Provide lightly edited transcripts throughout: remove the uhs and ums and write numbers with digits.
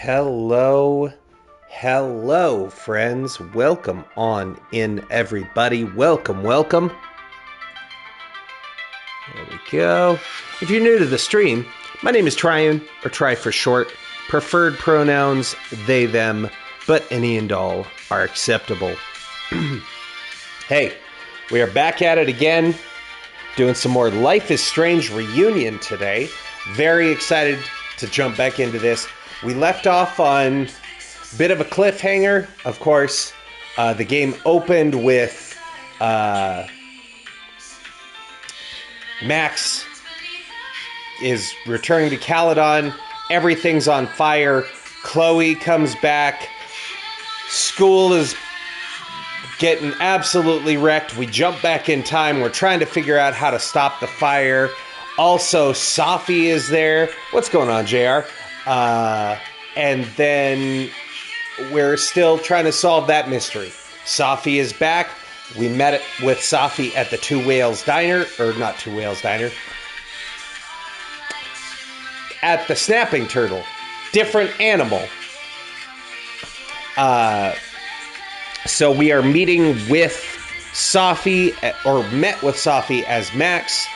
Hello, hello, friends. Welcome on in, everybody. Welcome. There we go. If you're new to the stream, my name is Triune, or Tri for short. Preferred pronouns, they, them, but any and all are acceptable. Hey, we are back at it again, doing some more Life is Strange reunion today. Very excited to jump back into this. We left off on a bit of a cliffhanger. Of course, the game opened with Max is returning to Caledon. Everything's on fire. Chloe comes back. School is getting absolutely wrecked. We jump back in time. We're trying to figure out how to stop the fire. Also, Safi is there. What's going on, JR? And then we're still trying to solve that mystery. Safi is back. We met with Safi at the Two Whales Diner, or not Two Whales Diner, at the Snapping Turtle. Different animal. So we are meeting with Safi, or met with Safi as Max,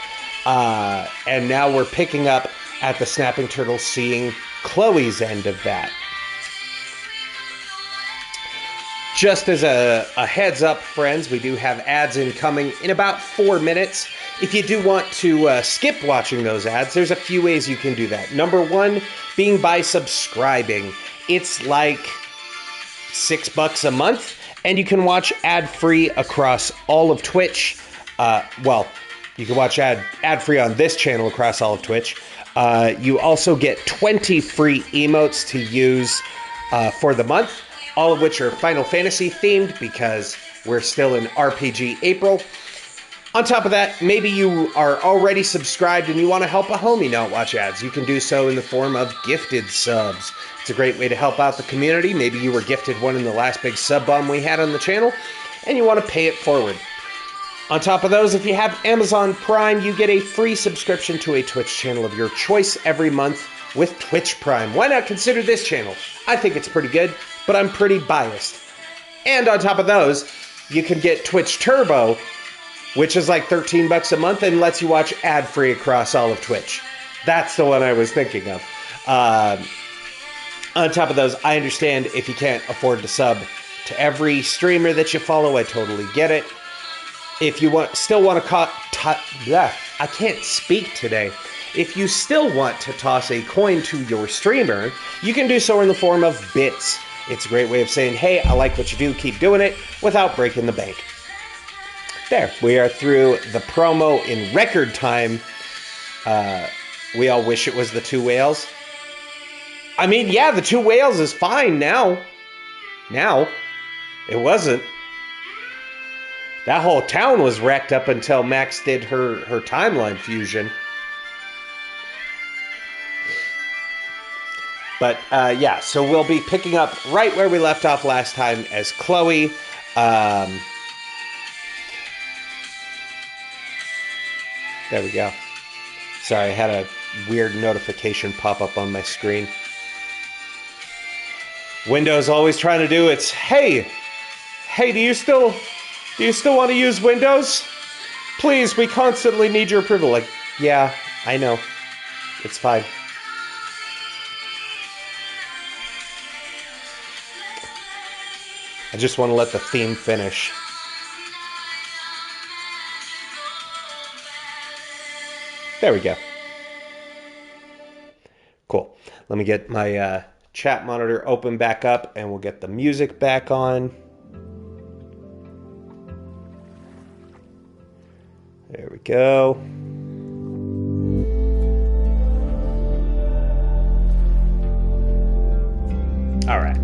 and now we're picking up at the Snapping Turtle, seeing Chloe's end of that. Just as a heads up, friends, we do have ads incoming in about 4 minutes. If you do want to skip watching those ads, there's a few ways you can do that. Number one, being by subscribing. It's like $6 a month, and you can watch ad-free across all of Twitch. You can watch ad-free on this channel across all of Twitch. You also get 20 free emotes to use for the month, all of which are Final Fantasy themed because we're still in RPG April. On top of that, maybe you are already subscribed and you want to help a homie not watch ads. You can do so in the form of gifted subs. It's a great way to help out the community. Maybe you were gifted one in the last big sub bomb we had on the channel and you want to pay it forward. On top of those, if you have Amazon Prime, you get a free subscription to a Twitch channel of your choice every month with Twitch Prime. Why not consider this channel? I think it's pretty good, but I'm pretty biased. And on top of those, you can get Twitch Turbo, which is like $13 a month and lets you watch ad-free across all of Twitch. That's the one I was thinking of. On top of those, I understand if you can't afford to sub to every streamer that you follow. I totally get it. If you still want to I can't speak today. If you still want to toss a coin to your streamer, you can do so in the form of bits. It's a great way of saying, hey, I like what you do, keep doing it, without breaking the bank. There, we are through the promo in record time. We all wish it was the Two Whales. I mean, yeah, the Two Whales is fine now. Now, it wasn't. That whole town was wrecked up until Max did her timeline fusion. But, yeah, so we'll be picking up right where we left off last time as Chloe. There we go. Sorry, I had a weird notification pop up on my screen. Windows always trying to do its, hey, do you still want to use Windows? Please, we constantly need your approval. Like, yeah, I know. It's fine. I just want to let the theme finish. There we go. Cool. Let me get my chat monitor open back up and we'll get the music back on. There we go. All right.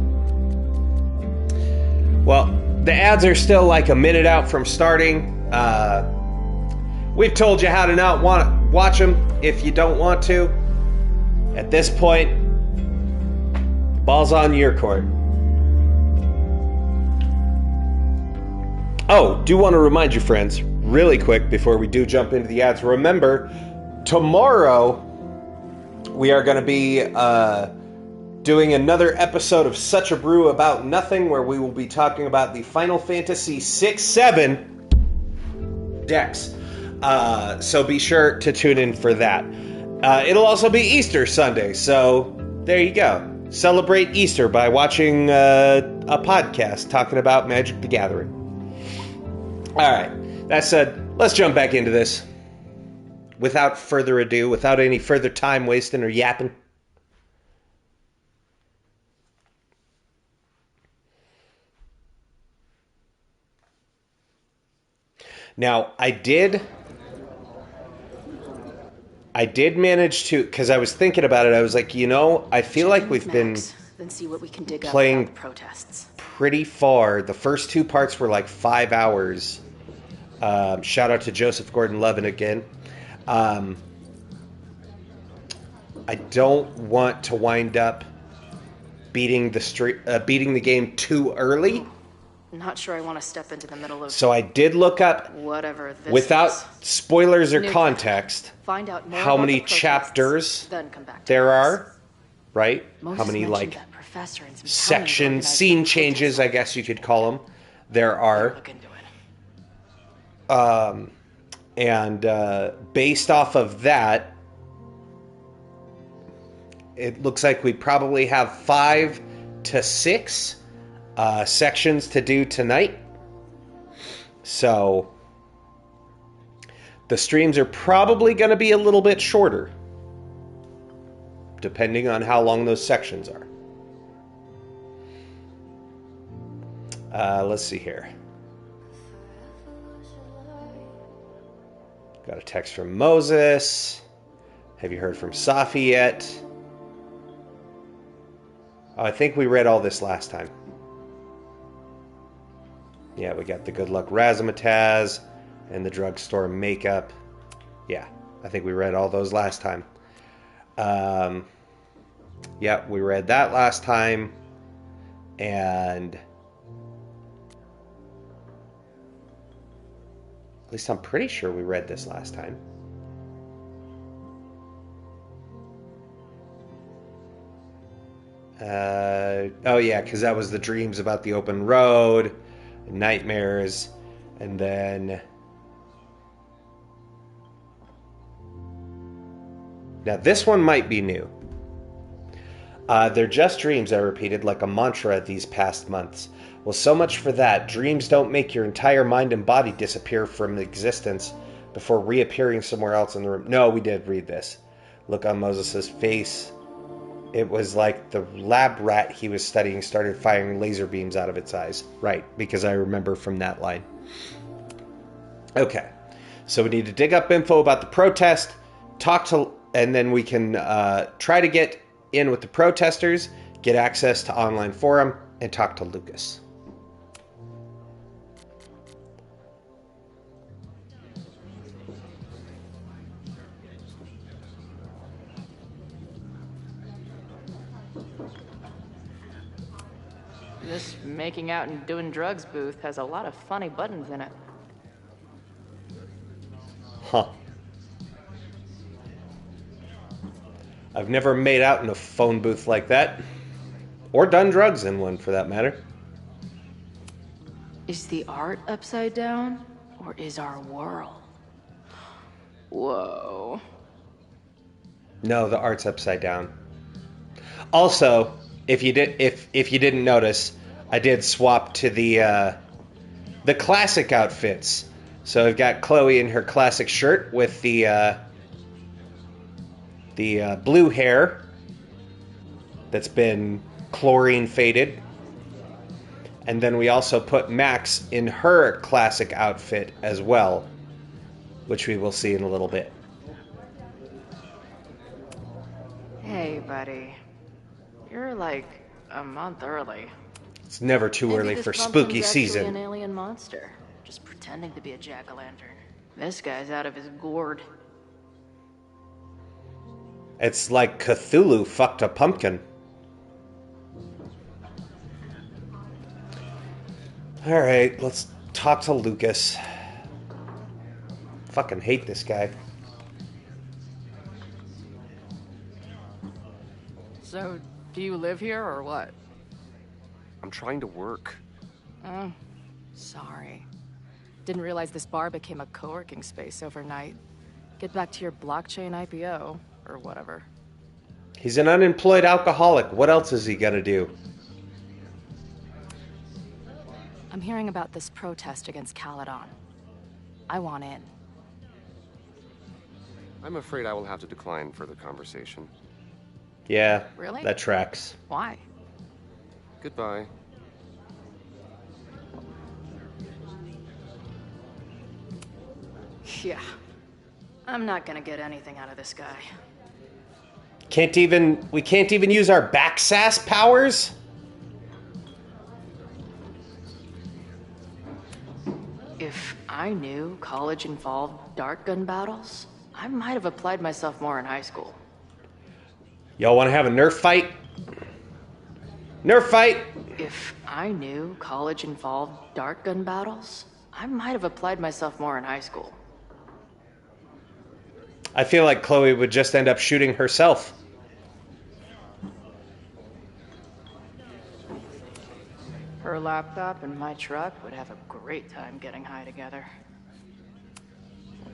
Well, the ads are still like a minute out from starting. We've told you how to not want to watch them if you don't want to. At this point, ball's on your court. Oh, do want to remind you, friends, really quick before we do jump into the ads. Remember, tomorrow we are going to be doing another episode of Such a Brew About Nothing, where we will be talking about the Final Fantasy 6-7 decks. So be sure to tune in for that. It'll also be Easter Sunday, so there you go. Celebrate Easter by watching a podcast talking about Magic the Gathering. Alright, that said, let's jump back into this. Without further ado, without any further time wasting or yapping. Now, I did manage to, because I was thinking about it, I was like, I feel like we've been see what we can dig playing up the protests. Pretty far. The first two parts were like 5 hours. Shout out to Joseph Gordon-Levitt again. I don't want to wind up beating the game too early. Not sure I want to step into the middle of. So I did look up, whatever this without is. spoilers or context, Find out more how about many the protests, chapters then come back to there us. are, right? Moses How many mentioned that professor and some section organizing scene protests. changes, I guess you could call them, there are. Look into it. And based off of that, it looks like we probably have 5 to 6 sections to do tonight. So the streams are probably going to be a little bit shorter, depending on how long those sections are. Let's see here. Got a text from Moses. Have you heard from Safi yet? Oh, I think we read all this last time. Yeah, we got the Good Luck Razzmatazz and the Drugstore Makeup. Yeah, I think we read all those last time. Yeah, we read that last time. And at least I'm pretty sure we read this last time. Oh yeah, because that was the dreams about the open road, nightmares, and then... Now this one might be new. They're just dreams, I repeated like a mantra these past months. Well, so much for that. Dreams don't make your entire mind and body disappear from existence before reappearing somewhere else in the room. No, we did read this. Look on Moses' face. It was like the lab rat he was studying started firing laser beams out of its eyes. Right, because I remember from that line. Okay, so we need to dig up info about the protest, and then we can try to get in with the protesters, get access to online forum, and talk to Lucas. This making out and doing drugs booth has a lot of funny buttons in it. Huh. I've never made out in a phone booth like that. Or done drugs in one, for that matter. Is the art upside down? Or is our world? Whoa. No, the art's upside down. Also, if you didn't notice, I did swap to the classic outfits. So I've got Chloe in her classic shirt with the blue hair that's been chlorine faded. And then we also put Max in her classic outfit as well, which we will see in a little bit. Hey, buddy. You're like a month early. It's never too early for spooky season. An alien monster, just pretending to be a jack-o'-lantern. This guy's out of his gourd. It's like Cthulhu fucked a pumpkin. Alright, let's talk to Lucas. Fucking hate this guy. So, Do you live here or what? I'm trying to work. Oh, sorry. Didn't realize this bar became a co-working space overnight. Get back to your blockchain IPO, or whatever. He's an unemployed alcoholic. What else is he gonna do? I'm hearing about this protest against Caledon. I want in. I'm afraid I will have to decline further conversation. Yeah, Really? that tracks. Why? Goodbye. Yeah. I'm not gonna get anything out of this guy. We can't even use our backsass powers? If I knew college involved dart gun battles, I might have applied myself more in high school. Y'all want to have a Nerf fight? Nerf fight! If I knew college involved dart gun battles, I might have applied myself more in high school. I feel like Chloe would just end up shooting herself. Her laptop and my truck would have a great time getting high together.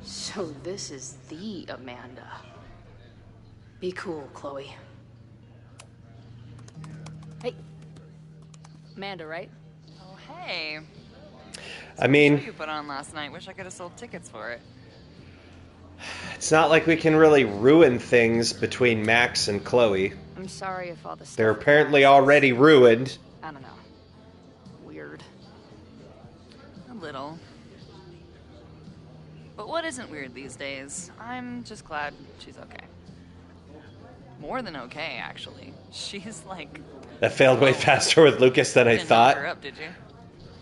So this is the Amanda. Be cool, Chloe. Hey. Amanda, right? Oh, hey. I mean, What you put on last night? Wish I could have sold tickets for it. it's not like we can really ruin things between Max and Chloe. I'm sorry if all the stuff... They're apparently already ruined. I don't know. Weird. A little. But what isn't weird these days? I'm just glad she's okay. More than okay, actually. She's like... That failed way faster with Lucas than I Didn't knock thought. her up, did you?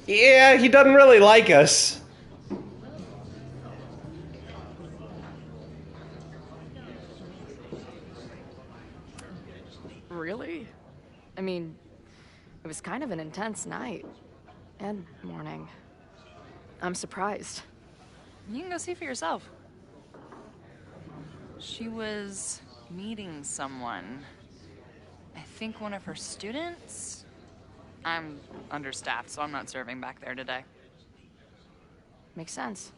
Yeah, he doesn't really like us. Really? I mean, it was kind of an intense night. And morning. I'm surprised. You can go see for yourself. She was meeting someone. I think one of her students? I'm understaffed, so I'm not serving back there today. Makes sense.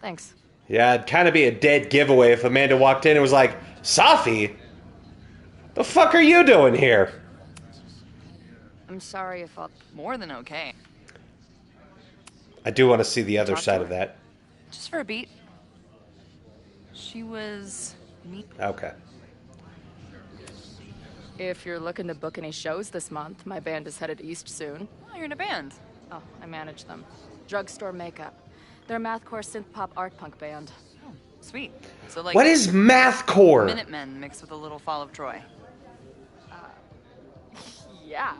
Thanks. Yeah, it'd kind of be a dead giveaway if Amanda walked in and was like, Safi? The fuck are you doing here? I'm sorry if I'll... More than okay. I do want to see the other Talk to side her. of that. Just for a beat. She was... Okay. If you're looking to book any shows this month, my band is headed east soon. Oh, you're in a band. Oh, I manage them. Drugstore Makeup. They're a mathcore synth-pop art punk band. Oh, sweet. So like... What is mathcore? Minutemen mixed with a little Fall of Troy. Yeah.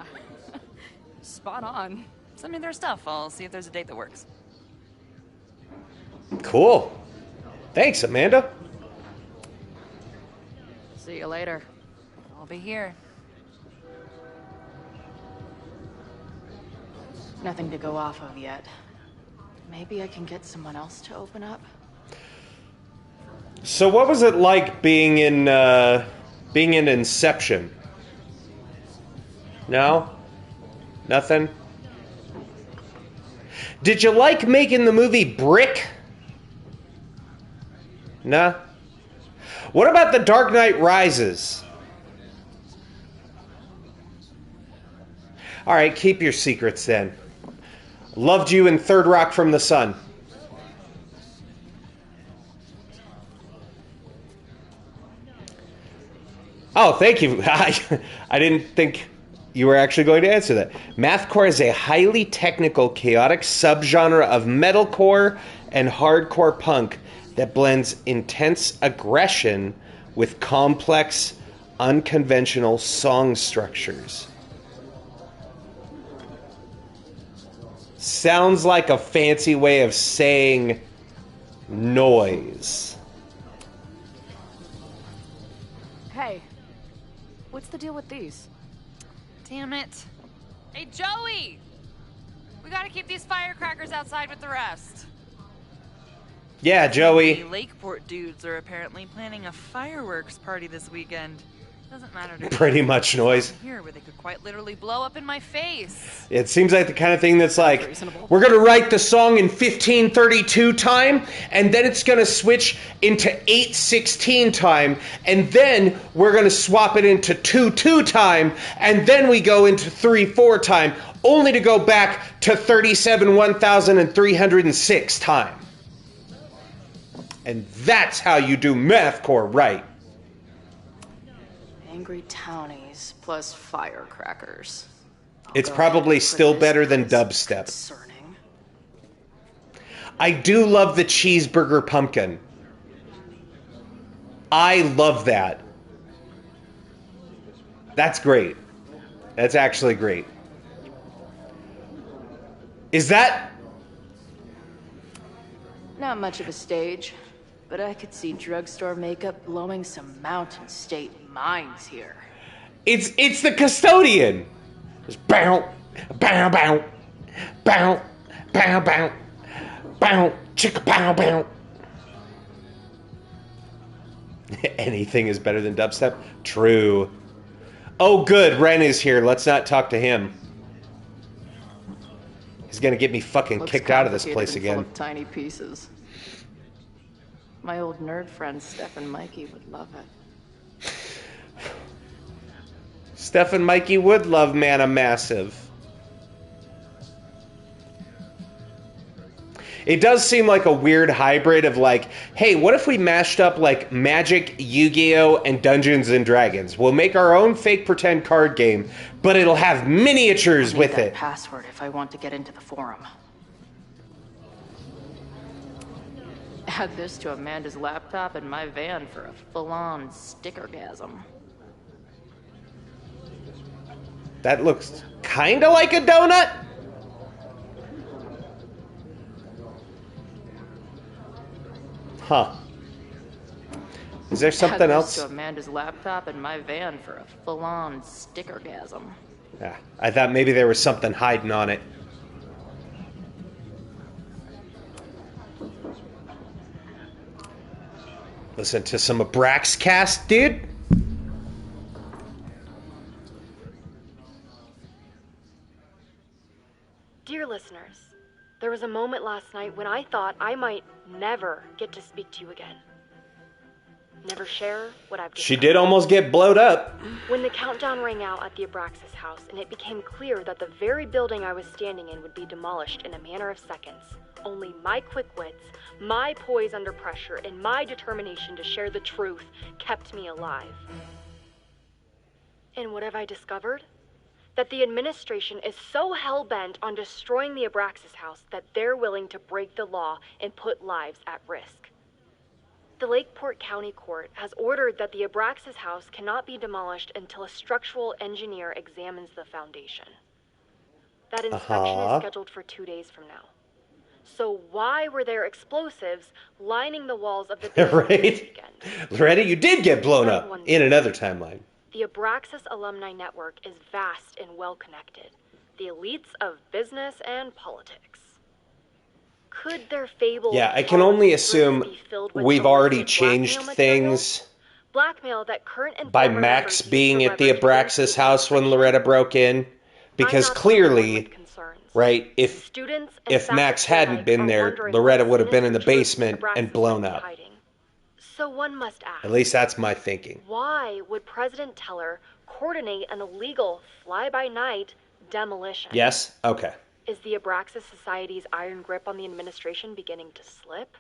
Spot on. Send me their stuff. I'll see if there's a date that works. Cool. Thanks, Amanda. See you later. I'll be here. Nothing to go off of yet. Maybe I can get someone else to open up? So what was it like being in Inception? No? Nothing? Did you like making the movie Brick? Nah? What about The Dark Knight Rises? Alright, keep your secrets then. Loved you in Third Rock from the Sun. Oh, thank you. I didn't think you were actually going to answer that. Mathcore is a highly technical, chaotic subgenre of metalcore and hardcore punk that blends intense aggression with complex, unconventional song structures. Sounds like a fancy way of saying noise. Hey, what's the deal with these? Damn it. Hey, Joey! We gotta keep these firecrackers outside with the rest. Yeah, The Joey. Lakeport dudes are apparently planning a fireworks party this weekend. Doesn't matter to me. Pretty much noise. Here, where they could quite literally blow up in my face. It seems like the kind of thing that's like, Reasonable. we're going to write the song in 1532 time, and then it's going to switch into 816 time, and then we're going to swap it into 22 time, and then we go into 34 time, only to go back to 37 1306 time. And that's how you do mathcore right. Angry townies plus firecrackers. It's Go probably ahead, still put better this than as dubstep. Concerning. I do love the cheeseburger pumpkin. I love that. That's great. That's actually great. Is that... Not much of a stage, but I could see drugstore makeup blowing some Mountain State minds here. It's the custodian. Just bow, bow, bow, bow, bow, bow, bow, chicka bow, bow. Anything is better than dubstep? True. Oh, good. Ren is here. Let's not talk to him. He's gonna get me fucking Looks kicked out of this complicated place and again. Full of tiny pieces. My old nerd friend Steph and Mikey would love it. Steph and Mikey would love Mana Massive. It does seem like a weird hybrid of like, hey, what if we mashed up like Magic, Yu-Gi-Oh, and Dungeons and Dragons? We'll make our own fake pretend card game, but it'll have miniatures I need with that it. password if I want to get into the forum. Add this to Amanda's laptop and my van for a full-on stickergasm. That looks kind of like a donut. Huh. Is there something Add this else? to Amanda's laptop and my van for a full-on stickergasm. Yeah, I thought maybe there was something hiding on it. Listen to some Abraxcast, dude. Dear listeners, there was a moment last night when I thought I might never get to speak to you again. Never share what I've She discovered. did almost get blowed up. When the countdown rang out at the Abraxas house and it became clear that the very building I was standing in would be demolished in a matter of seconds, only my quick wits, my poise under pressure, and my determination to share the truth kept me alive. And what have I discovered? That the administration is so hell-bent on destroying the Abraxas house that they're willing to break the law and put lives at risk. The Lakeport County Court has ordered that the Abraxas house cannot be demolished until a structural engineer examines the foundation. That inspection is scheduled for 2 days from now. So why were there explosives lining the walls of the basement this Right? weekend? Loretta, you did get blown up in another timeline. The Abraxas alumni network is vast and well-connected. The elites of business and politics. Could their fabled Yeah, I can only assume be filled with we've already illicit changed blackmail material? things Blackmail that current and by former Max members being used at to the leverage Abraxas against the house when administration. Loretta broke in. Because I'm not the only one clearly, with concerns. right, if Students and if Max faculty hadn't alike been are there, wondering Loretta what would have been in the sinister truth basement Abraxas and blown might be up. hiding. So one must ask. At least that's my thinking. Why would President Teller coordinate an illegal fly-by-night demolition? Yes? Okay. Is the Abraxas Society's iron grip on the administration beginning to slip?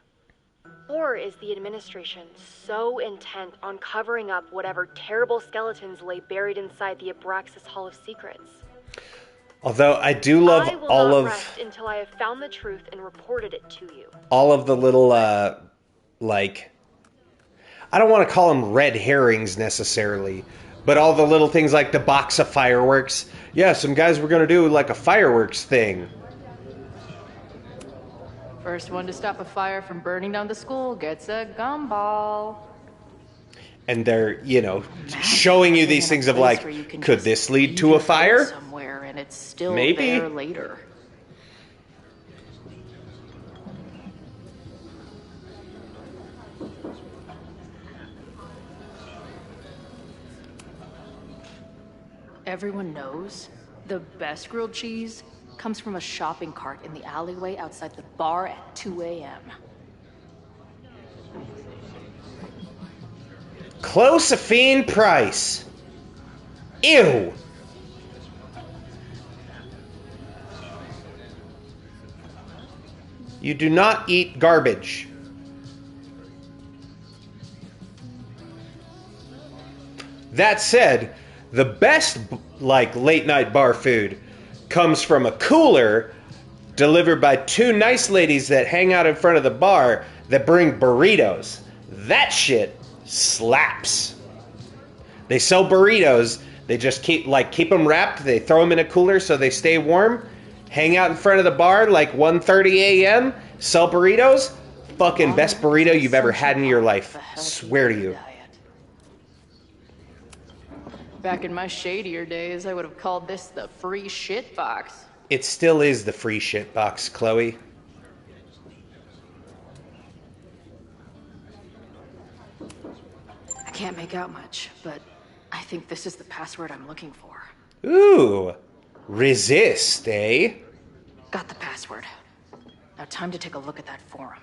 Or is the administration so intent on covering up whatever terrible skeletons lay buried inside the Abraxas Hall of Secrets? Although I do love I will all not of rest until I have found the truth and reported it to you. all of the little like, I don't want to call them red herrings necessarily, but all the little things like the box of fireworks. Yeah, some guys were going to do like a fireworks thing. First one to stop a fire from burning down the school gets a gumball. And they're, showing you these things of like, could this lead to a fire? Somewhere and it's still Maybe. there later. everyone knows the best grilled cheese comes from a shopping cart in the alleyway outside the bar at 2 a.m. Clocephine Price. Ew. You do not eat garbage. That said, the best late night bar food comes from a cooler delivered by two nice ladies that hang out in front of the bar that bring burritos. That shit slaps. They sell burritos. They just keep them wrapped. They throw them in a cooler so they stay warm. Hang out in front of the bar like 1:30 a.m. Sell burritos. Fucking best burrito you've ever had in your life. Swear to you. Back in my shadier days, I would have called this the free shit box. It still is the free shit box, Chloe. I can't make out much, but I think this is the password I'm looking for. Ooh. Resist, eh? Got the password. Now time to take a look at that forum.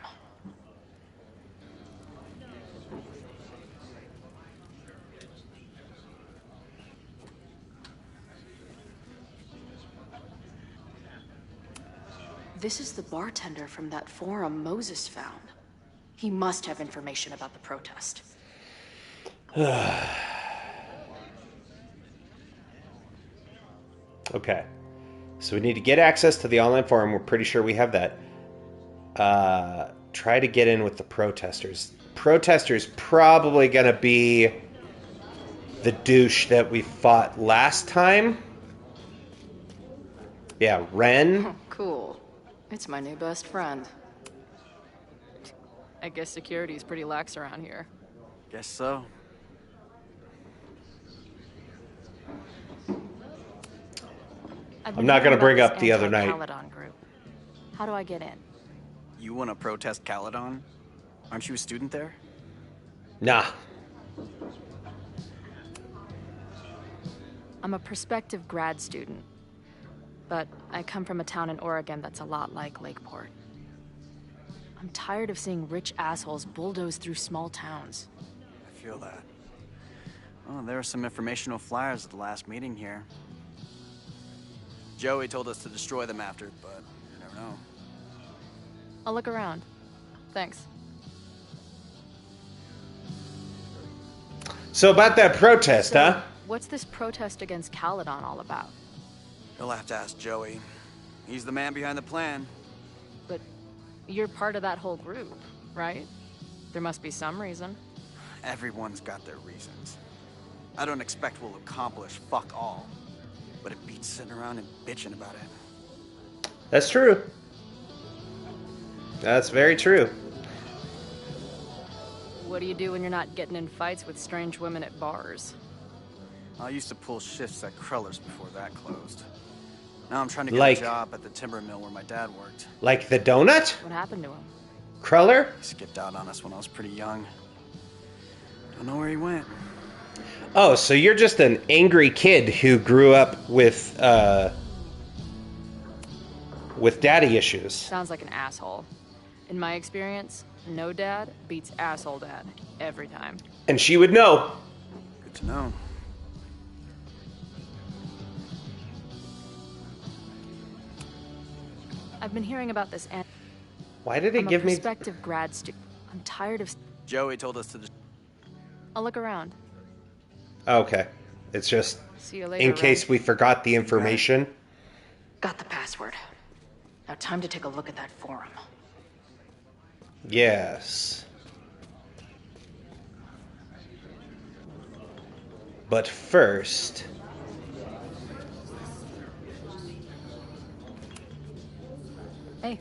This is the bartender from that forum Moses found. He must have information about the protest. Okay. So we need to get access to the online forum. We're pretty sure we have that. Try to get in with the protesters. Protesters probably going to be the douche that we fought last time. Yeah, Ren. Oh, cool. It's my new best friend. I guess security's pretty lax around here. Guess so. I'm not going to bring up the other night. Caledon group. How do I get in? You want to protest Caledon? Aren't you a student there? Nah. I'm a prospective grad student, but I come from a town in Oregon that's a lot like Lakeport. I'm tired of seeing rich assholes bulldoze through small towns. I feel that. Oh, there were some informational flyers at the last meeting here. Joey told us to destroy them after, but you never know. I'll look around. Thanks. So about that protest, huh? What's this protest against Caledon all about? You'll have to ask Joey. He's the man behind the plan. But you're part of that whole group, right? There must be some reason. Everyone's got their reasons. I don't expect we'll accomplish fuck all, but it beats sitting around and bitching about it. That's true. That's very true. What do you do when you're not getting in fights with strange women at bars? I used to pull shifts at Kreller's before that closed. Now I'm trying to get Like- a job at the timber mill where my dad worked. Like the donut? What happened to him? Cruller? He skipped out on us when I was pretty young. Don't know where he went. Oh, so you're just an angry kid who grew up with daddy issues. Sounds like an asshole. In my experience, no dad beats asshole dad every time. And she would know. Good to know. I've been hearing about this and Why did it I'm a give me... prospective grad student. I'm tired of... Joey told us to I'll look around. Okay. It's just See you later, in case we forgot the information. Got the password. Now time to take a look at that forum. Yes. But first... Hey.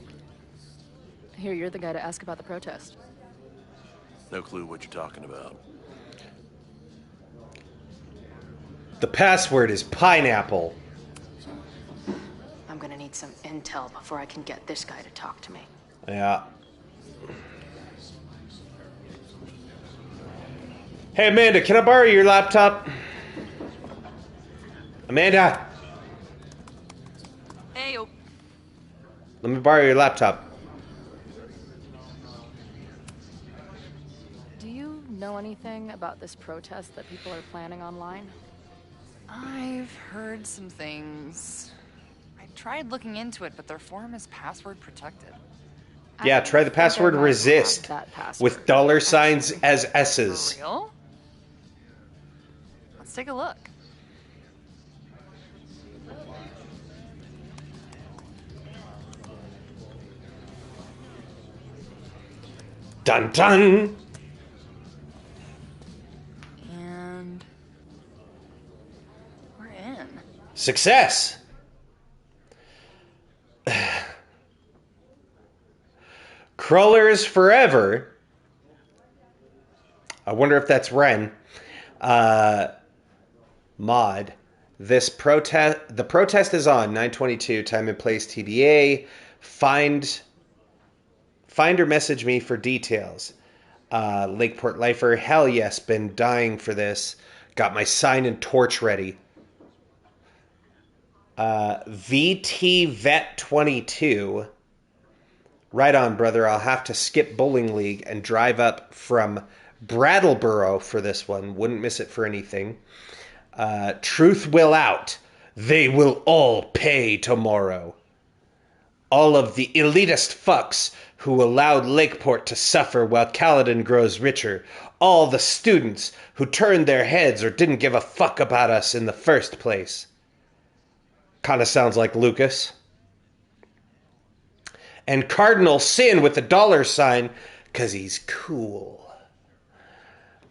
I hear you're the guy to ask about the protest. No clue what you're talking about. The password is pineapple. I'm gonna need some intel before I can get this guy to talk to me. Yeah. Hey, Amanda, can I borrow your laptop? Amanda, Hey, let me borrow your laptop. Do you know anything about this protest that people are planning online? I've heard some things. I tried looking into it, but their forum is password protected. Yeah, I try the think I password might resist have that password, with dollar signs actually. as S's. For real? Let's take a look. Dun dun! And we're in. Success! Crawlers forever. I wonder if that's Ren. Mod. The protest is on 9/22. Time and place TBA. Find or message me for details. Lakeport Lifer. Hell yes, been dying for this. Got my sign and torch ready. VT Vet 22. Right on, brother. I'll have to skip Bowling League and drive up from Brattleboro for this one. Wouldn't miss it for anything. Truth will out. They will all pay tomorrow. All of the elitist fucks who allowed Lakeport to suffer while Kaladin grows richer. All the students who turned their heads or didn't give a fuck about us in the first place. Kind of sounds like Lucas. And Cardinal Sin with the dollar sign, because he's cool.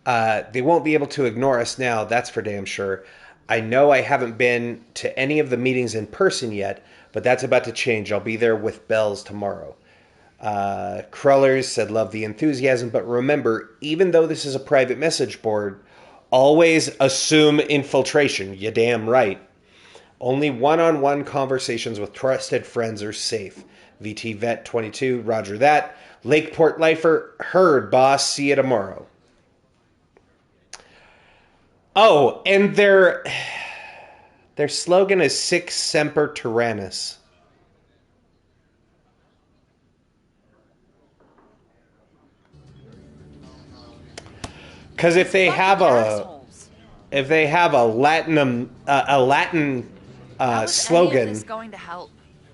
They won't be able to ignore us now, that's for damn sure. I know I haven't been to any of the meetings in person yet, but that's about to change. I'll be there with bells tomorrow. Crullers said, love the enthusiasm, but remember, even though this is a private message board, always assume infiltration. You damn right. Only one-on-one conversations with trusted friends are safe. VT Vet 22, roger that. Lakeport Lifer, heard, boss. See you tomorrow. Oh, and their slogan is Sic Semper Tyrannis. Because if they have a Latin How is slogan, any of this going to help?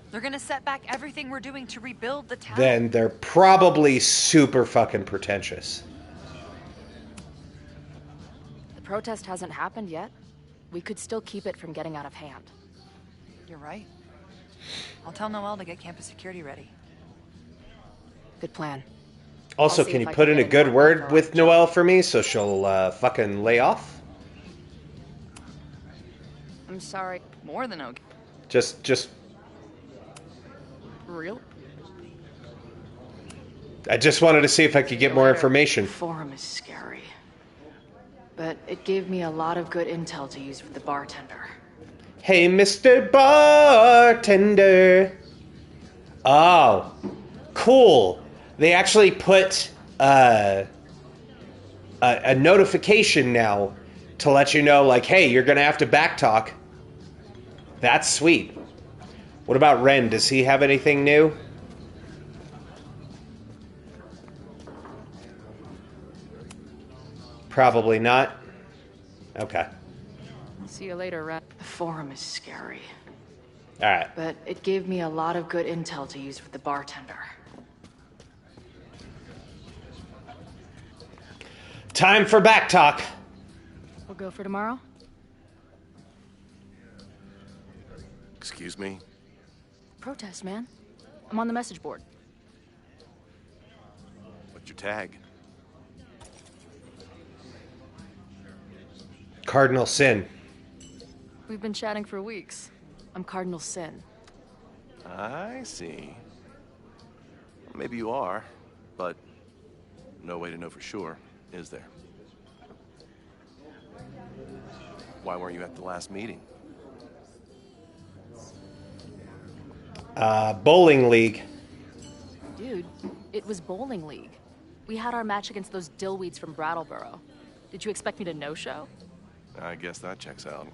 They're going to set back everything we're doing to rebuild the town. then they're probably super fucking pretentious. The protest hasn't happened yet. We could still keep it from getting out of hand. You're right. I'll tell Noelle to get campus security ready. Good plan. Also, I'll see can if you I put can in a get good more word info with on Jill. Noelle for me so she'll fucking lay off? I'm sorry. More than okay. Just Real? I just wanted to see if I could get more information. The forum is scary. But it gave me a lot of good intel to use with the bartender. Hey, Mr. Bartender. Oh, cool. They actually put a notification now to let you know, like, hey, you're going to have to backtalk. That's sweet. What about Ren? Does he have anything new? Probably not. Okay. See you later, Ren. The forum is scary. All right. But it gave me a lot of good intel to use with the bartender. Time for backtalk. We'll go for tomorrow? Excuse me? Protest, man. I'm on the message board. What's your tag? Cardinal Sin. We've been chatting for weeks. I'm Cardinal Sin. I see. Maybe you are, but no way to know for sure, is there? Why weren't you at the last meeting? Bowling League. Dude, it was Bowling League. We had our match against those dillweeds from Brattleboro. Did you expect me to no-show? I guess that checks out.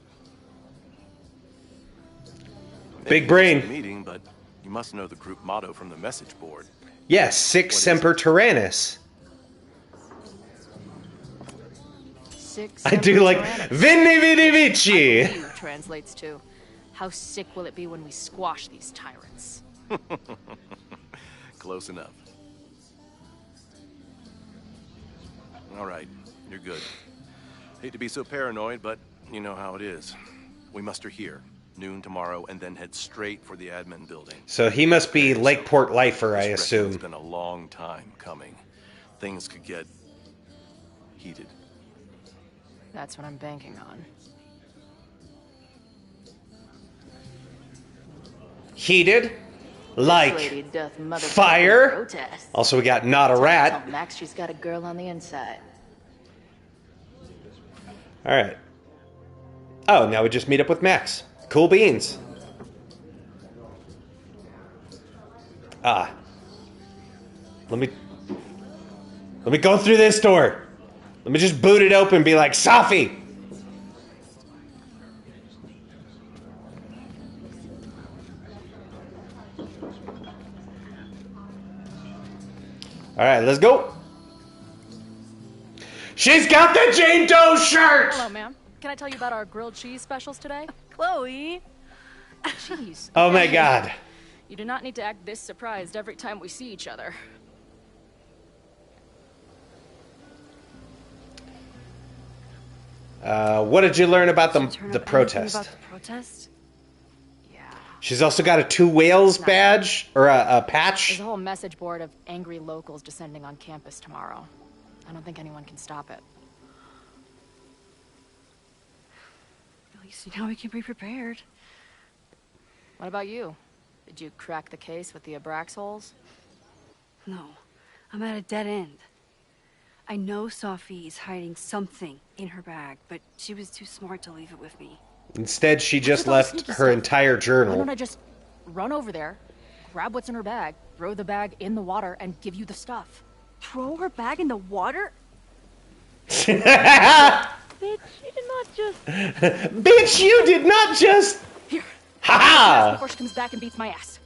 Big Maybe brain. you missed the meeting, but you must know the group motto from the message board. Yes, Sic Semper Tyrannis. Sick I do like Vini Vidi Vici. Translates to, how sick will it be when we squash these tyrants? Close enough. All right, you're good. Hate to be so paranoid, but you know how it is. We muster here, noon tomorrow, and then head straight for the admin building. So he must be Lakeport lifer, I This assume. It's been a long time coming. Things could get heated. That's what I'm banking on. Heated, like Lady doth motherfucking fire. protest. Also, we got Not a Rat. Tell Max she's got a girl on the inside. All right. Oh, now we just meet up with Max. Cool beans. Let me go through this door. Let me just boot it open and be like, Safi! Alright, let's go. She's got the Jane Doe shirt! Hello, ma'am. Can I tell you about our grilled cheese specials today? Chloe. Cheese. Oh my god. You do not need to act this surprised every time we see each other. What did you learn about the About protest? the protest? Yeah. She's also got a Two Whales badge, or a patch. There's a whole message board of angry locals descending on campus tomorrow. I don't think anyone can stop it. At least now we can be prepared. What about you? Did you crack the case with the Abraxholes? No, I'm at a dead end. I know Sophie is hiding something in her bag, but she was too smart to leave it with me. Instead, she just Look at all the left sneaky her stuff. entire Why journal. don't I just run over there, grab what's in her bag, throw the bag in the water, and give you the stuff? Throw her bag in the water? Bitch, Bitch, you did not just... you did not just... Here. Ha Before she comes back and beats my ass.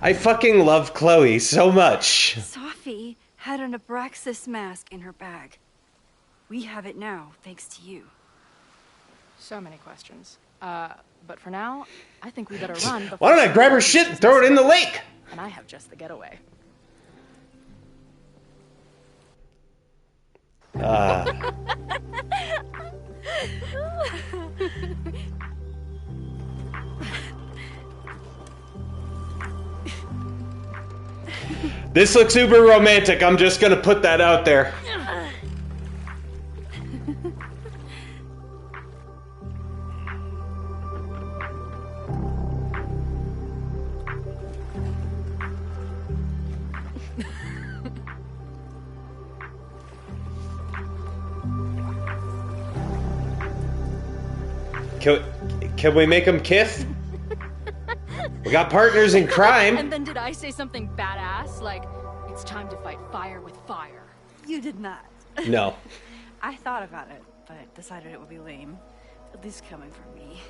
I fucking love Chloe so much. Sophie had an Abraxas mask in her bag. We have it now, thanks to you. So many questions. But for now, I think we better run before Why don't I she grab her realizes shit and she's throw it in the missing. lake? And I have just the getaway. This looks uber romantic. I'm just gonna put that out there. Can we make them kiss? We got partners in crime. And then did I say something badass? Like, it's time to fight fire with fire. You did not. No. I thought about it, but decided it would be lame. At least coming from me.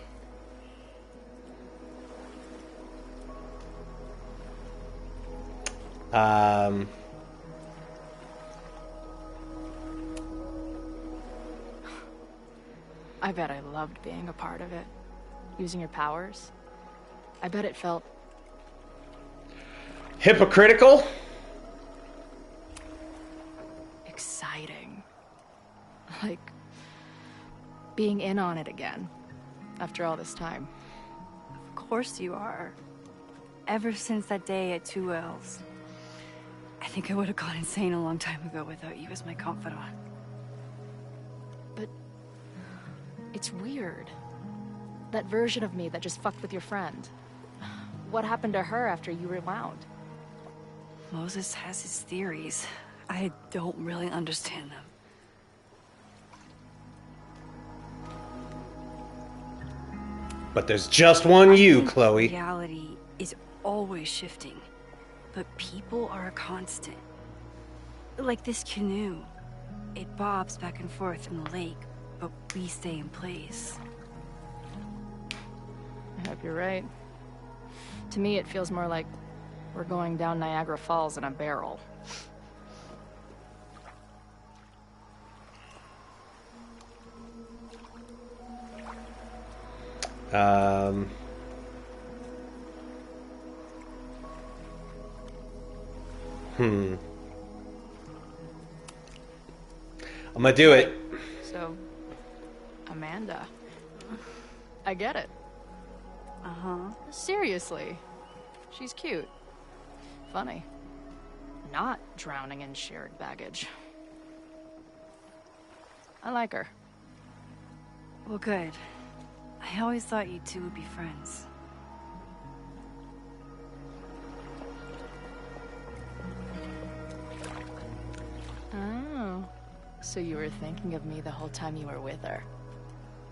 I bet I loved being a part of it. Using your powers. I bet it felt Hypocritical? exciting. Like being in on it again. After all this time. Of course you are. Ever since that day at Two Wells. I think I would have gone insane a long time ago without you as my confidant. But it's weird. That version of me that just fucked with your friend. What happened to her after you rewound? Moses has his theories. I don't really understand them. But there's just one I you, think Chloe. Reality is always shifting, but people are a constant. Like this canoe. It bobs back and forth in the lake, but we stay in place. I hope you're right. To me, it feels more like we're going down Niagara Falls in a barrel. I'm gonna do it. So, Amanda. I get it. Uh-huh. Seriously. She's cute. Funny. Not drowning in shared baggage. I like her. Well, good. I always thought you two would be friends. Oh. So you were thinking of me the whole time you were with her?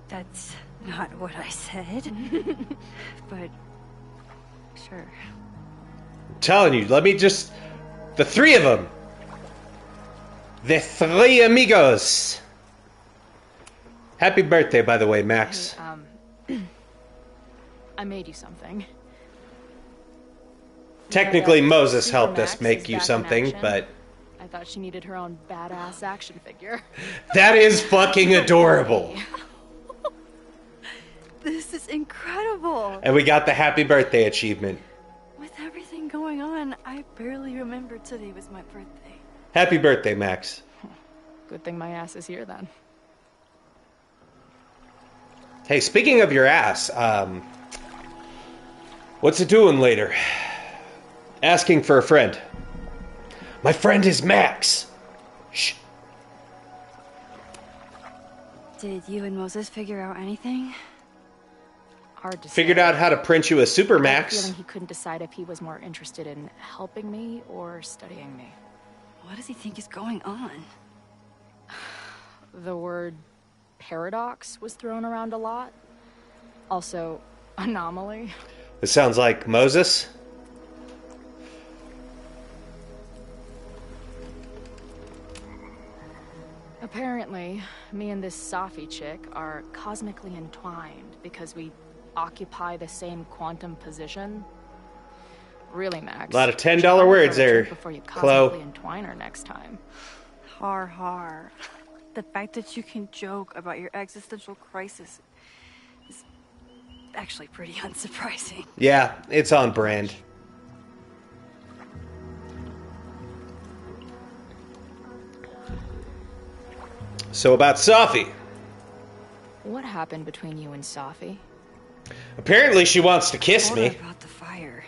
That's not what I said. But sure. I'm telling you, let me just... The three of them. The three amigos. Happy birthday, by the way, Max. Hey, I made you something. Technically, Yeah, Moses Super helped Max us make is you back in something, action. but... I thought she needed her own badass action figure. That is fucking adorable. This is incredible! And we got the happy birthday achievement. With everything going on, I barely remembered today was my birthday. Happy birthday, Max. Good thing my ass is here then. Hey, speaking of your ass, what's it doing later? Asking for a friend. My friend is Max. Shh. Did you and Moses figure out anything? Hard to Figured say. out how to print you a Super I have a Max. feeling he couldn't decide if he was more interested in helping me or studying me. What does he think is going on? The word paradox was thrown around a lot. Also, anomaly. It sounds like Moses. Apparently, me and this Safi chick are cosmically entwined because we occupy the same quantum position. Really, Max? A lot of $10 you should probably words throw a there, drink before you Chloe. cosmically entwine her next time. Har har. The fact that you can joke about your existential crisis is actually pretty unsurprising. Yeah, it's on brand. So about Safi. What happened between you and Safi? Apparently she wants to kiss Told her me. about the fire.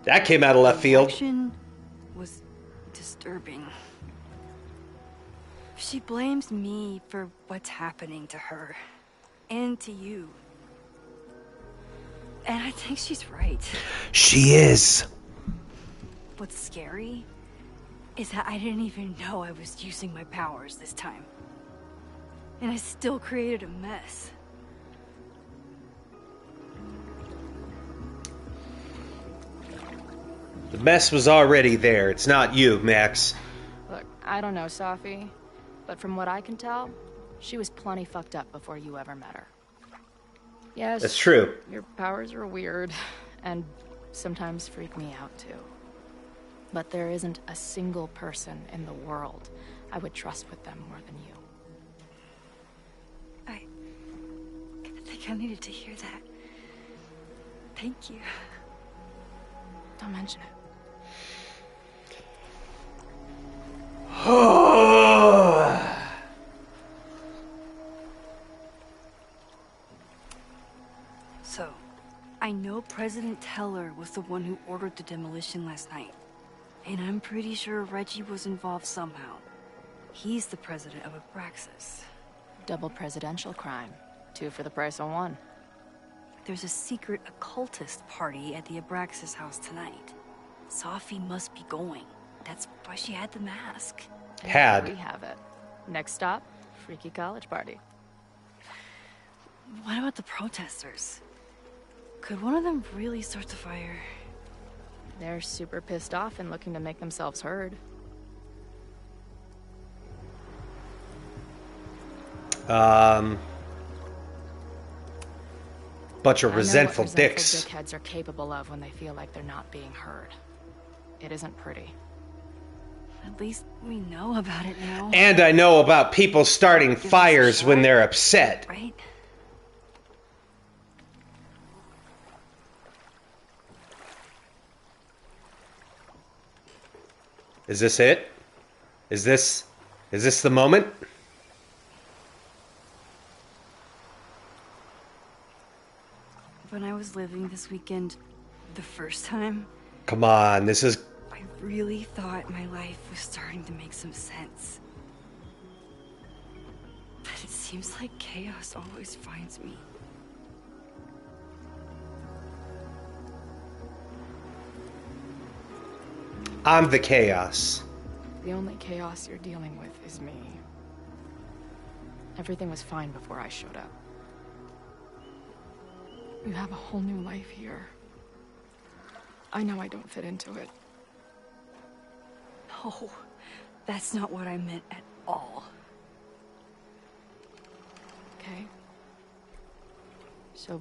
That came out of left field. Action was disturbing. She blames me for what's happening to her and to you. And I think she's right. She is. What's scary is that I didn't even know I was using my powers this time. And I still created a mess. The mess was already there. It's not you, Max. Look, I don't know Safi, but from what I can tell, she was plenty fucked up before you ever met her. Yes, That's true. your powers are weird, and sometimes freak me out too. But there isn't a single person in the world I would trust with them more than you. I think I needed to hear that. Thank you. Don't mention it. So, I know President Teller was the one who ordered the demolition last night. And I'm pretty sure Reggie was involved somehow. He's the president of Abraxas. Double presidential crime. 2 for the price of 1. There's a secret occultist party at the Abraxas house tonight. Safi must be going. That's why she had the mask. We Had. have it. Next stop, freaky college party. What about the protesters? Could one of them really start the fire? They're super pissed off and looking to make themselves heard. Bunch of I know what resentful dicks. dickheads are capable of when they feel like they're not being heard. It isn't pretty. At least we know about it now. And I know about people starting fires when they're upset. Right? Is this it? Is this the moment? When I was living this weekend the first time, Come on, this is... I really thought my life was starting to make some sense. But it seems like chaos always finds me. I'm the chaos. The only chaos you're dealing with is me. Everything was fine before I showed up. You have a whole new life here. I know I don't fit into it. No, that's not what I meant at all. Okay? So...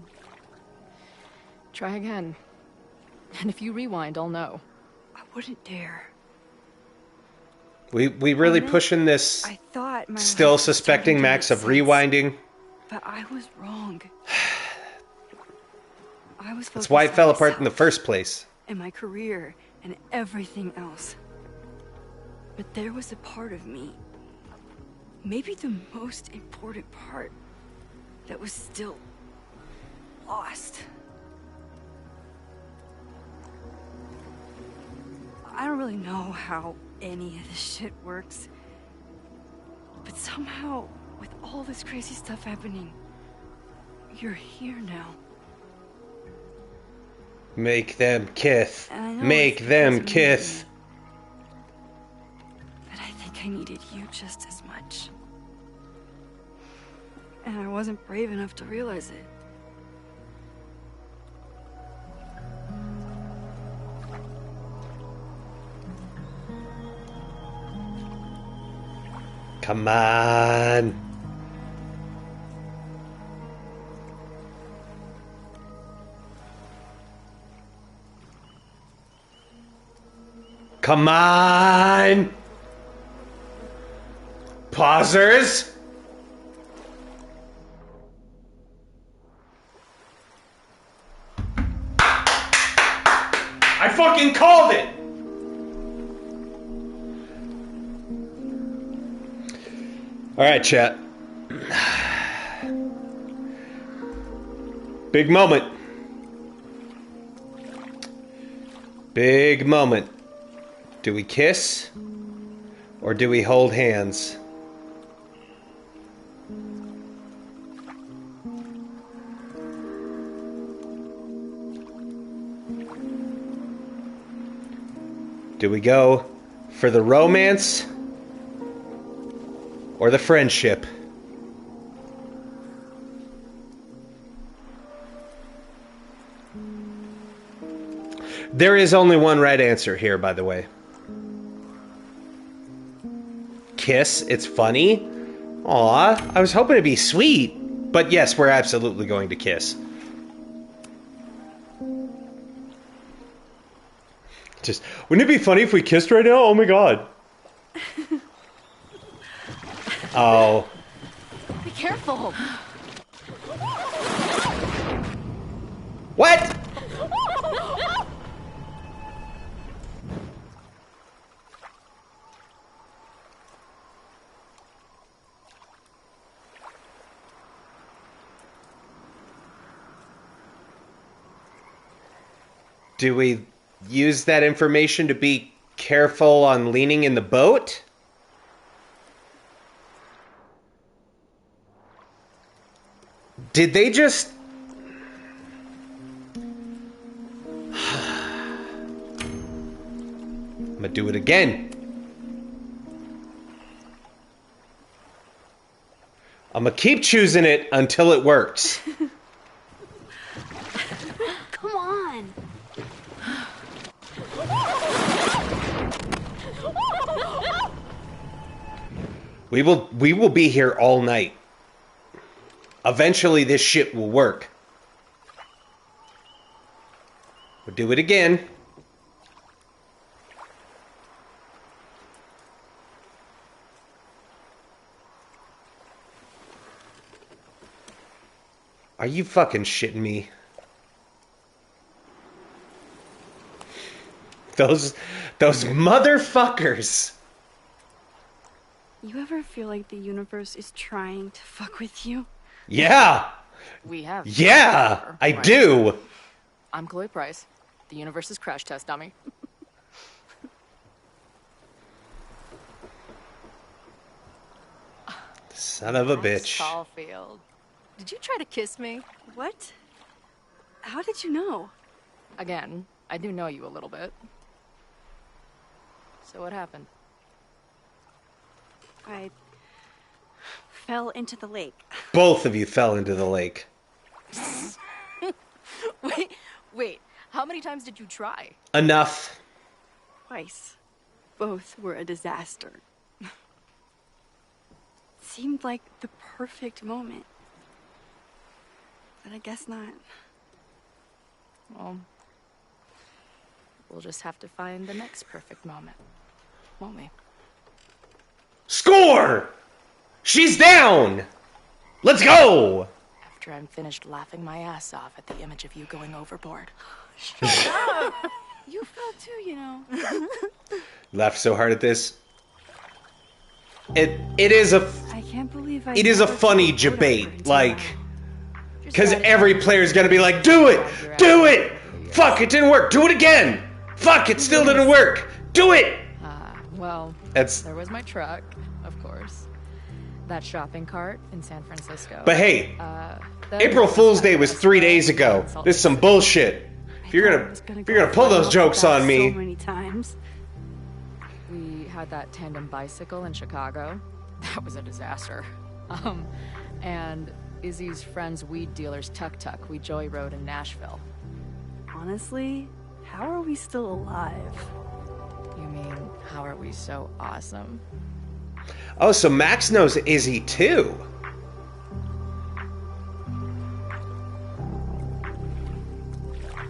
try again. And if you rewind, I'll know. I wouldn't dare. We really I meant, pushing this... I thought my Still life was suspecting starting to Max make of sense, rewinding. But I was wrong. I was That's why it focused fell on apart in the myself first place. and my career and everything else. But there was a part of me, maybe the most important part, that was still lost. I don't really know how any of this shit works, but somehow, with all this crazy stuff happening, you're here now. Make them kiss. And I know Make it's them because of kiss. me, but I think I needed you just as much. And I wasn't brave enough to realize it. Come on. Come on. Pausers. I fucking called it. All right, chat. Big moment. Big moment. Do we kiss? Or do we hold hands? Do we go for the romance? Or the friendship? There is only one right answer here, by the way. Kiss, it's funny. Aw, I was hoping to be sweet. But yes, we're absolutely going to kiss. Just, wouldn't it be funny if we kissed right now? Oh my god. Oh. Be careful! What? Do we use that information to be careful on leaning in the boat? Did they just... I'm gonna do it again. I'm gonna keep choosing it until it works. Come on! We will be here all night. Eventually this shit will work. We'll do it again. Are you fucking shitting me? Those motherfuckers. You ever feel like the universe is trying to fuck with you? Yeah. We have. Yeah, I do. I'm Chloe Price, the universe's crash test dummy. Son of a Max bitch. Caulfield. Did you try to kiss me? What? How did you know? Again, I do know you a little bit. So what happened? I fell into the lake. Both of you fell into the lake. Wait. How many times did you try? Enough. Twice. Both were a disaster. Seemed like the perfect moment. But I guess not. Well, we'll just have to find the next perfect moment, won't we? Score! She's down! Let's go! After I'm finished laughing my ass off at the image of you going overboard. You fell too, you know. Laughed so hard at this. It is a I can't believe I it is a never funny took a photo debate, for it like, tonight. because every player's gonna be like, do it! Do it! Fuck, it didn't work! Do it again! Fuck, it still didn't work! Do it! Well, That's, there was my truck, of course. That shopping cart in San Francisco. but hey, Then April there Fool's that Day was 3 days ago. Salt This is some bullshit. If you're I was gonna go pull those flying off jokes the bat on me, so many times. We had that tandem bicycle in Chicago. That was a disaster. And Izzy's friend's weed dealer's tuk-tuk. We joyrode in Nashville. Honestly, how are we still alive? You mean, how are we so awesome? oh, so Max knows Izzy too.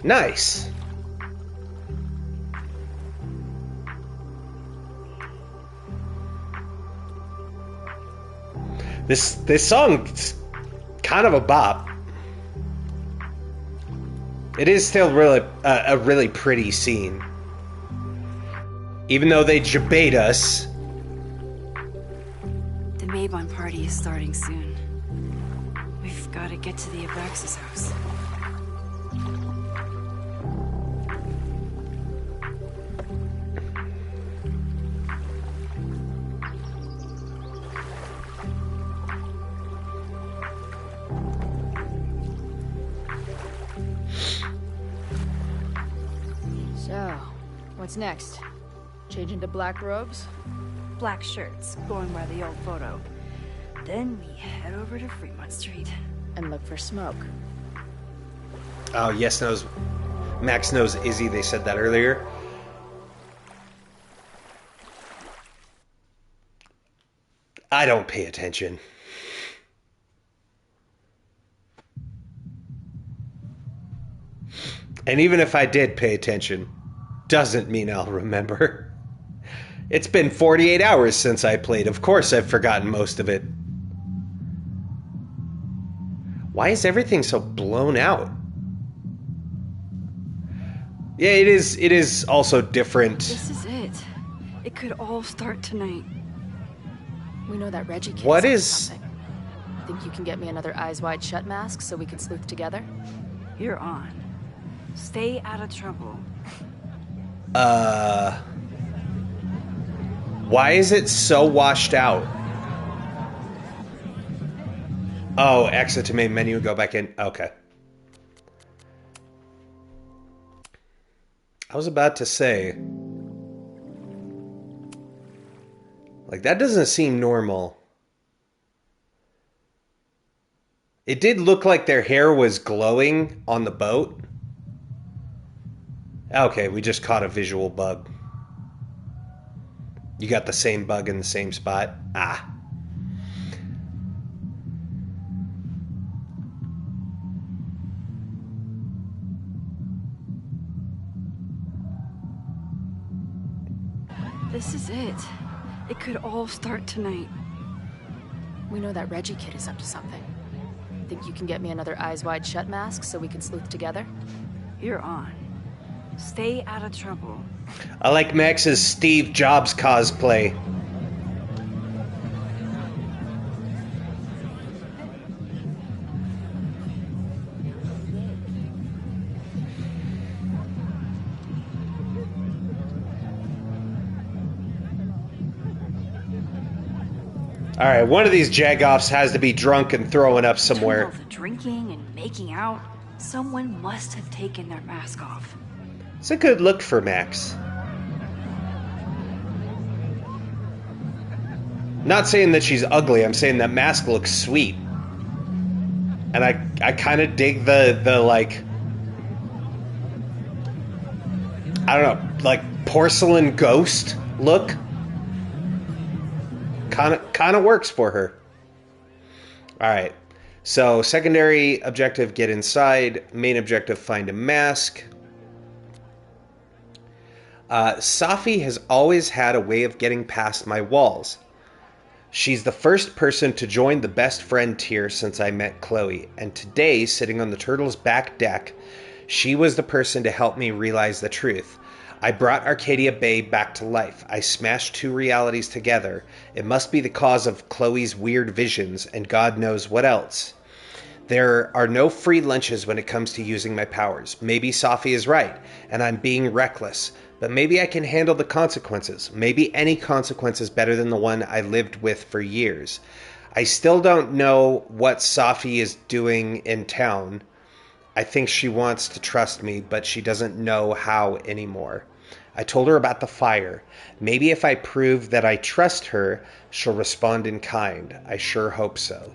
Nice. This song's kind of a bop. It is still really a really pretty scene, even though they debate us. The Maybon party is starting soon. We've got to get to the Abraxas house. So, what's next? Change into black robes? Black shirts, going by the old photo. Then we head over to Fremont Street. And look for smoke. Oh, yes, knows. Max knows Izzy. They said that earlier. I don't pay attention. And even if I did pay attention, doesn't mean I'll remember. It's been 48 hours since I played. Of course I've forgotten most of it. Why is everything so blown out? Yeah, it is also different. This is it. It could all start tonight. We know that Reggie kid What said is- something. Think you can get me another Eyes Wide Shut mask so we can sleuth together? You're on. Stay out of trouble. Why is it so washed out? Oh, exit to main menu, go back in. Okay. I was about to say, like, that doesn't seem normal. It did look like their hair was glowing on the boat. Okay, we just caught a visual bug. You got the same bug in the same spot? Ah. This is it. It could all start tonight. We know that Reggie kid is up to something. Think you can get me another Eyes Wide Shut mask so we can sleuth together? You're on. Stay out of trouble. I like Max's Steve Jobs cosplay. All right, one of these jagoffs has to be drunk and throwing up somewhere. Between all the drinking and making out, someone must have taken their mask off. It's a good look for Max. Not saying that she's ugly, I'm saying that mask looks sweet. And I kind of dig the like, I don't know, like porcelain ghost look. Kind of works for her. All right. So secondary objective, get inside. Main objective, find a mask. Safi has always had a way of getting past my walls. She's the first person to join the best friend tier since I met Chloe. And today, sitting on the turtle's back deck, she was the person to help me realize the truth. I brought Arcadia Bay back to life. I smashed two realities together. It must be the cause of Chloe's weird visions, and God knows what else. There are no free lunches when it comes to using my powers. Maybe Safi is right, and I'm being reckless. But maybe I can handle the consequences. Maybe any consequence is better than the one I lived with for years. I still don't know what Safi is doing in town. I think she wants to trust me, but she doesn't know how anymore. I told her about the fire. Maybe if I prove that I trust her, she'll respond in kind. I sure hope so.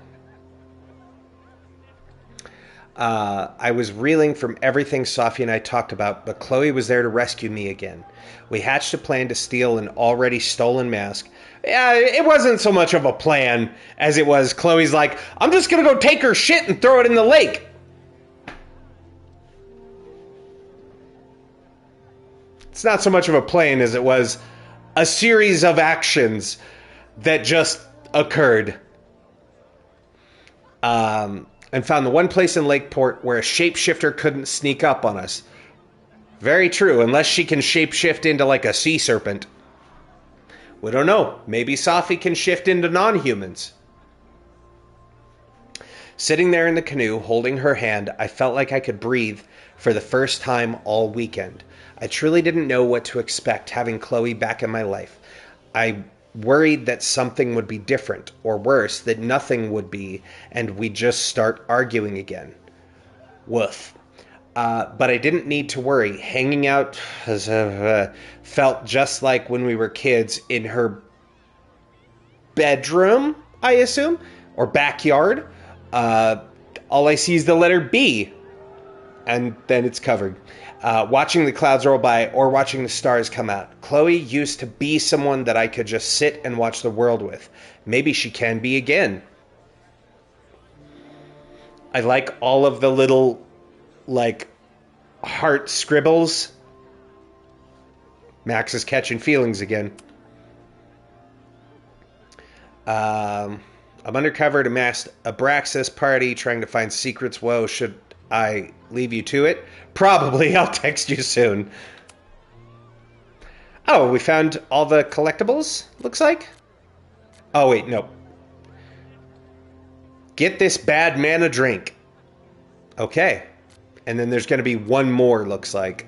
I was reeling from everything Safi and I talked about, but Chloe was there to rescue me again. We hatched a plan to steal an already stolen mask. It wasn't so much of a plan as it was Chloe's like, I'm just going to go take her shit and throw it in the lake. It's not so much of a plan as it was a series of actions that just occurred. And found the one place in Lakeport where a shapeshifter couldn't sneak up on us. Very true, unless she can shapeshift into like a sea serpent. We don't know. Maybe Safi can shift into non-humans. Sitting there in the canoe, holding her hand, I felt like I could breathe for the first time all weekend. I truly didn't know what to expect having Chloe back in my life. I worried that something would be different, or worse, that nothing would be, and we'd just start arguing again. Woof. But I didn't need to worry. Hanging out felt just like when we were kids in her bedroom, I assume, or backyard. All I see is the letter B, and then it's covered. Watching the clouds roll by or watching the stars come out. Chloe used to be someone that I could just sit and watch the world with. Maybe she can be again. I like all of the little, like, heart scribbles. Max is catching feelings again. I'm undercover at a Abraxas party trying to find secrets. Whoa, should I leave you to it? Probably. I'll text you soon. Oh, we found all the collectibles, looks like. Oh, wait, no. Get this bad man a drink. Okay. And then there's going to be one more, looks like.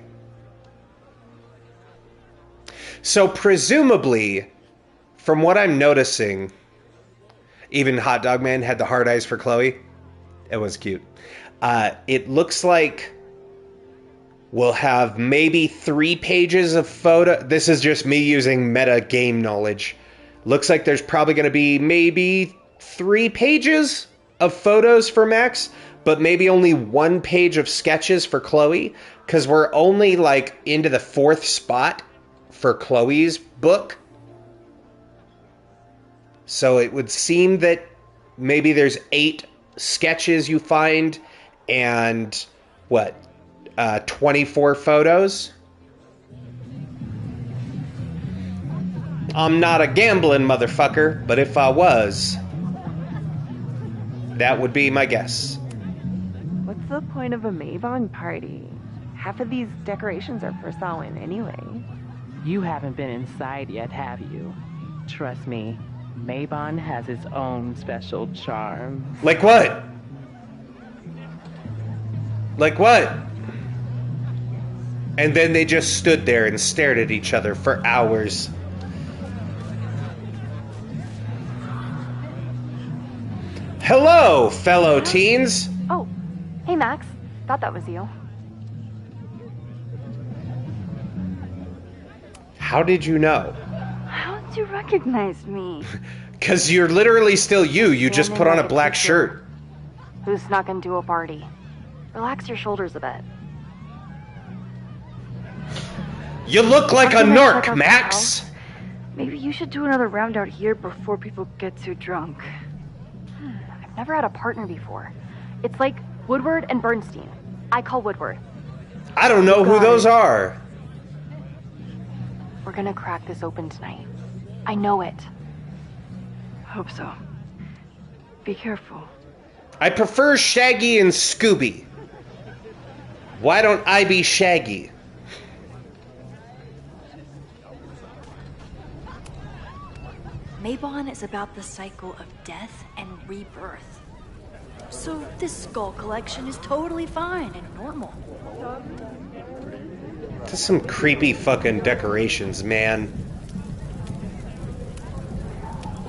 So presumably, from what I'm noticing, even Hot Dog Man had the hard eyes for Chloe. It was cute. It looks like we'll have maybe 3 pages of photo. This is just me using meta game knowledge. Looks like there's probably going to be maybe 3 pages of photos for Max, but maybe only 1 page of sketches for Chloe, because we're only like into the 4th spot for Chloe's book. So it would seem that maybe there's 8 sketches you find and what? 24 photos. I'm not a gambling motherfucker, but if I was, that would be my guess. What's the point of a Mavon party? Half of these decorations are for Samhain anyway. You haven't been inside yet, have you? Trust me, Mavon has its own special charm. Like what? Like what? And then they just stood there and stared at each other for hours. Hello, fellow teens. Oh, hey Max. Thought that was you. How did you know? How did you recognize me? Because you're literally still you. You just put on a black shirt. Who snuck into a party? Relax your shoulders a bit. You look like a After I check narc, out the Max. house, maybe you should do another round out here before people get too drunk. I've never had a partner before. It's like Woodward and Bernstein. I call Woodward. I don't know who those are. We're gonna crack this open tonight. I know it. Hope so. Be careful. I prefer Shaggy and Scooby. Why don't I be Shaggy? Mabon is about the cycle of death and rebirth. So this skull collection is totally fine and normal. That's some creepy fucking decorations, man.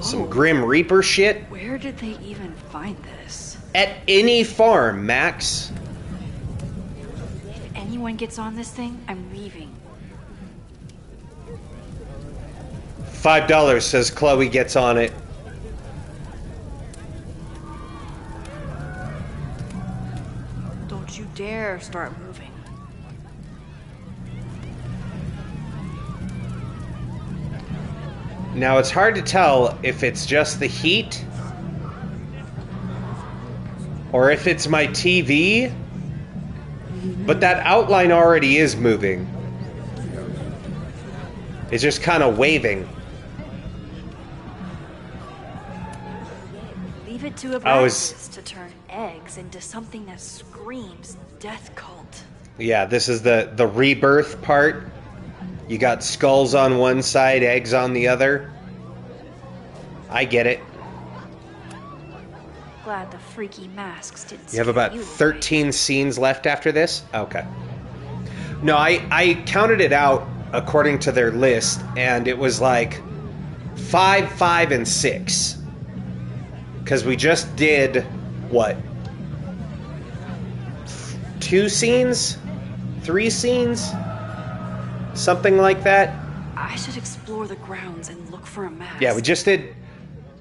Some Grim Reaper shit. Where did they even find this? At any farm, Max. If anyone gets on this thing, I'm leaving. $5, says Chloe gets on it. Don't you dare start moving. Now it's hard to tell if it's just the heat or if it's my TV, but that outline already is moving. It's just kind of waving. Leave it to a I was- Abraxas to turn eggs into something that screams death cult. Yeah, this is the rebirth part. You got skulls on one side, eggs on the other. I get it. Glad the freaky masks didn't You have scare about away. 13 scenes left after this? Okay. No, I counted it out according to their list, and it was like 5, 5, and 6. Because we just did, what? 2 scenes? 3 scenes? Something like that? I should explore the grounds and look for a mask. Yeah, we just did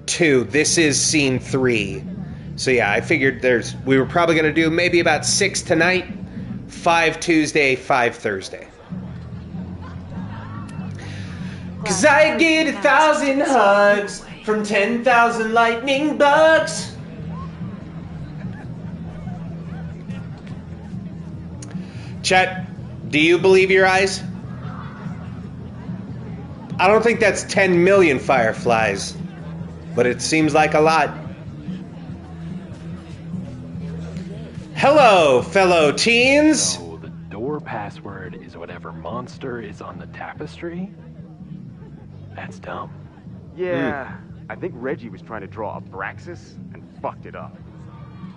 2. This is scene 3. So yeah, I figured we were probably going to do maybe about 6 tonight, 5 Tuesday, 5 Thursday. 'Cause I get 1,000 hugs from 10,000 lightning bugs. Chet, do you believe your eyes? I don't think that's 10 million fireflies, but it seems like a lot. Hello, fellow teens. So the door password is whatever monster is on the tapestry? That's dumb. Yeah, I think Reggie was trying to draw Abraxas and fucked it up.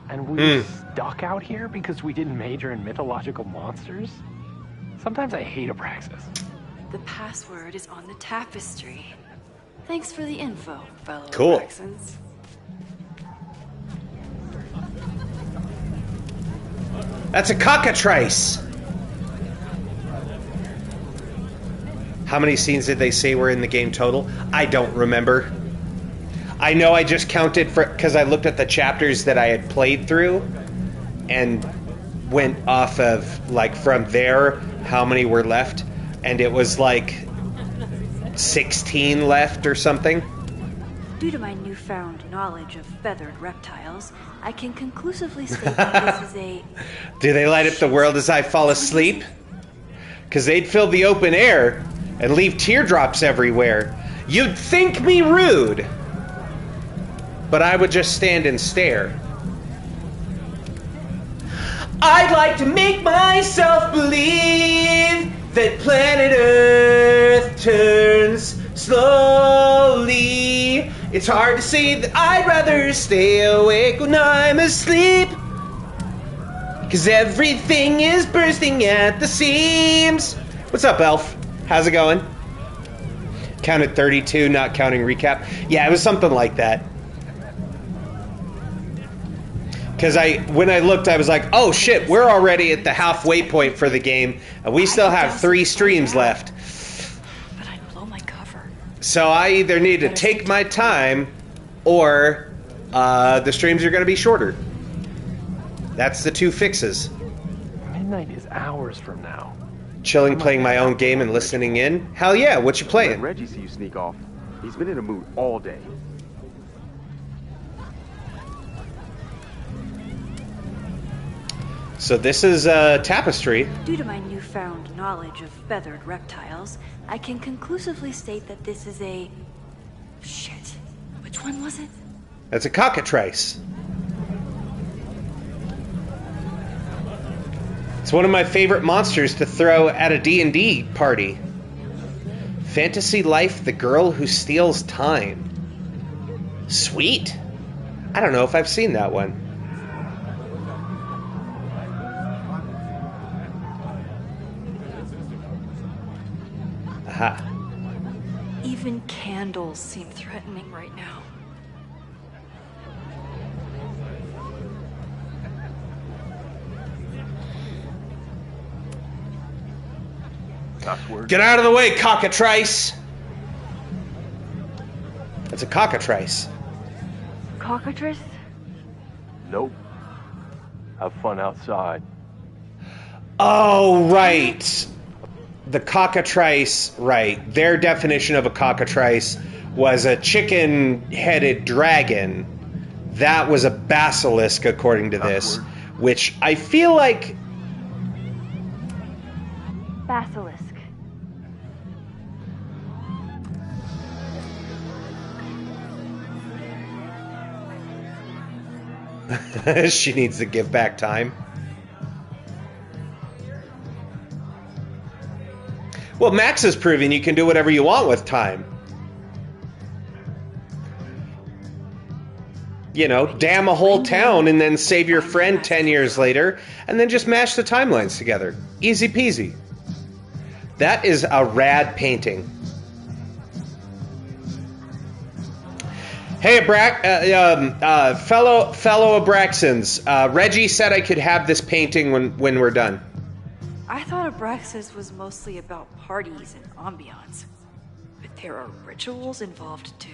And we're stuck out here because we didn't major in mythological monsters? Sometimes I hate Abraxas. The password is on the tapestry. Thanks for the info, fellow Cool. Abraxans. That's a cockatrice. How many scenes did they say were in the game total? I don't remember. I know I just counted because I looked at the chapters that I had played through and went off of, like, from there, how many were left. And it was like 16 left or something. Due to my newfound knowledge of feathered reptiles, I can conclusively state that this is a... Do they light up the world as I fall asleep? Because they'd fill the open air and leave teardrops everywhere. You'd think me rude, but I would just stand and stare. I'd like to make myself believe that planet Earth turns slowly. It's hard to say that I'd rather stay awake when I'm asleep, 'cause everything is bursting at the seams. What's up, Elf? How's it going? Counted 32, not counting recap. Yeah, it was something like that. Because when I looked, I was like, oh shit, we're already at the halfway point for the game, and we still have 3 streams left. But I'd blow my cover. So I either need to take my time, or the streams are going to be shorter. That's the 2 fixes. Midnight is hours from now. Chilling, playing my own game and listening in? Hell yeah, what you playing? Let Reggie see you sneak off. He's been in a mood all day. So this is Tapestry. Due to my newfound knowledge of feathered reptiles, I can conclusively state that this is a... Shit. Which one was it? That's a cockatrice. It's one of my favorite monsters to throw at a D&D party. Fantasy Life, the girl who steals time. Sweet. I don't know if I've seen that one. Aha. Even candles seem threatening right now. Get out of the way, cockatrice! That's a cockatrice. Cockatrice? Nope. Have fun outside. Oh, right. The cockatrice, right. Their definition of a cockatrice was a chicken-headed dragon. That was a basilisk, according to this, which I feel like... Basilisk. She needs to give back time. Well, Max has proven you can do whatever you want with time. You know, damn a whole town and then save your friend 10 years later, and then just mash the timelines together. Easy peasy. That is a rad painting. Hey, fellow Abraxans. Reggie said I could have this painting when we're done. I thought Abraxas was mostly about parties and ambiance. But there are rituals involved too?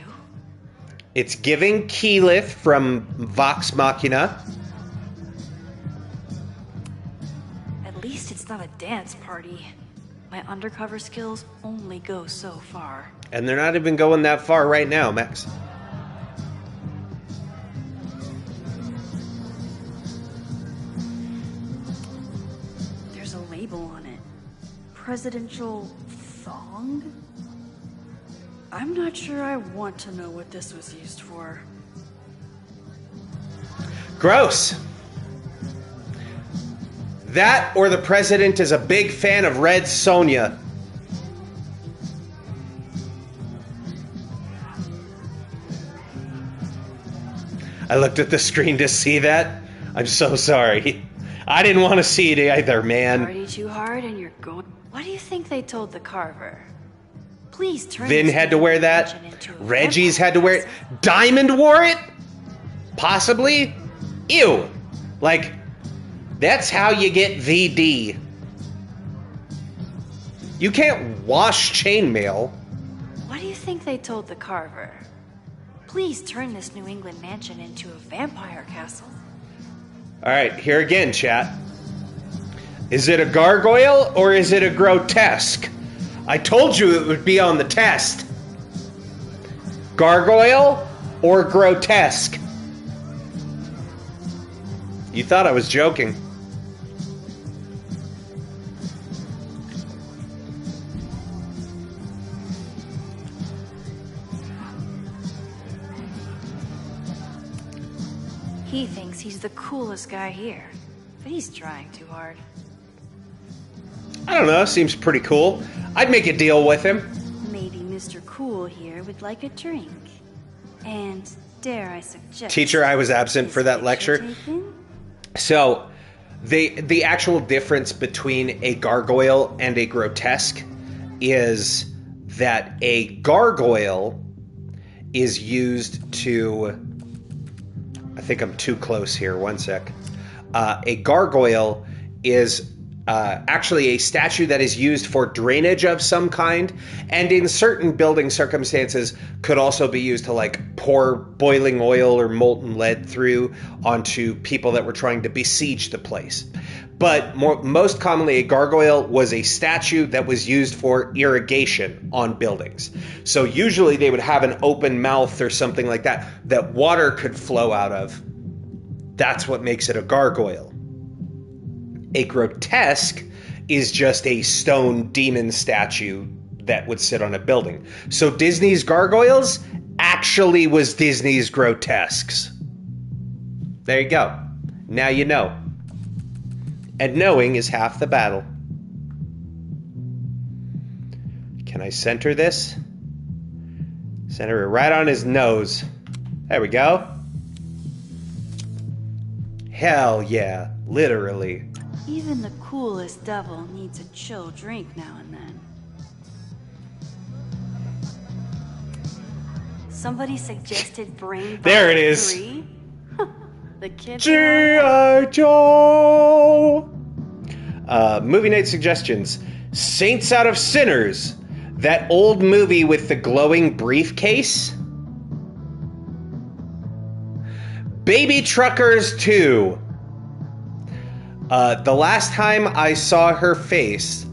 It's giving Keyleth from Vox Machina. At least it's not a dance party. My undercover skills only go so far. And they're not even going that far right now, Max. There's a label on it. Presidential thong? I'm not sure I want to know what this was used for. Gross. That or the president is a big fan of Red Sonja. I looked at the screen to see that. I'm so sorry. I didn't want to see it either, man. Party too hard and you're going... What do you think they told the carver? Please turn... Vin had to wear that. Reggie's had to wear it. Diamond wore it? Possibly? Ew. Like... That's how you get VD. You can't wash chainmail. What do you think they told the carver? Please turn this New England mansion into a vampire castle. Alright, here again, chat. Is it a gargoyle or is it a grotesque? I told you it would be on the test. Gargoyle or grotesque? You thought I was joking. He thinks he's the coolest guy here, but he's trying too hard. I don't know, seems pretty cool. I'd make a deal with him. Maybe Mr. Cool here would like a drink. And dare I suggest... Teacher, I was absent for that lecture. So, the actual difference between a gargoyle and a grotesque is that a gargoyle is used to... I think I'm too close here, one sec. A gargoyle is actually a statue that is used for drainage of some kind, and in certain building circumstances could also be used to like pour boiling oil or molten lead through onto people that were trying to besiege the place. But most commonly, a gargoyle was a statue that was used for irrigation on buildings. So usually they would have an open mouth or something like that that water could flow out of. That's what makes it a gargoyle. A grotesque is just a stone demon statue that would sit on a building. So Disney's gargoyles actually was Disney's grotesques. There you go. Now you know. And knowing is half the battle. Can I center this? Center it right on his nose. There we go. Hell yeah, literally. Even the coolest devil needs a chill drink now and then. Somebody suggested Brain There it is. 3? The kids. G.I. Joe! Movie night suggestions. Saints Out of Sinners. That old movie with the glowing briefcase. Baby Truckers 2. The last time I saw her face,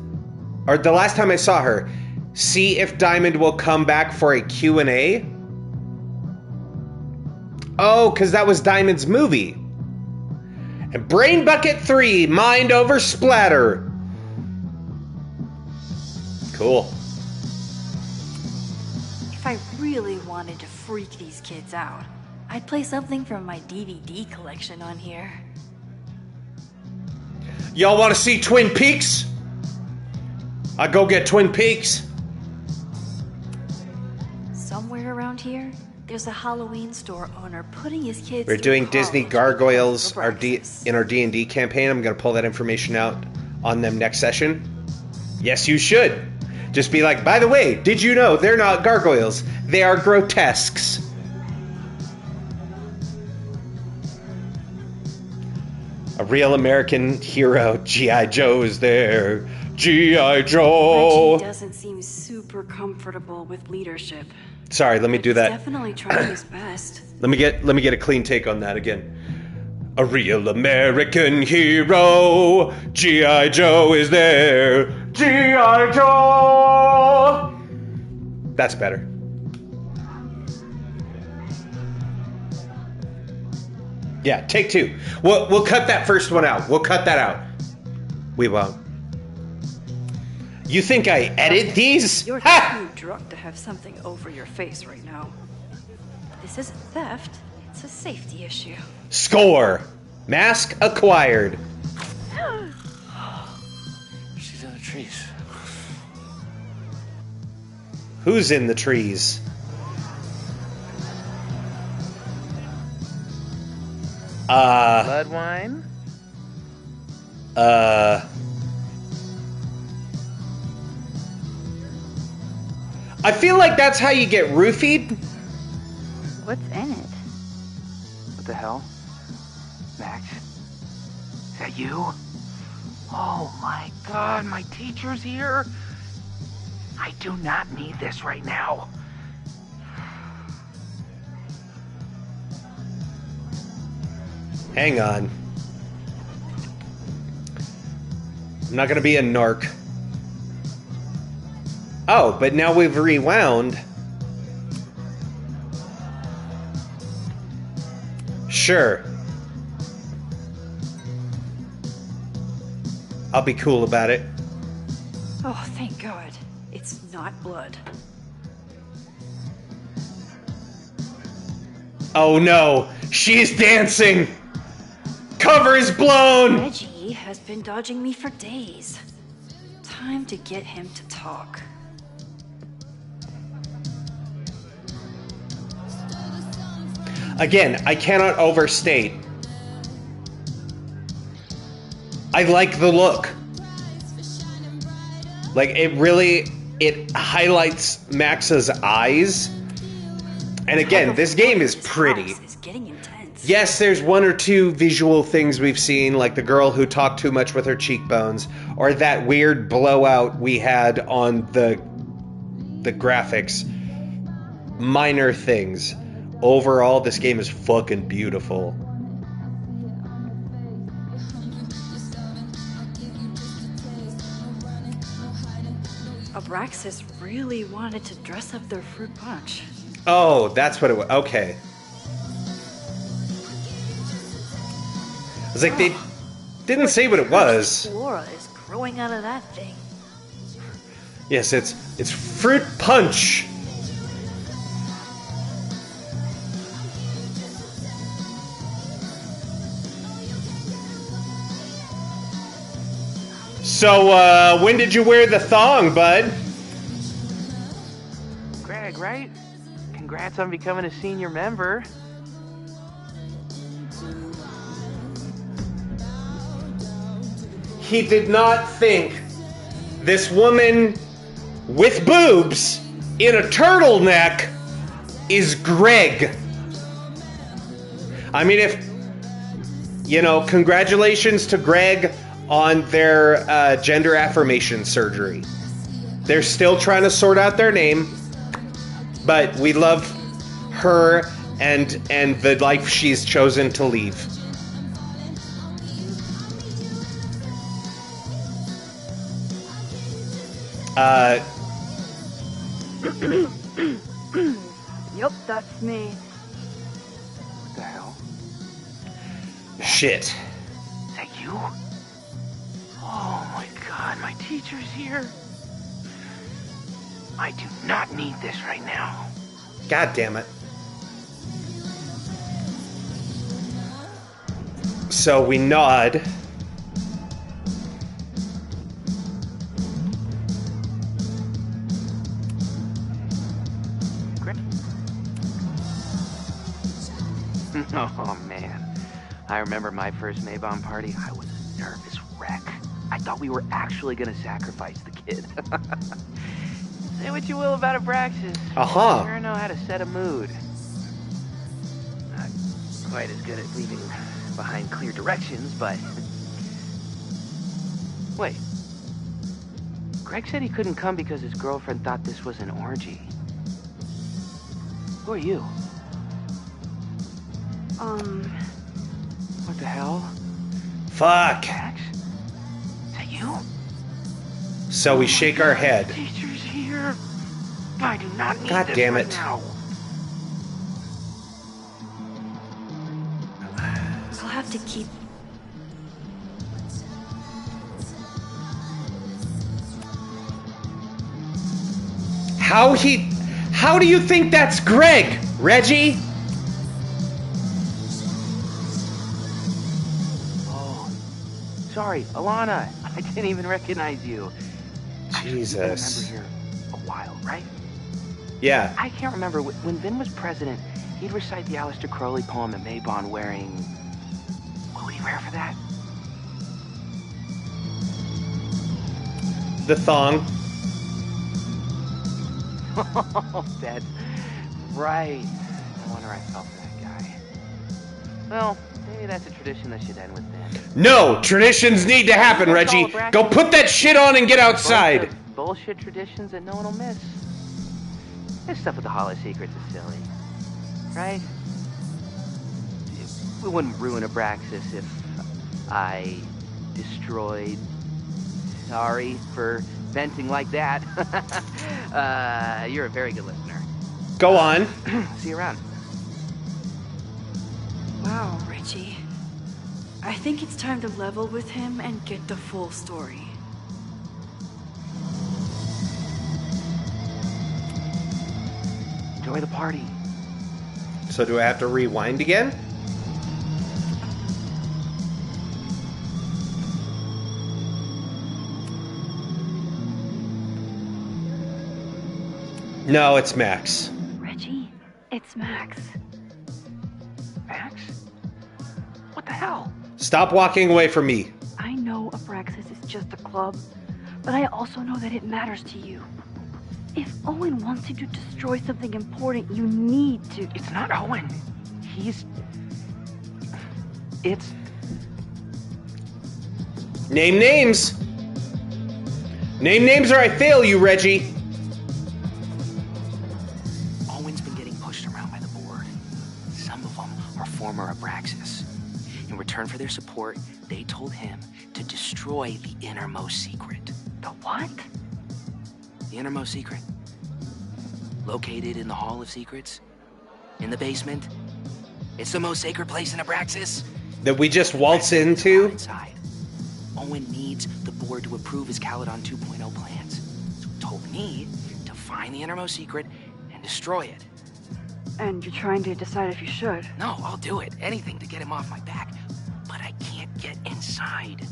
or the last time I saw her, see if Diamond will come back for a Q&A. Oh, because that was Diamond's movie. And Brain Bucket 3, Mind Over Splatter. Cool. If I really wanted to freak these kids out, I'd play something from my DVD collection on here. Y'all want to see Twin Peaks? I'll go get Twin Peaks. Somewhere around here, there's a Halloween store owner putting his kids We're through doing college Disney Gargoyles in our D&D campaign. I'm going to pull that information out on them next session. Yes, you should. Just be like, by the way, did you know they're not gargoyles? They are grotesques. A real American hero, G.I. Joe, is there. G.I. Joe. Reggie doesn't seem super comfortable with leadership. Sorry, let me do that. He's definitely trying his best. Let me get a clean take on that again. A real American hero, G.I. Joe is there. G.I. Joe. That's better. Yeah, take two. We'll cut that first one out. We'll cut that out. We won't. You think I edit these? You're too drunk to have something over your face right now. This isn't theft. It's a safety issue. Score. Mask acquired. She's in the trees. Who's in the trees? Blood wine? I feel like that's how you get roofied. What's in it? What the hell? Max? Is that you? Oh my god, my teacher's here? I do not need this right now. Hang on. I'm not gonna be a narc. Oh, but now we've rewound. Sure. I'll be cool about it. Oh, thank God. It's not blood. Oh no. She's dancing! Cover is blown! Reggie has been dodging me for days. Time to get him to talk. Again, I cannot overstate. I like the look. Like, it highlights Max's eyes. And again, this game is pretty. Yes, there's one or two visual things we've seen, like the girl who talked too much with her cheekbones, or that weird blowout we had on the graphics. Minor things. Overall, this game is fucking beautiful. Abraxas really wanted to dress up their fruit punch. Oh, that's what it was. Okay. It's like they didn't say what it was. Flora is growing out of that thing. Yes, it's fruit punch. So, when did you wear the thong, bud? Greg, right? Congrats on becoming a senior member. He did not think this woman with boobs in a turtleneck is Greg. I mean, congratulations to Greg on their gender affirmation surgery. They're still trying to sort out their name, but we love her and the life she's chosen to leave. Yep, that's me. What the hell? Shit. Is that you? Oh my god, my teacher's here. I do not need this right now. God damn it. So we nod. Oh man, I remember my first Maybon party. I was a nervous wreck. I thought we were actually gonna sacrifice the kid. Say what you will about Abraxas. Uh-huh. Sure know how to set a mood. Not quite as good at leaving behind clear directions, but... Wait. Greg said he couldn't come because his girlfriend thought this was an orgy. Who are you? What the hell? Fuck. Max? Is that you? So we shake our head. Teacher's here. I do not need God this damn right it. now. I'll have to keep... How do you think that's Greg, Reggie? Sorry, Alana. I didn't even recognize you. Jesus. You've been a member here a while, right? Yeah. I can't remember. When Vin was president, he'd recite the Aleister Crowley poem at Maybon wearing... What would he wear for that? The thong. That's right. No wonder I fell for that guy. Well, maybe that's a tradition that should end with Vin. No! Traditions need to happen, Reggie! Go put that shit on and get outside! Bullshit traditions that no one will miss. This stuff with the Hall of Secrets is silly. Right? We wouldn't ruin Abraxas if I destroyed... Sorry for venting like that. You're a very good listener. Go on. See you around. Wow, Reggie. I think it's time to level with him and get the full story. Enjoy the party. So do I have to rewind again? No, it's Max. Reggie, it's Max. Max? What the hell? Stop walking away from me. I know Abraxas is just a club, but I also know that it matters to you. If Owen wants you to destroy something important, you need to. It's not Owen. It's... Name names. Name names or I fail you, Reggie. Owen's been getting pushed around by the board. Some of them are former Abraxas. In return for their support, they told him to destroy the innermost secret. The what? The innermost secret. Located in the Hall of Secrets. In the basement. It's the most sacred place in Abraxas. That we just waltz into? Inside. Owen needs the board to approve his Caledon 2.0 plans. So he told me to find the innermost secret and destroy it. And you're trying to decide if you should? No, I'll do it. Anything to get him off my back. But I can't get inside.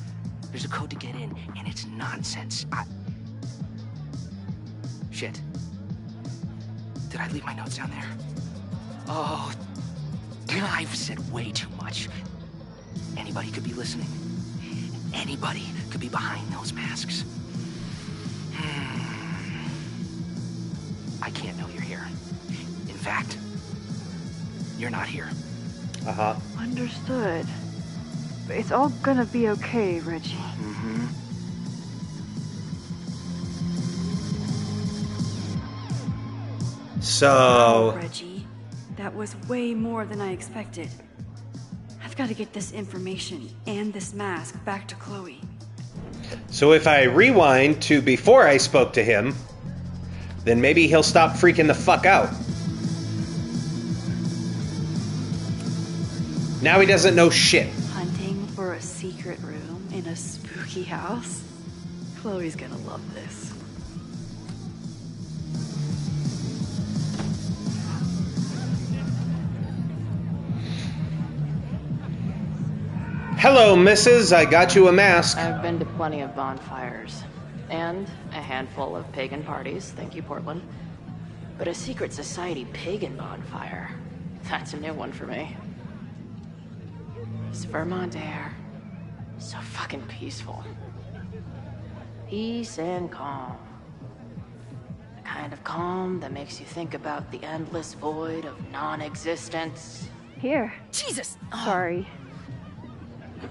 There's a code to get in, and it's nonsense. Shit. Did I leave my notes down there? Oh, I've said way too much. Anybody could be listening. Anybody could be behind those masks. I can't know you're here. In fact, you're not here. Uh-huh. Understood. But it's all gonna be okay, Reggie. Mm-hmm. So... Wow, Reggie, that was way more than I expected. I've got to get this information and this mask back to Chloe. So if I rewind to before I spoke to him, then maybe he'll stop freaking the fuck out. Now he doesn't know shit. Hunting for a secret room in a spooky house? Chloe's gonna love this. Hello, missus. I got you a mask. I've been to plenty of bonfires. And a handful of pagan parties, thank you, Portland. But a secret society pagan bonfire, that's a new one for me. This Vermont air, so fucking peaceful. Peace and calm. The kind of calm that makes you think about the endless void of non-existence. Here. Jesus! Sorry.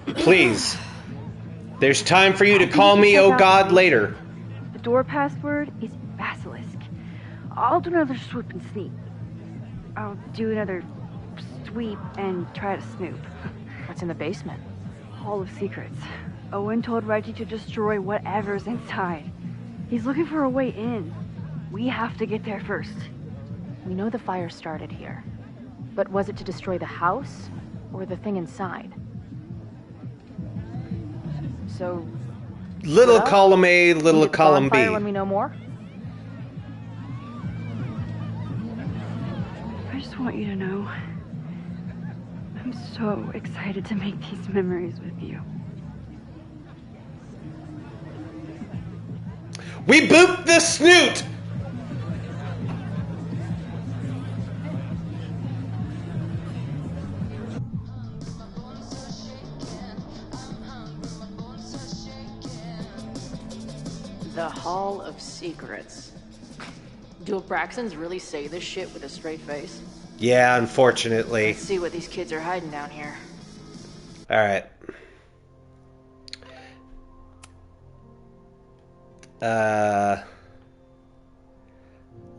Please. There's time for you to call me, oh God, later. The door password is Basilisk. I'll do another swoop and sneak. I'll do another sweep and try to snoop. What's in the basement? Hall of Secrets. Owen told Reggie to destroy whatever's inside. He's looking for a way in. We have to get there first. We know the fire started here. But was it to destroy the house or the thing inside? So... Little column A, little column B. When we know more? I just want you to know, I'm so excited to make these memories with you. We booped the snoot! The Hall of Secrets. Do Abraxans really say this shit with a straight face? Yeah, unfortunately. Let's see what these kids are hiding down here. Alright.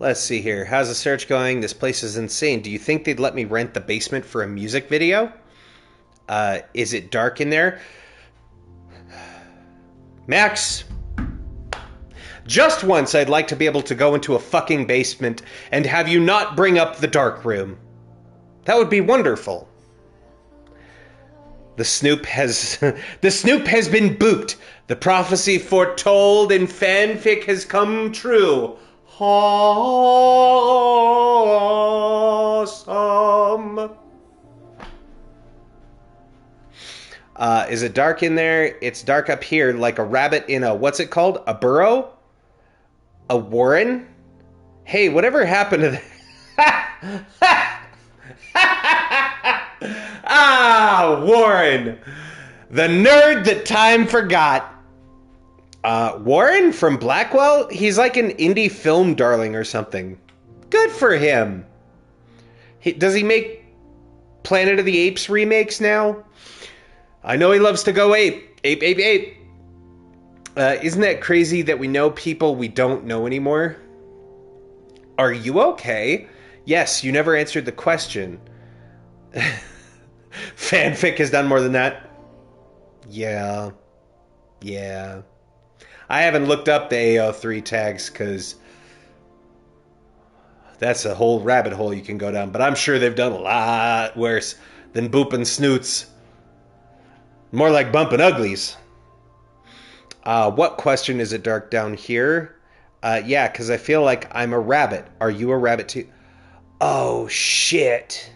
Let's see here. How's the search going? This place is insane. Do you think they'd let me rent the basement for a music video? Is it dark in there? Max! Just once I'd like to be able to go into a fucking basement and have you not bring up the dark room. That would be wonderful. The Snoop has been booped. The prophecy foretold in fanfic has come true. Awesome. Is it dark in there? It's dark up here like a rabbit in a, what's it called? A burrow? A warren? Hey, whatever happened to that? Warren. The nerd that time forgot. Warren from Blackwell? He's like an indie film darling or something. Good for him. Does he make Planet of the Apes remakes now? I know he loves to go ape. Ape, ape, ape. Isn't that crazy that we know people we don't know anymore? Are you okay? Yes, you never answered the question. Fanfic has done more than that. Yeah. I haven't looked up the AO3 tags because that's a whole rabbit hole you can go down. But I'm sure they've done a lot worse than booping snoots. More like bumping uglies. What question is it dark down here? Yeah, because I feel like I'm a rabbit. Are you a rabbit too? Oh, shit.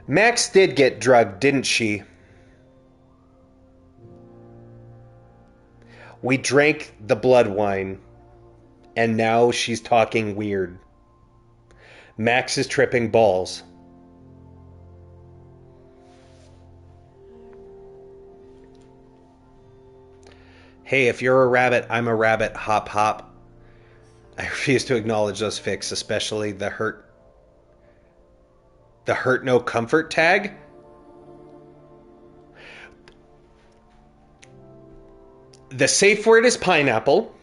Max did get drugged, didn't she? We drank the blood wine, and now she's talking weird. Max is tripping balls. Hey, if you're a rabbit, I'm a rabbit. Hop, hop. I refuse to acknowledge those fics, especially the hurt no comfort tag. The safe word is pineapple.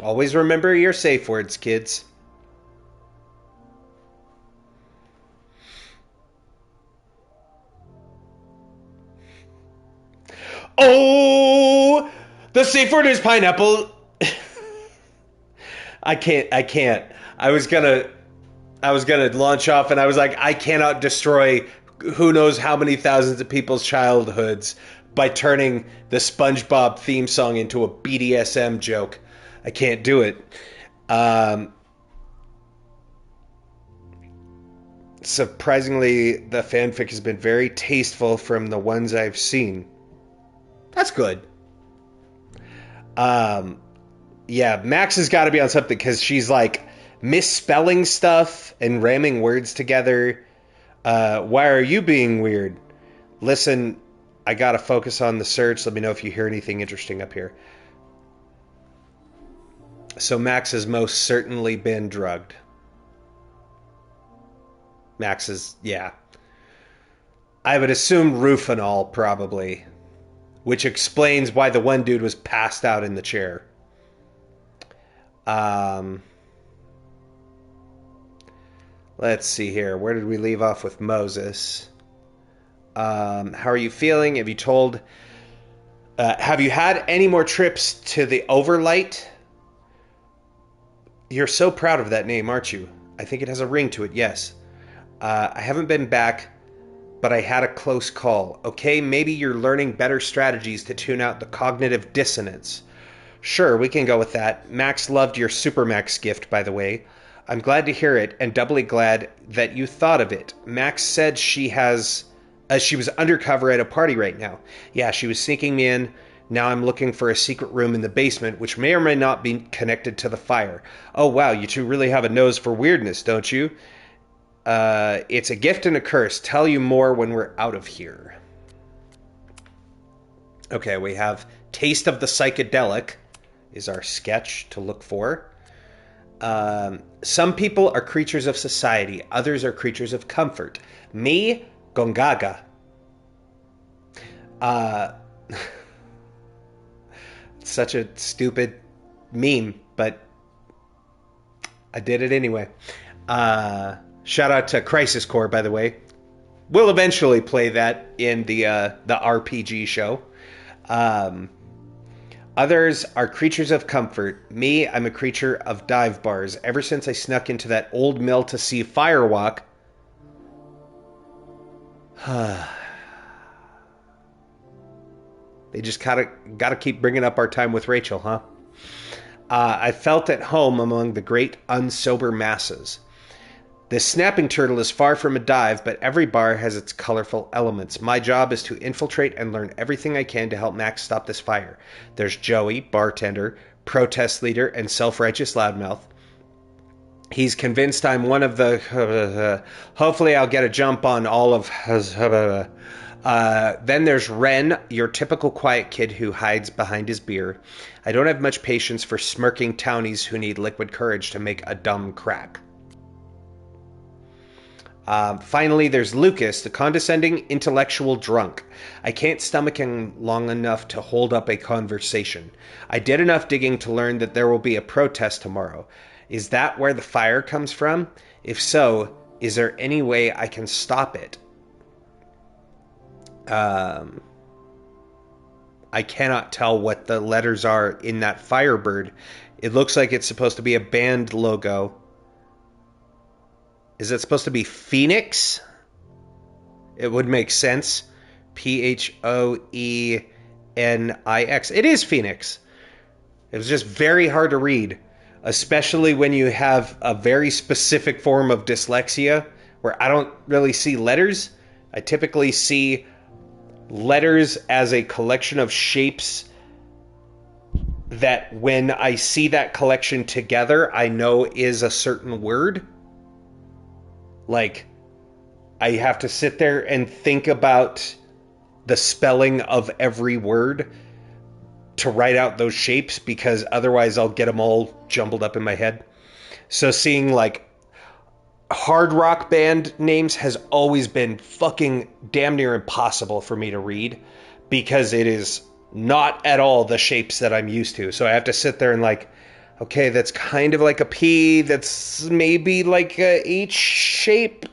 Always remember your safe words, kids. Oh, the safe word is pineapple. I can't. I was gonna launch off and I was like, I cannot destroy who knows how many thousands of people's childhoods by turning the SpongeBob theme song into a BDSM joke. I can't do it. Surprisingly, the fanfic has been very tasteful from the ones I've seen. That's good. Yeah, Max has got to be on something because she's like misspelling stuff and ramming words together. Why are you being weird? Listen, I got to focus on the search. Let me know if you hear anything interesting up here. So Max has most certainly been drugged. Max is, yeah. I would assume Rufinol, probably. Which explains why the one dude was passed out in the chair. Let's see here. Where did we leave off with Moses? How are you feeling? Have you had any more trips to the Overlight? You're so proud of that name, aren't you? I think it has a ring to it, yes. I haven't been back, but I had a close call. Okay, maybe you're learning better strategies to tune out the cognitive dissonance. Sure, we can go with that. Max loved your Super Max gift, by the way. I'm glad to hear it, and doubly glad that you thought of it. Max said she was undercover at a party right now. Yeah, she was sneaking me in. Now I'm looking for a secret room in the basement, which may or may not be connected to the fire. Oh wow, you two really have a nose for weirdness, don't you? It's a gift and a curse. Tell you more when we're out of here. Okay, we have Taste of the Psychedelic is our sketch to look for. Some people are creatures of society. Others are creatures of comfort. Me, Gongaga. Such a stupid meme, but I did it anyway. Shout out to Crisis Core, by the way. We'll eventually play that in the RPG show. Others are creatures of comfort. Me, I'm a creature of dive bars. Ever since I snuck into that old mill to see Firewalk. They just gotta keep bringing up our time with Rachel, huh? I felt at home among the great unsober masses. This snapping turtle is far from a dive, but every bar has its colorful elements. My job is to infiltrate and learn everything I can to help Max stop this fire. There's Joey, bartender, protest leader, and self-righteous loudmouth. He's convinced I'm one of the... hopefully I'll get a jump on all of... then there's Ren, your typical quiet kid who hides behind his beer. I don't have much patience for smirking townies who need liquid courage to make a dumb crack. Finally, there's Lucas, the condescending intellectual drunk. I can't stomach him long enough to hold up a conversation. I did enough digging to learn that there will be a protest tomorrow. Is that where the fire comes from? If so, is there any way I can stop it? I cannot tell what the letters are in that Firebird. It looks like it's supposed to be a band logo. Is it supposed to be Phoenix? It would make sense. Phoenix. It is Phoenix. It was just very hard to read, especially when you have a very specific form of dyslexia where I don't really see letters. I typically see letters as a collection of shapes that when I see that collection together, I know is a certain word. Like, I have to sit there and think about the spelling of every word to write out those shapes, because otherwise I'll get them all jumbled up in my head. So seeing like hard rock band names has always been fucking damn near impossible for me to read, because it is not at all the shapes that I'm used to. So I have to sit there and like, okay, that's kind of like a P, that's maybe like a H shape.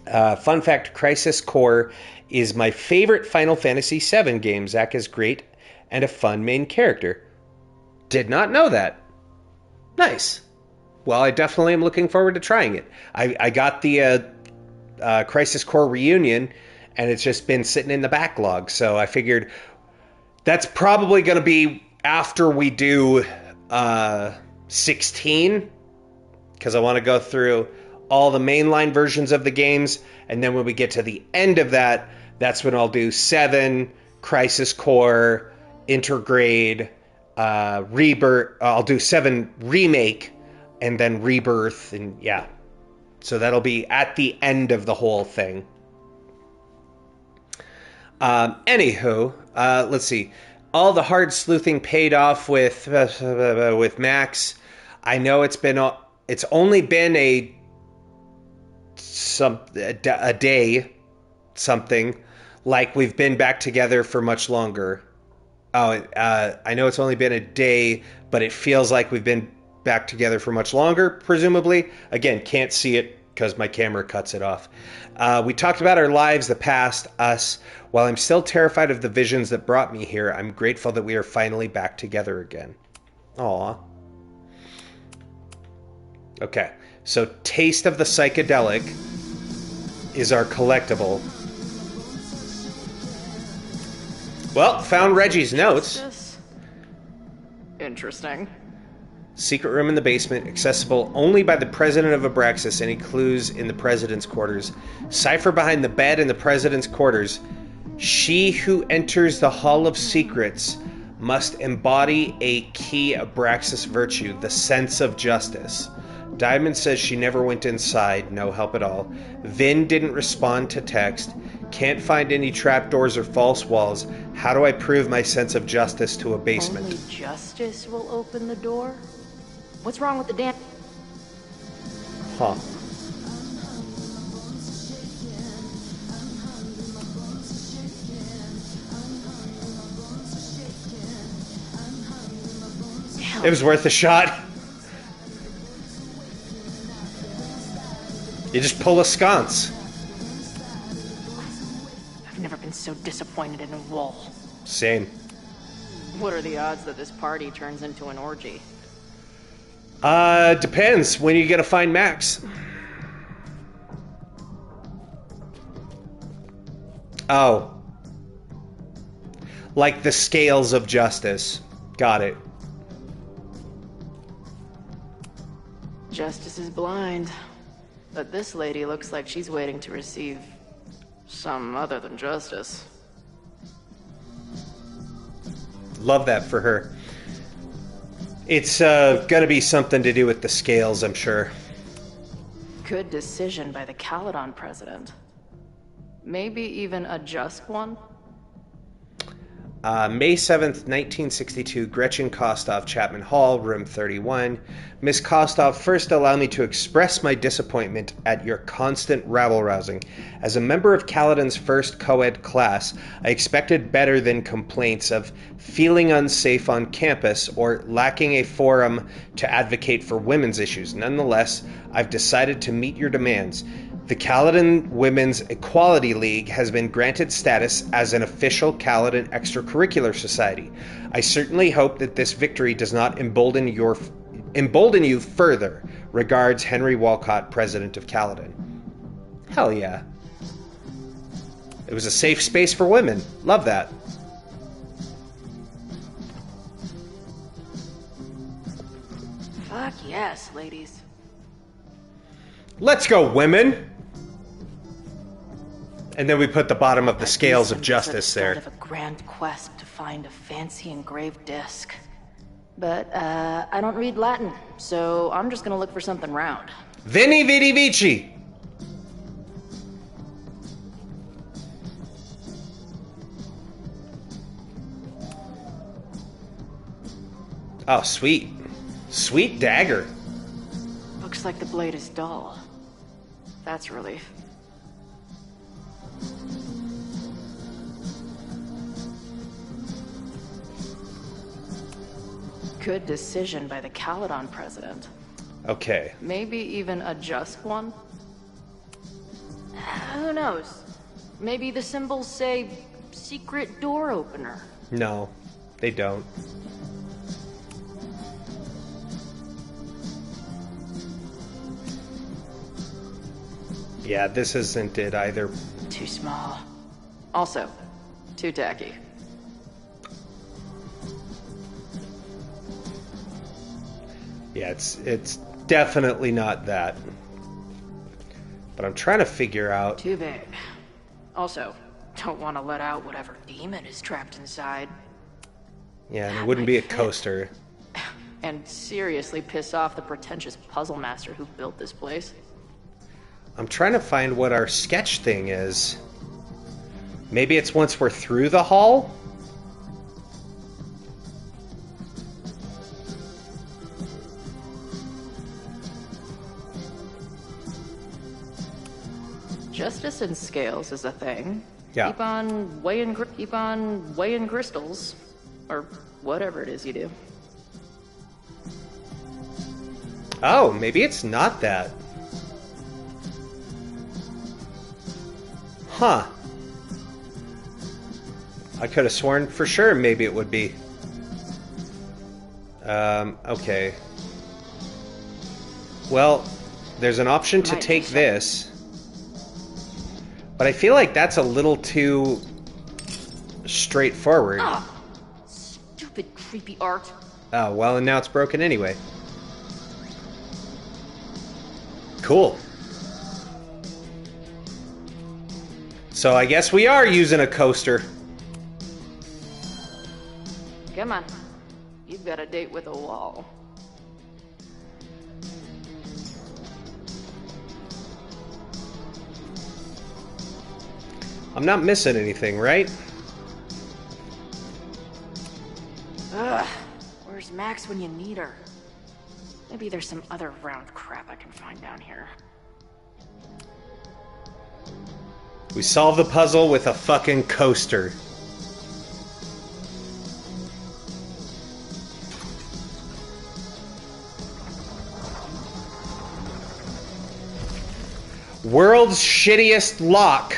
Fun fact, Crisis Core is my favorite Final Fantasy VII game. Zack is great and a fun main character. Did not know that. Nice. Well, I definitely am looking forward to trying it. I got the Crisis Core Reunion, and it's just been sitting in the backlog. So I figured that's probably going to be after we do 16, because I want to go through all the mainline versions of the games, and then when we get to the end of that, that's when I'll do 7, Crisis Core, Intergrade, Rebirth. I'll do 7 Remake, and then Rebirth, and yeah. So that'll be at the end of the whole thing. Anywho, let's see. All the hard sleuthing paid off with Max. I know it's only been a day, something, like we've been back together for much longer. I know it's only been a day, but it feels like we've been back together for much longer, presumably. Again, can't see it because my camera cuts it off. We talked about our lives, the past, us. While I'm still terrified of the visions that brought me here, I'm grateful that we are finally back together again. Aw. Okay, so Taste of the Psychedelic is our collectible. Well, found Reggie's notes. Interesting. Secret room in the basement, accessible only by the president of Abraxas. Any clues in the president's quarters? Cipher behind the bed in the president's quarters. She who enters the Hall of Secrets must embody a key Abraxas virtue, the sense of justice. Diamond says she never went inside, no help at all. Vin didn't respond to text. Can't find any trapdoors or false walls. How do I prove my sense of justice to a basement? Only justice will open the door? What's wrong with the damn... Huh. It was worth a shot. You just pull a sconce. I've never been so disappointed in a wall. Same. What are the odds that this party turns into an orgy? Depends. When are you gonna find Max? Oh. Like the scales of justice. Got it. Justice is blind. But this lady looks like she's waiting to receive some other than justice. Love that for her. It's gonna be something to do with the scales, I'm sure. Good decision by the Caledon president. Maybe even a just one? May 7th, 1962, Gretchen Kostov, Chapman Hall, room 31. Miss Kostov, first allow me to express my disappointment at your constant rabble-rousing. As a member of Caledon's first co-ed class, I expected better than complaints of feeling unsafe on campus or lacking a forum to advocate for women's issues. Nonetheless, I've decided to meet your demands. The Caledon Women's Equality League has been granted status as an official Caledon extracurricular society. I certainly hope that this victory does not embolden you further. Regards, Henry Walcott, President of Caledon. Hell yeah. It was a safe space for women. Love that. Fuck yes, ladies. Let's go, women! And then we put the bottom of the scales of justice there. Of a grand quest to find a fancy engraved disc. But, I don't read Latin, so I'm just gonna look for something round. Veni Vidi Vici! Oh, sweet. Sweet dagger. Looks like the blade is dull. That's a relief. Good decision by the Caledon president. Okay. Maybe even a just one? Who knows? Maybe the symbols say secret door opener. No, they don't. Yeah, this isn't it either. Too small. Also, too tacky. Yeah, it's definitely not that. But I'm trying to figure out... Too big. Also, don't want to let out whatever demon is trapped inside. Yeah, and it wouldn't be a coaster. And seriously piss off the pretentious puzzle master who built this place. I'm trying to find what our sketch thing is. Maybe it's once we're through the hall? Justice and scales is a thing. Yeah. Keep on weighing crystals, or whatever it is you do. Oh, maybe it's not that. Huh. I could have sworn for sure maybe it would be. Okay. Well, there's an option to take this. But I feel like that's a little too straightforward. Ah, stupid creepy art. Oh, well, and now it's broken anyway. Cool. So I guess we are using a coaster. Come on. You've got a date with a wall. I'm not missing anything, right? Ugh. Where's Max when you need her? Maybe there's some other round crap I can find down here. We solve the puzzle with a fucking coaster. World's shittiest lock.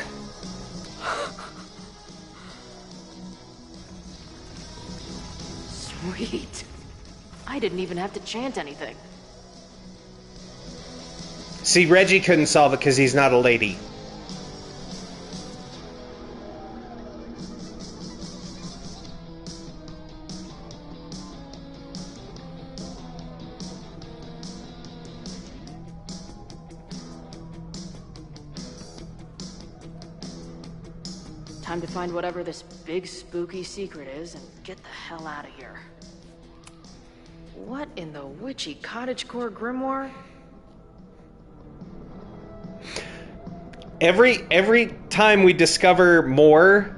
Sweet. I didn't even have to chant anything. See, Reggie couldn't solve it because he's not a lady. Time to find whatever this big spooky secret is and get the hell out of here. What in the witchy cottagecore grimoire? Every time we discover more,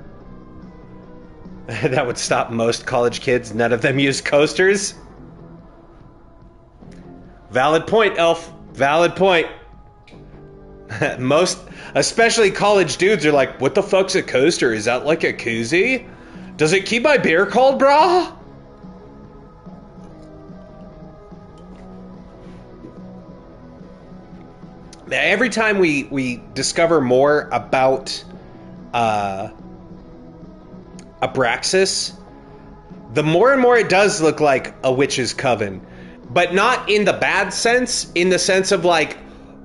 that would stop most college kids. None of them use coasters. Valid point, Elf. Valid point. Most, especially college dudes, are like, what the fuck's a coaster? Is that like a koozie? Does it keep my beer cold, brah? Every time we discover more about Abraxas, the more and more it does look like a witch's coven. But not in the bad sense, in the sense of like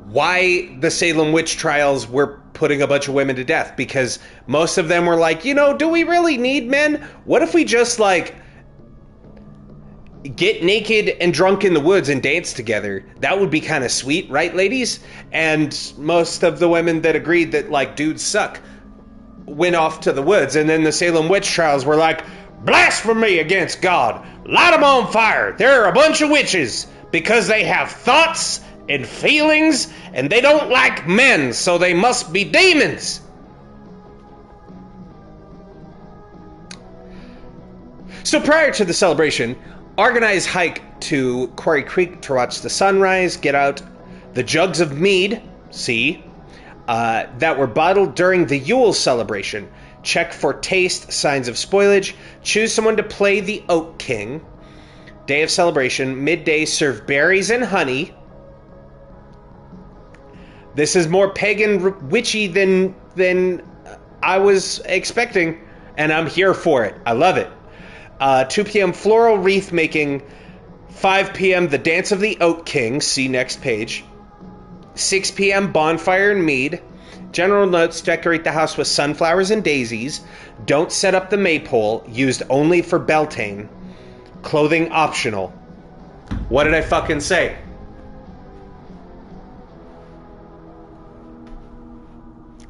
why the Salem witch trials were putting a bunch of women to death. Because most of them were like, you know, do we really need men? What if we just like get naked and drunk in the woods and dance together? That would be kind of sweet, right, ladies? And most of the women that agreed that like dudes suck went off to the woods. And then the Salem witch trials were like, blasphemy against God. Light them on fire. They're a bunch of witches because they have thoughts and feelings and they don't like men, so they must be demons. So prior to the celebration, organize hike to Quarry Creek to watch the sunrise, get out the jugs of mead, that were bottled during the Yule celebration. Check for taste, signs of spoilage. Choose someone to play the Oak King. Day of celebration, midday, serve berries and honey. This is more pagan witchy than I was expecting, and I'm here for it. I love it. 2 p.m. floral wreath making. 5 p.m. the Dance of the Oak King. See next page. 6 p.m. bonfire and mead. General notes, decorate the house with sunflowers and daisies. Don't set up the maypole. Used only for Beltane. Clothing optional. What did I fucking say?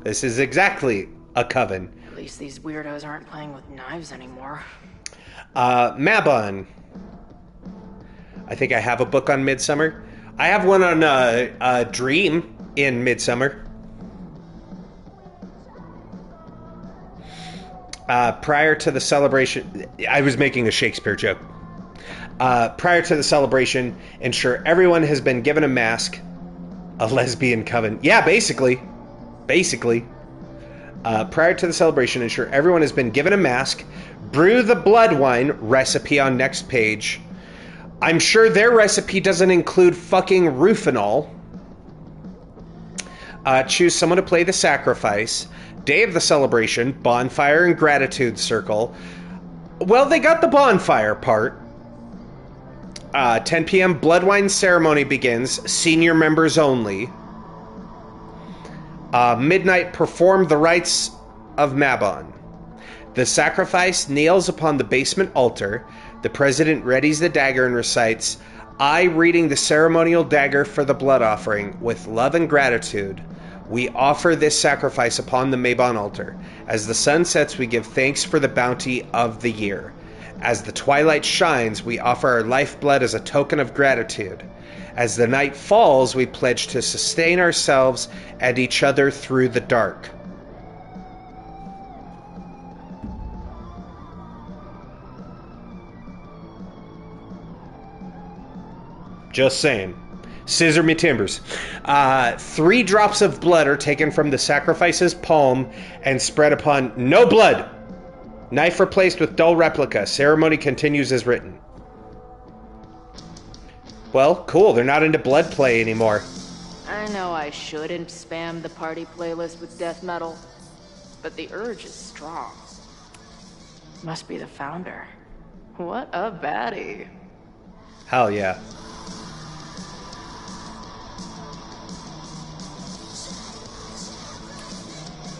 This is exactly a coven. At least these weirdos aren't playing with knives anymore. Mabon. I think I have a book on Midsummer. I have one on Dream in Midsummer. Prior to the celebration, I was making a Shakespeare joke. Prior to the celebration, ensure everyone has been given a mask. A lesbian coven. Yeah, basically. Prior to the celebration, ensure everyone has been given a mask. Brew the blood wine, recipe on next page. I'm sure their recipe doesn't include fucking Rufinol. Choose someone to play the sacrifice. Day of the celebration, bonfire and gratitude circle. Well, they got the bonfire part. 10 p.m. blood wine ceremony begins. Senior members only. Midnight, perform the rites of Mabon. The sacrifice kneels upon the basement altar. The president readies the dagger and recites, I, reading the ceremonial dagger for the blood offering, with love and gratitude, we offer this sacrifice upon the Mabon altar. As the sun sets, we give thanks for the bounty of the year. As the twilight shines, we offer our lifeblood as a token of gratitude. As the night falls, we pledge to sustain ourselves and each other through the dark. Just saying. Scissor me timbers. 3 drops of blood are taken from the sacrifice's palm and spread upon no blood. Knife replaced with dull replica. Ceremony continues as written. Well, cool. They're not into blood play anymore. I know I shouldn't spam the party playlist with death metal, but the urge is strong. Must be the founder. What a baddie. Hell yeah.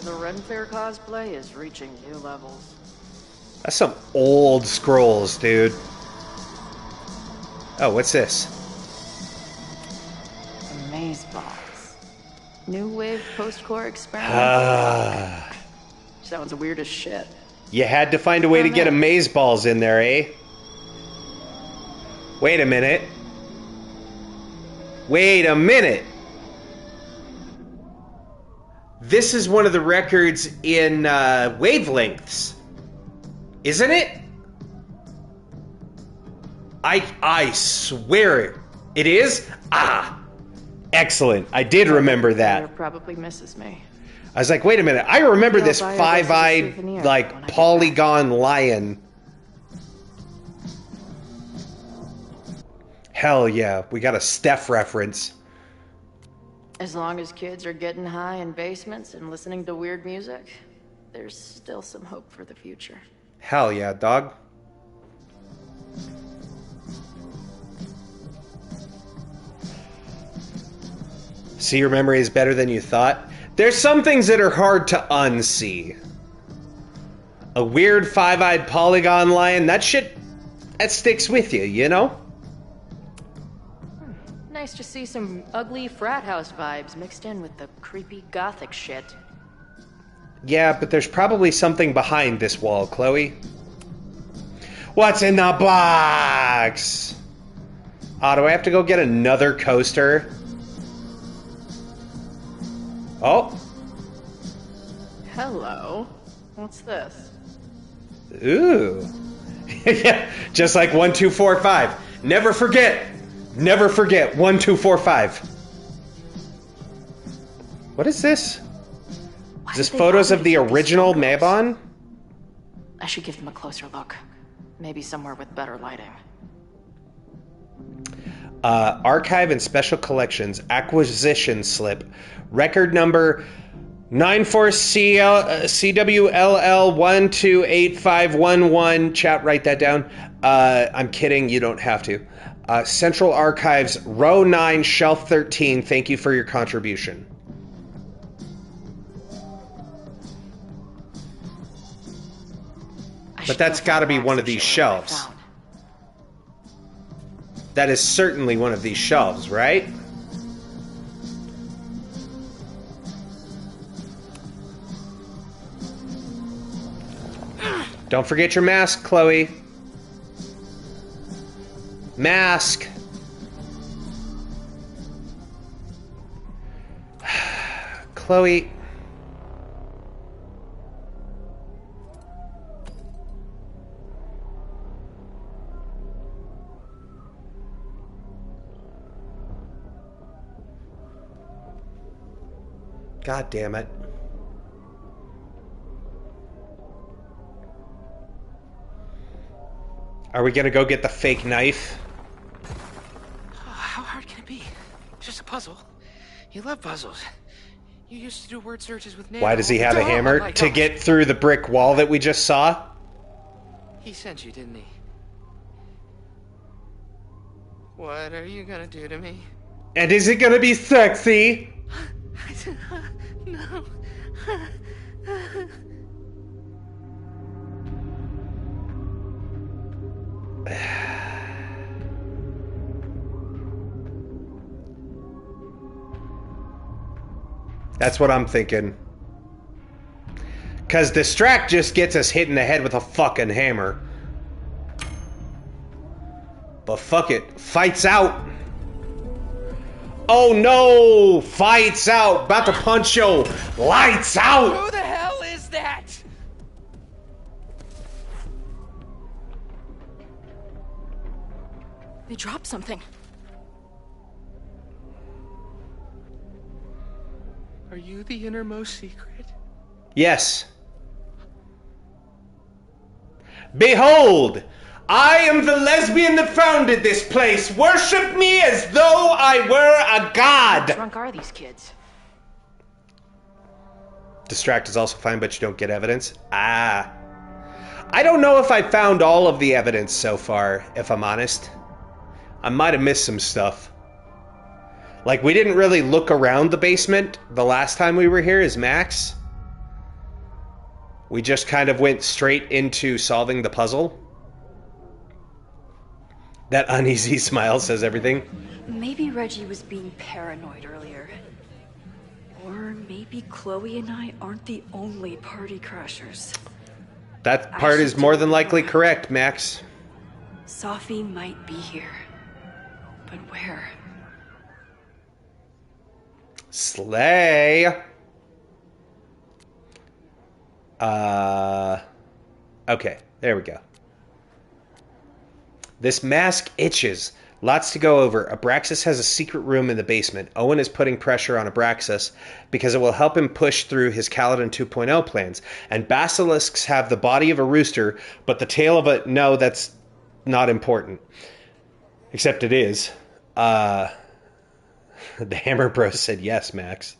The Ren Fair cosplay is reaching new levels. That's some old scrolls, dude. Oh, what's this? Maze box. New wave post-core experiment. sounds weird as shit. You had to find a way to get amazeballs in there, eh? Wait a minute. Wait a minute. This is one of the records in wavelengths, isn't it? I swear it is. Ah, excellent. I did remember that. Probably misses me. I was like, wait a minute. I remember this five-eyed, like, polygon lion. Hell yeah, we got a Steph reference. As long as kids are getting high in basements and listening to weird music, there's still some hope for the future. Hell yeah, dog. See, your memory is better than you thought. There's some things that are hard to unsee. A weird five-eyed polygon lion, that shit, that sticks with you, you know? Nice to see some ugly frat house vibes mixed in with the creepy gothic shit. Yeah, but there's probably something behind this wall, Chloe. What's in the box? Oh, do I have to go get another coaster? Oh. Hello. What's this? Ooh. Yeah, just like 1, 2, 4, 5. Never forget. Never forget. 1, 2, 4, 5. What is this? Is this photos of the original Mabon? I should give them a closer look. Maybe somewhere with better lighting. Archive and Special Collections acquisition slip. Record number 94CWLL128511. Chat, write that down. I'm kidding. You don't have to. Central Archives, row 9, shelf 13. Thank you for your contribution. But that's got to be one of these shelves. That is certainly one of these shelves, right? Don't forget your mask, Chloe. Mask. Chloe. God damn it. Are we gonna go get the fake knife? How hard can it be? It's just a puzzle. You love puzzles. You used to do word searches with nails. Why does he have a hammer? To get through the brick wall that we just saw? He sent you, didn't he? What are you gonna do to me? And is it gonna be sexy? No. That's what I'm thinking. Because Distract just gets us hit in the head with a fucking hammer. But fuck it. Fights out. Oh no! Fights out! About to punch yo! Lights out! Who the hell is that? They dropped something. Are you the innermost secret? Yes. Behold! I am the lesbian that founded this place. Worship me as though I were a god. How drunk are these kids? Distract is also fine, but you don't get evidence. Ah. I don't know if I found all of the evidence so far, if I'm honest. I might have missed some stuff. Like, we didn't really look around the basement the last time we were here as Max. We just kind of went straight into solving the puzzle. That uneasy smile says everything. Maybe Reggie was being paranoid earlier. Or maybe Chloe and I aren't the only party crashers. That part is more than likely correct, Max. Sophie might be here. But where? Slay. Okay, there we go. This mask itches. Lots to go over. Abraxas has a secret room in the basement. Owen is putting pressure on Abraxas because it will help him push through his Kaladin 2.0 plans. And basilisks have the body of a rooster, but the tail of a... No, that's not important. Except it is. The Hammer Bros said yes, Max.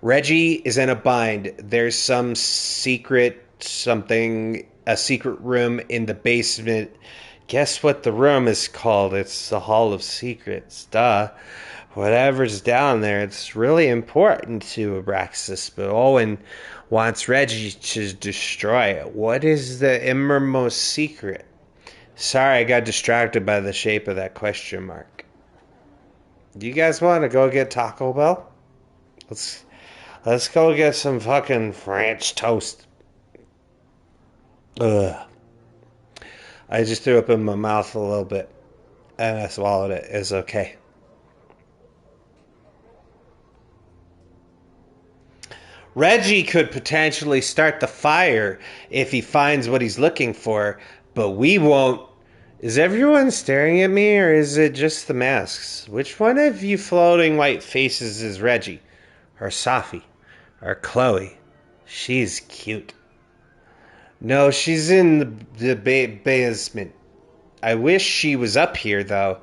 Reggie is in a bind. There's some secret something, a secret room in the basement. Guess what the room is called? It's the Hall of Secrets. Duh. Whatever's down there, it's really important to Abraxas, but Owen wants Reggie to destroy it. What is the innermost secret? Sorry, I got distracted by the shape of that question mark. Do you guys want to go get Taco Bell? Let's go get some fucking French toast. Ugh. I just threw up in my mouth a little bit, and I swallowed it. It's okay. Reggie could potentially start the fire if he finds what he's looking for, but we won't. Is everyone staring at me, or is it just the masks? Which one of you floating white faces is Reggie? Or Sophie? Or Chloe? She's cute. No, she's in the basement. I wish she was up here, though.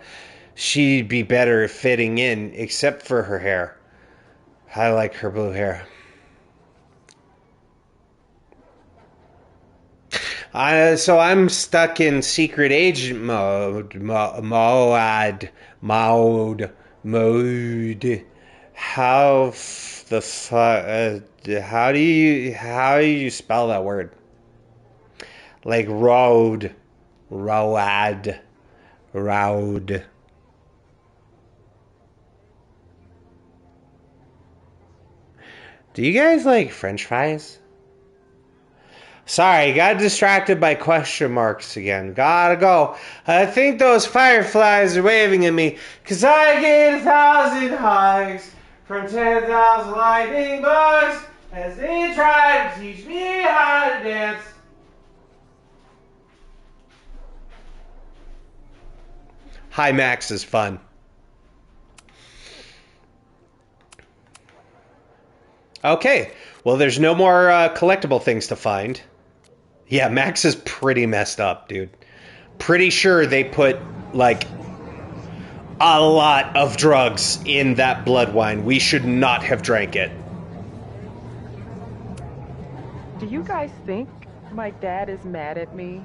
She'd be better fitting in, except for her hair. I like her blue hair. So I'm stuck in secret agent mode. How the fuck? How do you spell that word? Like road. Do you guys like French fries? Sorry, got distracted by question marks again. Gotta go. I think those fireflies are waving at me, 'cause I get 1,000 hugs from 10,000 lightning bugs as they try to teach me how to dance. Hi, Max is fun. Okay, well, there's no more collectible things to find. Yeah, Max is pretty messed up, dude. Pretty sure they put, like, a lot of drugs in that blood wine. We should not have drank it. Do you guys think my dad is mad at me?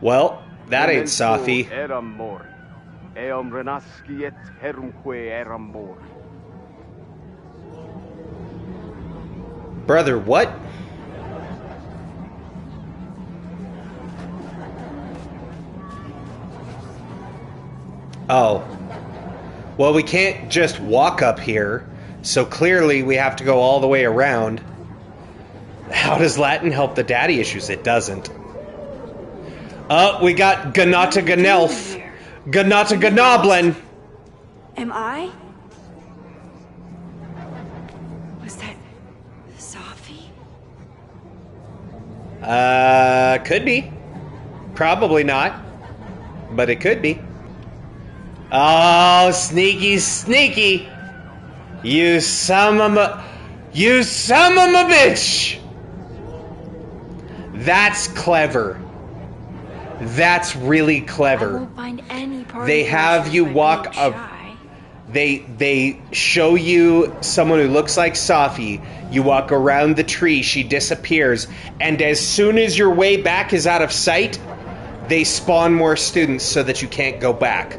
Well, that ain't Sophie. Brother, what? Oh. Well, we can't just walk up here, so clearly we have to go all the way around. How does Latin help the daddy issues? It doesn't. Oh, we got Ganata Ganelf. Ganata Ganoblin. Am I? Was that Sophie? Could be. Probably not. But it could be. Oh, sneaky, sneaky. You son of a bitch. That's clever. That's really clever. I won't find any part They have you walk up. They show you someone who looks like Sophie. You walk around the tree, she disappears, and as soon as your way back is out of sight, they spawn more students so that you can't go back.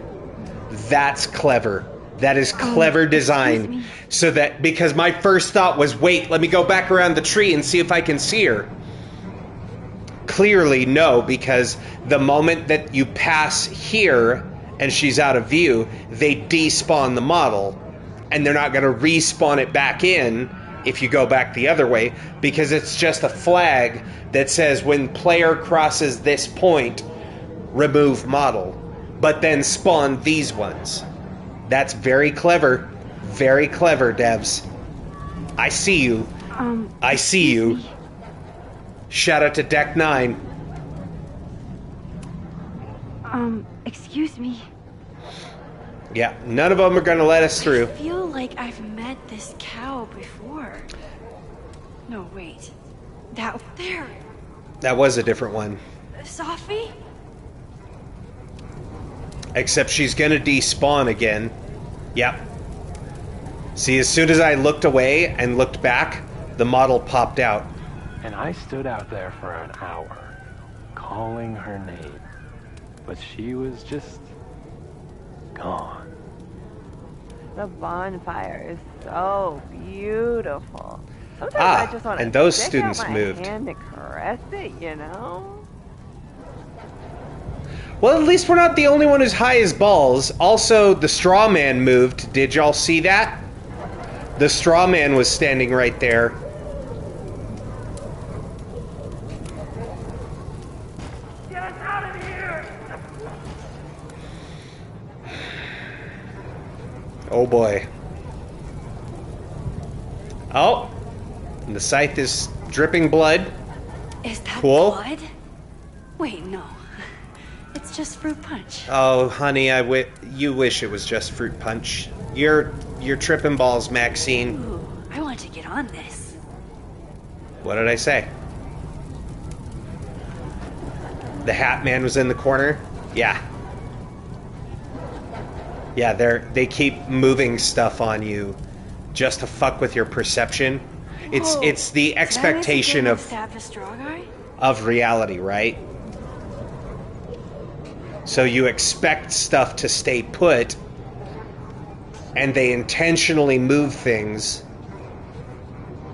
That's clever. That is clever design. So that, because my first thought was, wait, let me go back around the tree and see if I can see her. Clearly, no, because the moment that you pass here and she's out of view, they despawn the model. and they're not going to respawn it back in if you go back the other way, because it's just a flag that says when player crosses this point, remove model, but then spawn these ones. That's very clever, devs. I see you. I see you. Shout out to Deck 9. Excuse me. Yeah, none of them are gonna let us through. I feel like I've met this cow before. No, wait. That there. That was a different one. Safi? Except she's gonna despawn again. Yep. See, as soon as I looked away and looked back, the model popped out. And I stood out there for an hour, calling her name. But she was just gone. The bonfire is so beautiful. Sometimes I just want to and those stick students out my moved. hand to caress it, you know? Well, at least we're not the only one who's high as balls. Also, the straw man moved. Did y'all see that? The straw man was standing right there. Get us out of here! Oh boy. Oh, and the scythe is dripping blood. Is that Cool. blood? Wait, no. It's just fruit punch. Oh, honey, you wish it was just fruit punch. You're tripping balls, Maxine. Ooh, I want to get on this. What did I say? The Hat Man was in the corner? Yeah. Yeah, they keep moving stuff on you just to fuck with your perception. It's the expectation of Stab the straw guy? of reality, right? So you expect stuff to stay put, and they intentionally move things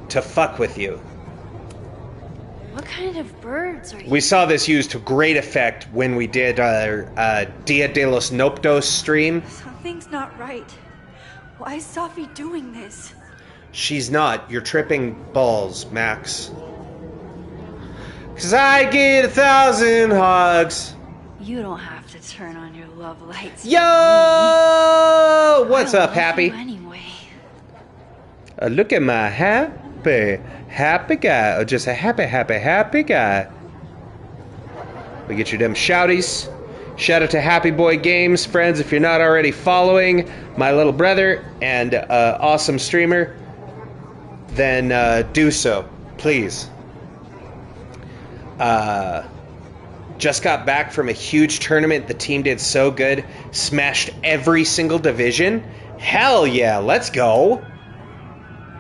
to fuck with you. What kind of birds are you? We saw this used to great effect when we did our Dia de los Noptos stream. Something's not right. Why is Safi doing this? She's not. You're tripping balls, Max. 'Cause I get 1,000 hugs. You don't have to turn on your love lights. Yo! What's up, Happy? Anyway. Look at my happy guy. Oh, just a happy guy. We get you them shouties. Shout out to Happy Boy Games, friends. If you're not already following my little brother and awesome streamer, then do so, please. Just got back from a huge tournament. The team did so good. Smashed every single division. Hell yeah, let's go.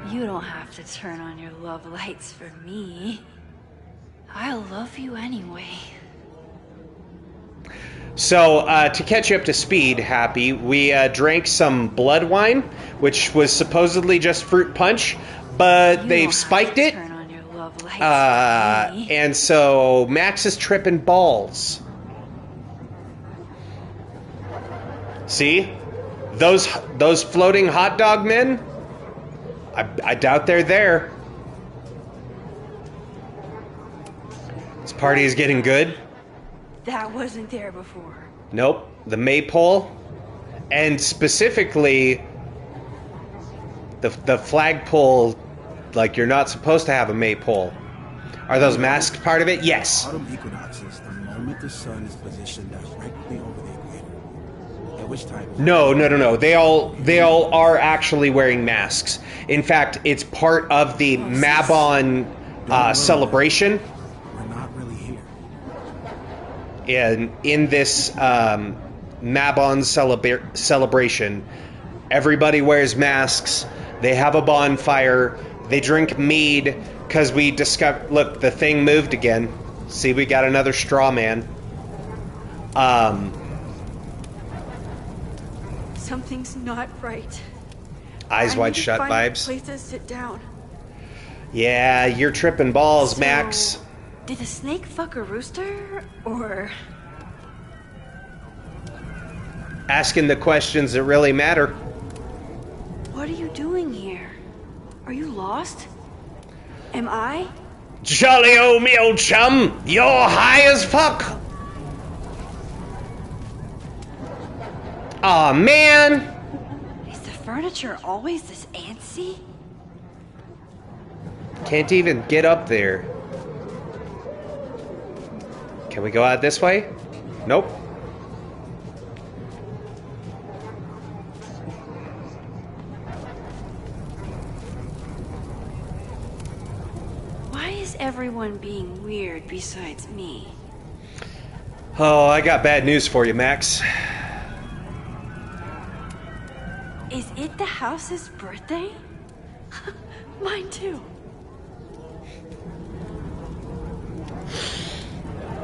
You don't have to turn on your love lights for me. I love you anyway. So, to catch you up to speed, Happy, we drank some blood wine, which was supposedly just fruit punch, but they've spiked it. And so Max is tripping balls. See? Those floating hot dog men? I doubt they're there. This party is getting good. That wasn't there before. Nope. The maypole. And specifically the flagpole, like you're not supposed to have a maypole. Are those masks part of it? Yes. Autumn equinoxes, the moment the sun is positioned directly over the equator. At which time? No. They all are actually wearing masks. In fact, it's part of the Mabon celebration. We're not really here. In this Mabon celebration, everybody wears masks. They have a bonfire. They drink mead. Because we discovered... Look, the thing moved again. See, we got another straw man. Something's not right. Eyes wide shut vibes. Place to sit down. Yeah, you're tripping balls, Max. Did the snake fuck a rooster, or... Asking the questions that really matter. What are Are you lost? Am I? Jolly old me old chum, you're high as fuck. Aw, man. Is the furniture always this antsy? Can't even get up there. Can we go out this way? Nope. Why is everyone being weird besides me? Oh, I got bad news for you, Max. Is it the house's birthday? Mine too.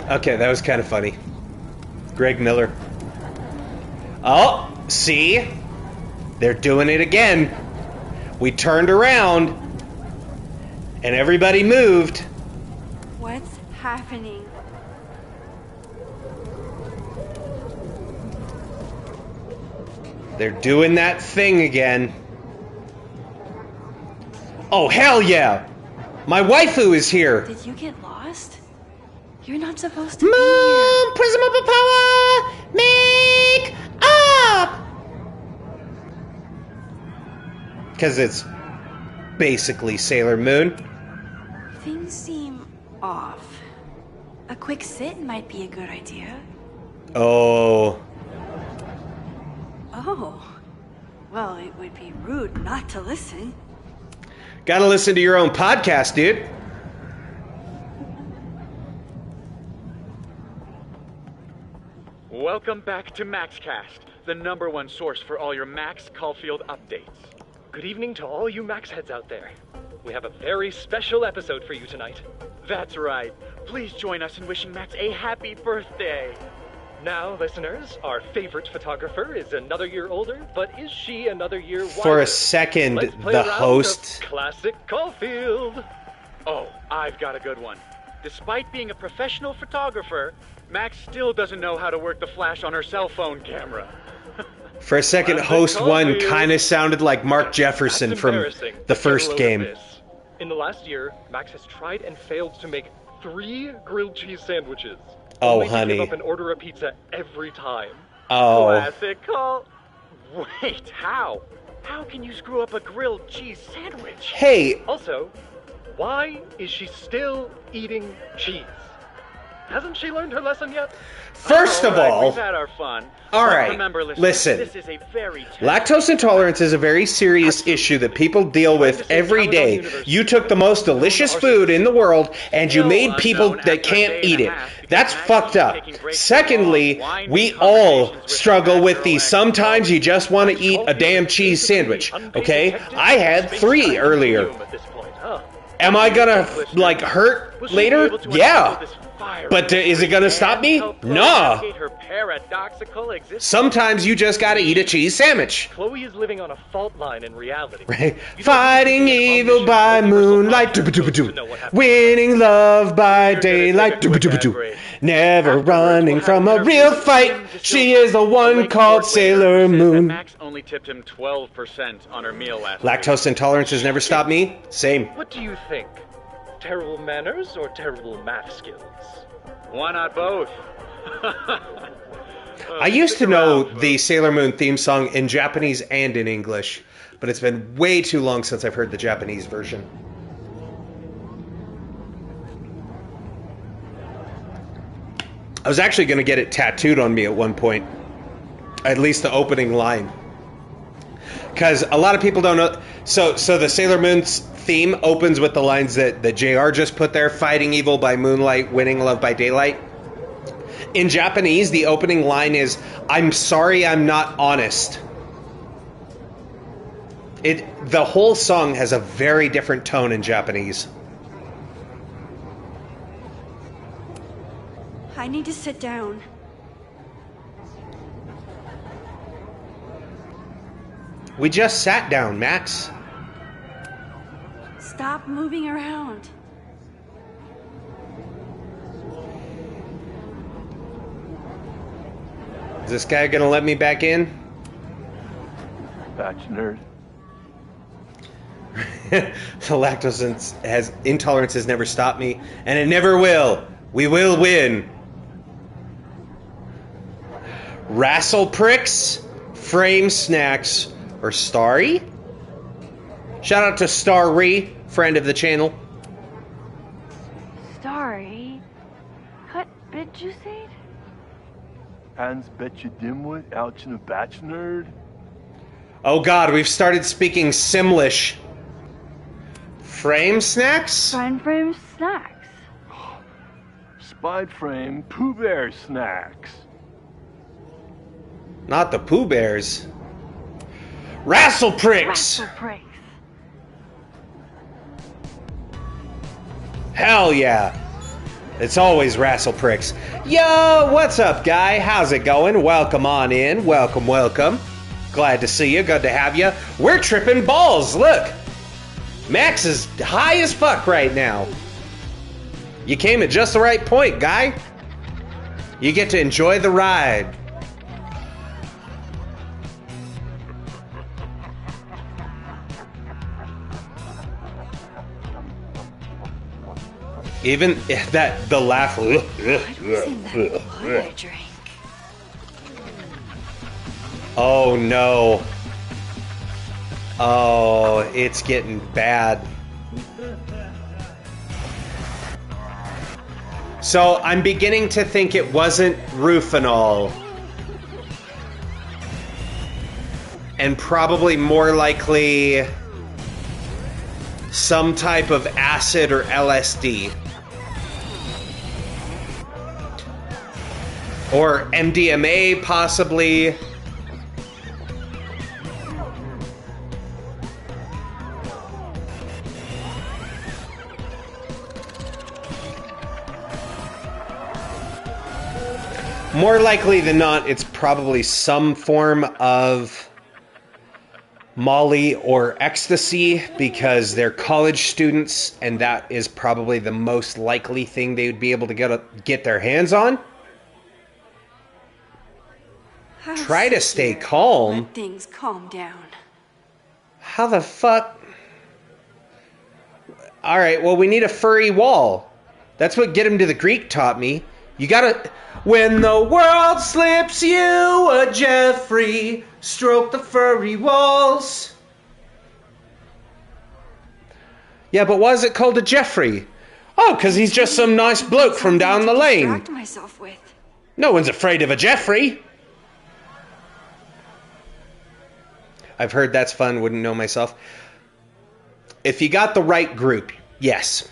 Okay, that was kind of funny. Greg Miller. Oh, see? They're doing it again. We turned around, and everybody moved. What's happening? They're doing that thing again. Oh, hell yeah! My waifu is here! Did you get lost? You're not supposed to Mom, Prism of Power! Make up! Because it's basically Sailor Moon. be here. Things seem off. A quick sit might be a good idea. Oh. Oh. Well, it would be rude not to listen. Gotta listen to your own podcast, dude. Welcome back to MaxCast, the #1 source for all your Max Caulfield updates. Good evening to all you Max heads out there. We have a very special episode for you tonight. That's right. Please join us in wishing Max a happy birthday. Now, listeners, our favorite photographer is another year older, but is she another year wiser? For a second, Let's play the a round host... of Classic Caulfield. Oh, I've got a good one. Despite being a professional photographer, Max still doesn't know how to work the flash on her cell phone camera. For a second, Classic host one Caulfield. kind of sounded like Mark Jefferson That's from embarrassing. the Get a first load of game. this. In the last year, Max has tried and failed to make 3 grilled cheese sandwiches. Oh, only to honey. give up and order a pizza every time. Oh. Classic call. Wait, how? How can you screw up a grilled cheese sandwich? Hey. Also, why is she still eating cheese? Hasn't she learned her lesson yet? First of all... we've had our fun. All But right, remember, listeners, listen. This is a very Lactose intolerance is a very serious issue that people deal with every day. You took the most delicious food in the world and you made people that can't eat it. That's fucked up. Secondly, we all struggle with the sometimes you just want to eat a damn cheese sandwich, okay? I had 3 earlier. Am I gonna, like, hurt later? Yeah. But is it gonna stop me? Nah. Sometimes you just gotta eat a cheese sandwich. Chloe is living on a fault line in reality. Right? Fighting evil by moonlight, winning love by daylight, never running from a real fight. She is the one called Sailor Moon. Max only tipped him 12% on her meal last week. Lactose intolerance has never stopped me. Same. What do you think? Terrible manners or terrible math skills? Why not both? I used to know the Sailor Moon theme song in Japanese and in English, but it's been way too long since I've heard the Japanese version. I was actually going to get it tattooed on me at one point. At least the opening line. Because a lot of people don't know... So the Sailor Moon's theme opens with the lines that JR just put there. Fighting evil by moonlight, winning love by daylight. In Japanese, the opening line is, I'm sorry I'm not honest. The whole song has a very different tone in Japanese. I need to sit down. We just sat down, Max. Stop moving around. Is this guy gonna let me back in? Gotcha, nerd. The lactose intolerance has never stopped me, and it never will. We will win. Rassle Pricks, Frame Snacks, or Starry? Shout out to Starry, friend of the channel. Starry? What bit you say? Hans bet you dimwit, ouch in a batch nerd. Oh god, we've started speaking Simlish. Frame Snacks? Frame Snacks. Spide Frame Pooh Bear Snacks. Not the Pooh Bears. Rassle Pricks! Rassle Pricks. Hell yeah. It's always Rassle Pricks. Yo, what's up, guy? How's it going? Welcome on in. Welcome, welcome. Glad to see you. Good to have you. We're tripping balls. Look. Max is high as fuck right now. You came at just the right point, guy. You get to enjoy the ride. Even that, the laugh. Oh no. Oh, it's getting bad. So I'm beginning to think it wasn't Rufinol. And probably more likely some type of acid or LSD. Or MDMA, possibly. More likely than not, it's probably some form of Molly or ecstasy, because they're college students, and that is probably the most likely thing they would be able to get their hands on. Try to stay calm. Let things calm down. How the fuck? Alright, well, we need a furry wall. That's what Get Him to the Greek taught me. You gotta... When the world slips you a Jeffrey, stroke the furry walls. Yeah, but why is it called a Jeffrey? Oh, because he's just some nice bloke from down the lane. Distract myself with. No one's afraid of a Jeffrey. I've heard that's fun, wouldn't know myself. If you got the right group, yes.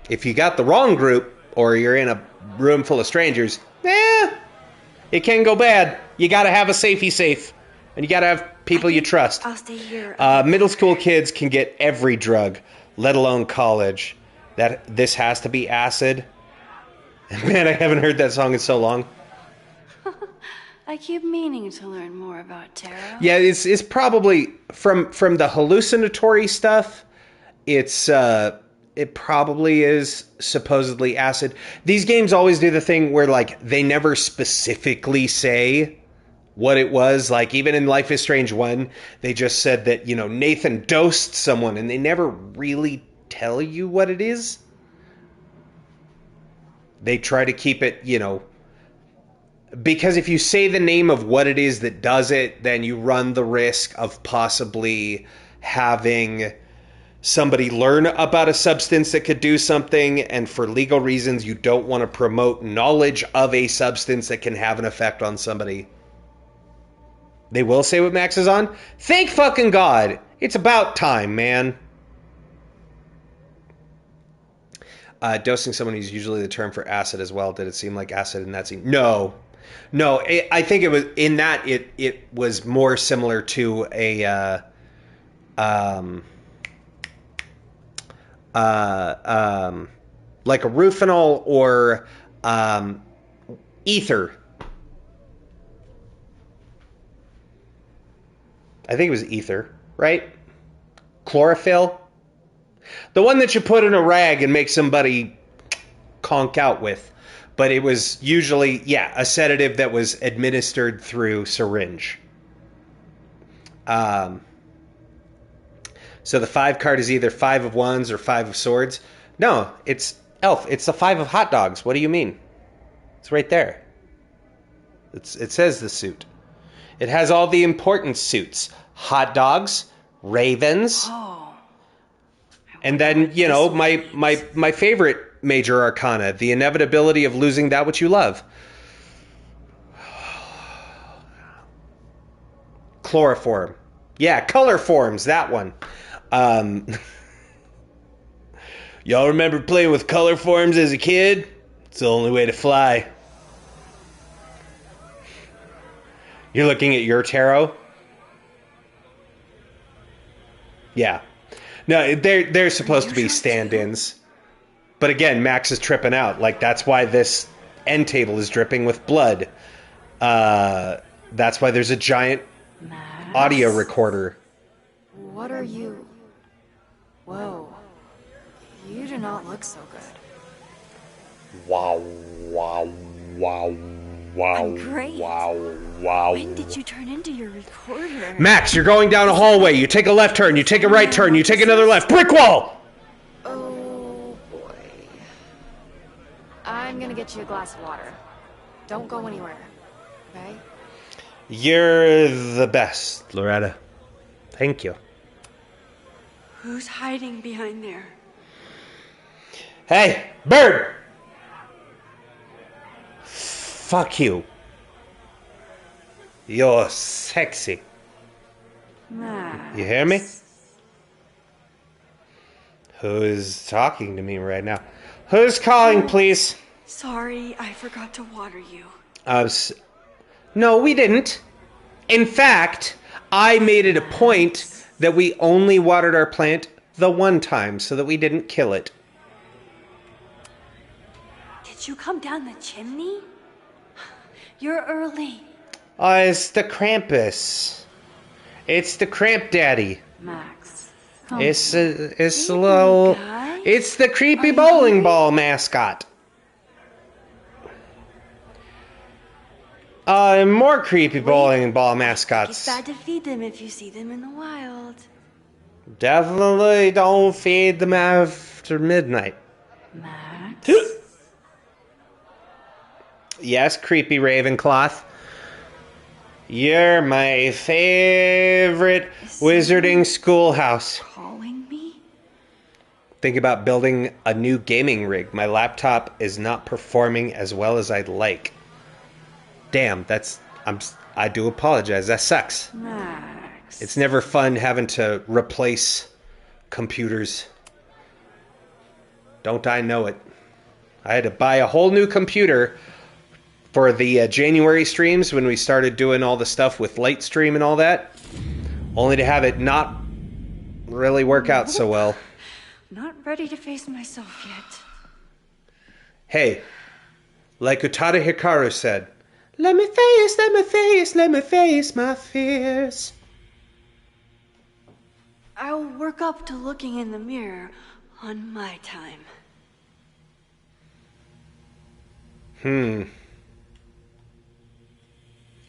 If you got the wrong group, or you're in a room full of strangers, it can go bad. You gotta have a safety safe. And you gotta have people you trust. I'll stay here. Middle school kids can get every drug, let alone college. This has to be acid. Man, I haven't heard that song in so long. I keep meaning to learn more about tarot. Yeah, it's probably from the hallucinatory stuff. It probably is supposedly acid. These games always do the thing where, like, they never specifically say what it was. Like, even in Life is Strange 1, they just said that, you know, Nathan dosed someone, and they never really tell you what it is. They try to keep it, you know, because if you say the name of what it is that does it, then you run the risk of possibly having somebody learn about a substance that could do something, and for legal reasons, you don't want to promote knowledge of a substance that can have an effect on somebody. They will say what Max is on? Thank fucking God. It's about time, man. Dosing someone is usually the term for acid as well. Did it seem like acid in that scene? No. I think it was in that it was more similar to a like a Rufinol or ether. I think it was ether, right? Chlorophyll. The one that you put in a rag and make somebody conk out with. But it was usually, a sedative that was administered through syringe. So the 5 card is either 5 of wands or 5 of swords. No, it's Elf. It's the 5 of hot dogs. What do you mean? It's right there. It says the suit. It has all the important suits. Hot dogs, ravens. Oh. And then, you know, my favorite major arcana, the inevitability of losing that which you love. Chloroform. Yeah, color forms, that one. Y'all remember playing with color forms as a kid? It's the only way to fly. You're looking at your tarot? Yeah. No, they're supposed to be stand-ins. But again, Max is tripping out. Like, that's why this end table is dripping with blood. That's why there's a giant audio recorder. What are you? Whoa. You do not look so good. Wow, wow, wow, wow, I'm great. wow, wow. When did you turn into your recorder? Max, you're going down a hallway. You take a left turn. You take a right turn. You take another left. Brick wall! Oh, boy. I'm gonna get you a glass of water. Don't go anywhere, okay? You're the best, Loretta. Thank you. Who's hiding behind there? Hey, bird! Fuck you. You're sexy. Max. You hear me? Who's talking to me right now? Who's calling, please? Sorry, I forgot to water you. No, we didn't. In fact, I made it a point that we only watered our plant the one time so that we didn't kill it. Did you come down the chimney? You're early. Oh, it's the Krampus. It's the Cramp Daddy. Max. It's a little... It's the creepy bowling ball mascot. More creepy bowling ball mascots. It's bad to feed them if you see them in the wild. Definitely don't feed them after midnight. Max. Yes, creepy Ravencloth. You're my favorite wizarding schoolhouse. Calling me? Think about building a new gaming rig. My laptop is not performing as well as I'd like. Damn, I do apologize. That sucks. Max. It's never fun having to replace computers. Don't I know it? I had to buy a whole new computer for the January streams when we started doing all the stuff with Lightstream and all that, only to have it not really work out so well. Not ready to face myself yet. Hey, like Utada Hikaru said, let me face my fears. I'll work up to looking in the mirror on my time.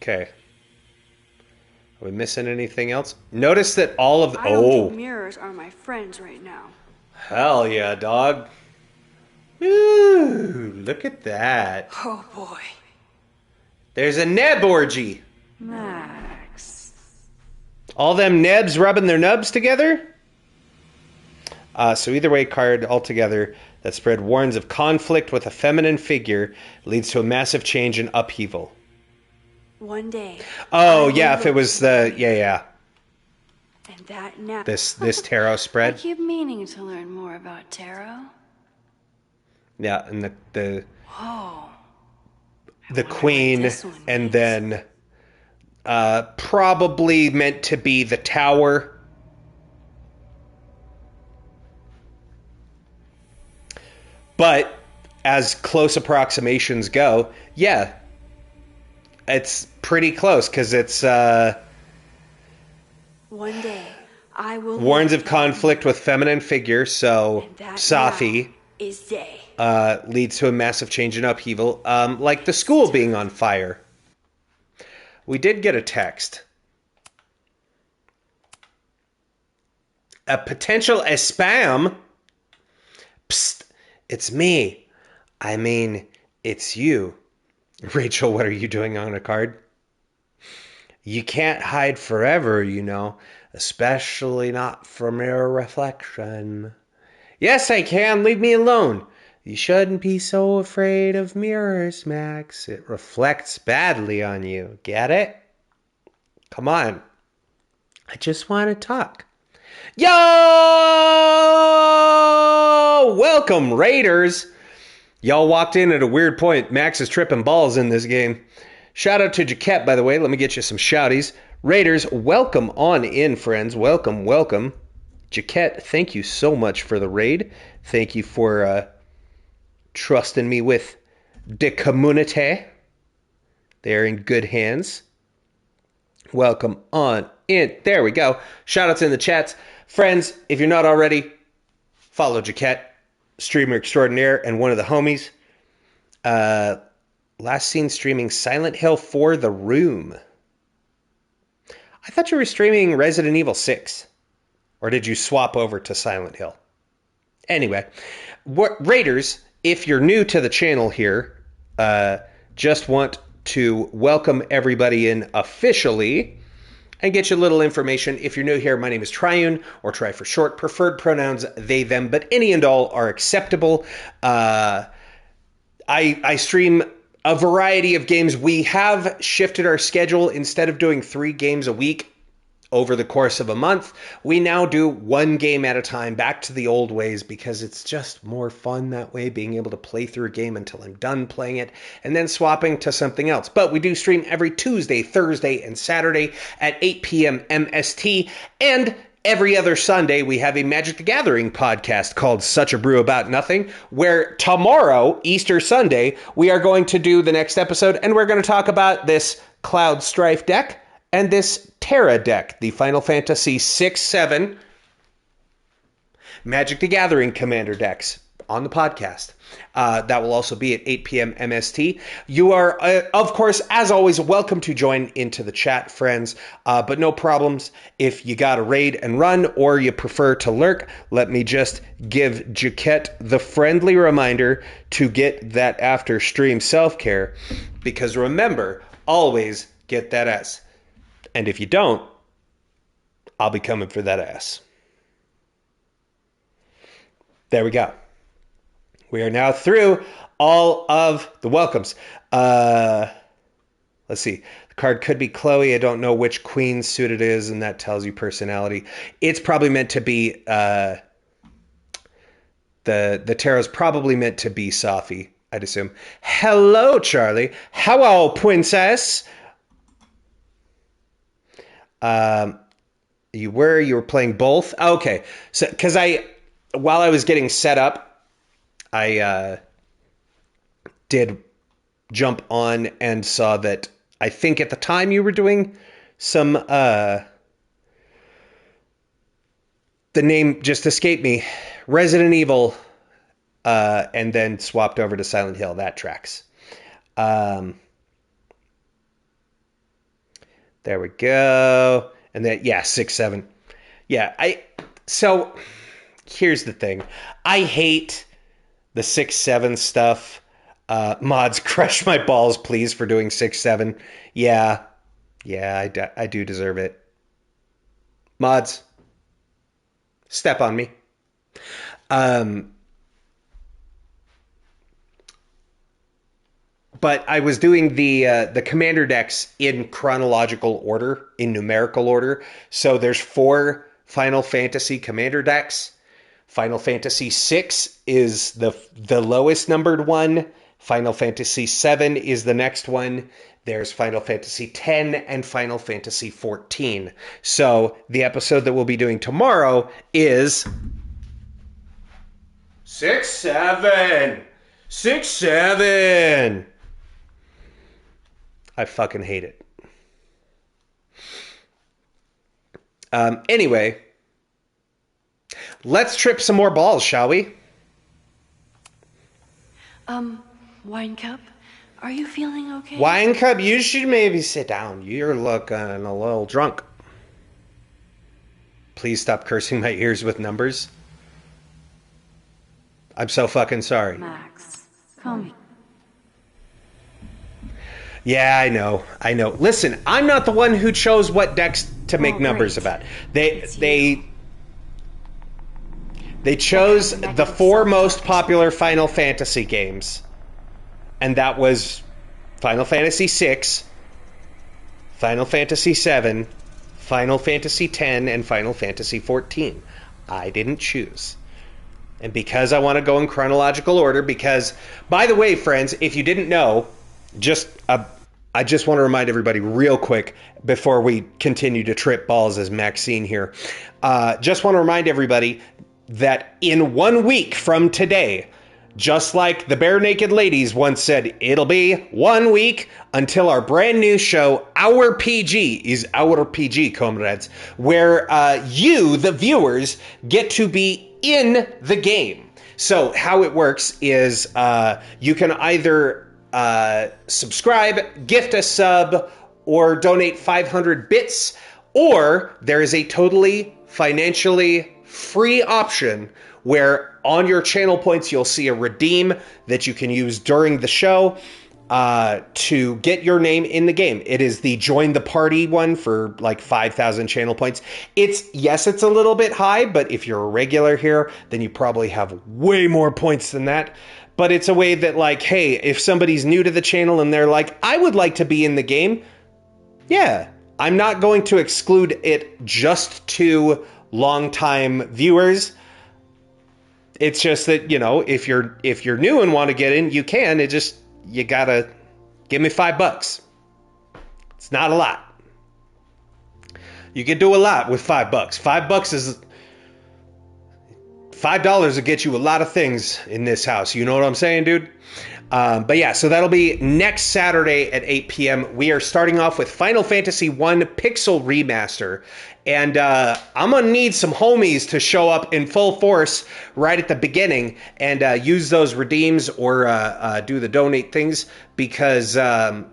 Okay. Are we missing anything else? Notice that all of... I don't think mirrors are my friends right now. Hell yeah, dog. Ooh, look at that. Oh boy. There's a neb orgy. Max. All them nebs rubbing their nubs together? So either way card altogether that spread warns of conflict with a feminine figure leads to a massive change and upheaval. One day. Oh, yeah, if it was the... Yeah. And that now... This tarot I spread? keep meaning to learn more about tarot. Yeah, and the Whoa. the queen, and then probably meant to be the tower. But as close approximations go, yeah, it's pretty close because it's one day I will warns of conflict with feminine figure. So Safi is day. Leads to a massive change in upheaval, like the school being on fire. We did get a text. a potential spam. Psst, it's me. I mean, it's you. Rachel, what are you doing on a card? You can't hide forever, you know, especially not from your reflection. Yes, I can. Leave me alone. You shouldn't be so afraid of mirrors, Max. It reflects badly on you. Get it? Come on. I just want to talk. Yo! Welcome, Raiders. Y'all walked in at a weird point. Max is tripping balls in this game. Shout out to Jaquette, by the way. Let me get you some shouties. Raiders, welcome on in, friends. Welcome, welcome. Jaquette, thank you so much for the raid. Thank you for trusting me with the community. They're in good hands. Welcome on in. There we go. Shoutouts in the chats. Friends, if you're not already, follow Jaquette, streamer extraordinaire, and one of the homies. Last seen streaming Silent Hill 4 The Room. I thought you were streaming Resident Evil 6. Or did you swap over to Silent Hill? Anyway, Raiders, if you're new to the channel here, just want to welcome everybody in officially and get you a little information. If you're new here, my name is Triune, or Tri for short. Preferred pronouns they, them, but any and all are acceptable. I stream a variety of games. We have shifted our schedule. Instead of doing 3 games a week over the course of a month, we now do 1 game at a time, back to the old ways, because it's just more fun that way, being able to play through a game until I'm done playing it and then swapping to something else. But we do stream every Tuesday, Thursday, and Saturday at 8 p.m. MST, and every other Sunday, we have a Magic the Gathering podcast called Such a Brew About Nothing, where tomorrow, Easter Sunday, we are going to do the next episode, and we're going to talk about this Cloud Strife deck and this Terra deck, the Final Fantasy 6-7 Magic the Gathering Commander decks on the podcast. That will also be at 8 p.m. MST. You are, of course, as always, welcome to join into the chat, friends. But no problems if you got to raid and run or you prefer to lurk. Let me just give Jaquette the friendly reminder to get that after stream self-care. Because remember, always get that ass. And if you don't, I'll be coming for that ass. There we go. We are now through all of the welcomes. Let's see. The card could be Chloe. I don't know which queen suit it is, and that tells you personality. It's probably meant to be... the tarot's probably meant to be Safi, I'd assume. Hello, Charlie. Hello, princess. You were playing both? Okay. So, because while I was getting set up, I did jump on and saw that I think at the time you were doing some, the name just escaped me, Resident Evil, and then swapped over to Silent Hill. That tracks. There we go. And then, yeah, 6-7. Yeah, so here's the thing. I hate the 6-7 stuff. Mods, crush my balls, please, for doing 6-7. Yeah, I do deserve it. Mods, step on me. But I was doing the commander decks in chronological order, in numerical order. So there's 4 Final Fantasy commander decks. Final Fantasy VI is the lowest numbered one. Final Fantasy VII is the next one. There's Final Fantasy X and Final Fantasy XIV. So the episode that we'll be doing tomorrow is 6-7. 6-7. I fucking hate it. Anyway, let's trip some more balls, shall we? Wine Cup, are you feeling okay? Wine Cup, you should maybe sit down. You're looking a little drunk. please stop cursing my ears with numbers? I'm so fucking sorry. Max, come. Yeah, I know. Listen, I'm not the one who chose what decks to make numbers about. They chose the 4 most popular Final Fantasy games. And that was Final Fantasy VI, Final Fantasy VII, Final Fantasy X, and Final Fantasy XIV. I didn't choose. And because I want to go in chronological order, because, by the way, friends, if you didn't know, I just want to remind everybody real quick before we continue to trip balls as Maxine here. Just want to remind everybody that in 1 week from today, just like the Bare Naked Ladies once said, it'll be 1 week until our brand new show, Our PG, is Our PG, comrades, where you, the viewers, get to be in the game. So how it works is you can either subscribe, gift a sub, or donate 500 bits, or there is a totally financially free option where on your channel points you'll see a redeem that you can use during the show to get your name in the game. It is the join the party one for like 5,000 channel points. It's a little bit high, but if you're a regular here, then you probably have way more points than that. But it's a way that, like, hey, if somebody's new to the channel and they're like, I would like to be in the game, yeah, I'm not going to exclude it just to longtime viewers. It's just that, you know, if you're new and want to get in, you can. You gotta give me $5. It's not a lot. You can do a lot with $5. $5 is $5 will get you a lot of things in this house. You know what I'm saying, dude? But yeah, so that'll be next Saturday at 8 p.m. We are starting off with Final Fantasy I Pixel Remaster. And I'm going to need some homies to show up in full force right at the beginning and use those redeems or do the donate things, because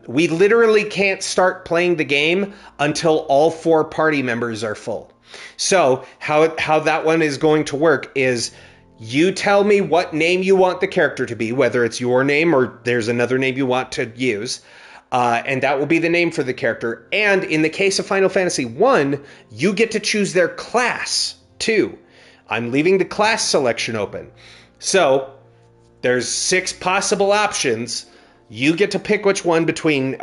we literally can't start playing the game until all 4 party members are full. So how that one is going to work is you tell me what name you want the character to be, whether it's your name or there's another name you want to use. And that will be the name for the character. And in the case of Final Fantasy I, you get to choose their class, too. I'm leaving the class selection open. So, there's 6 possible options. You get to pick which one between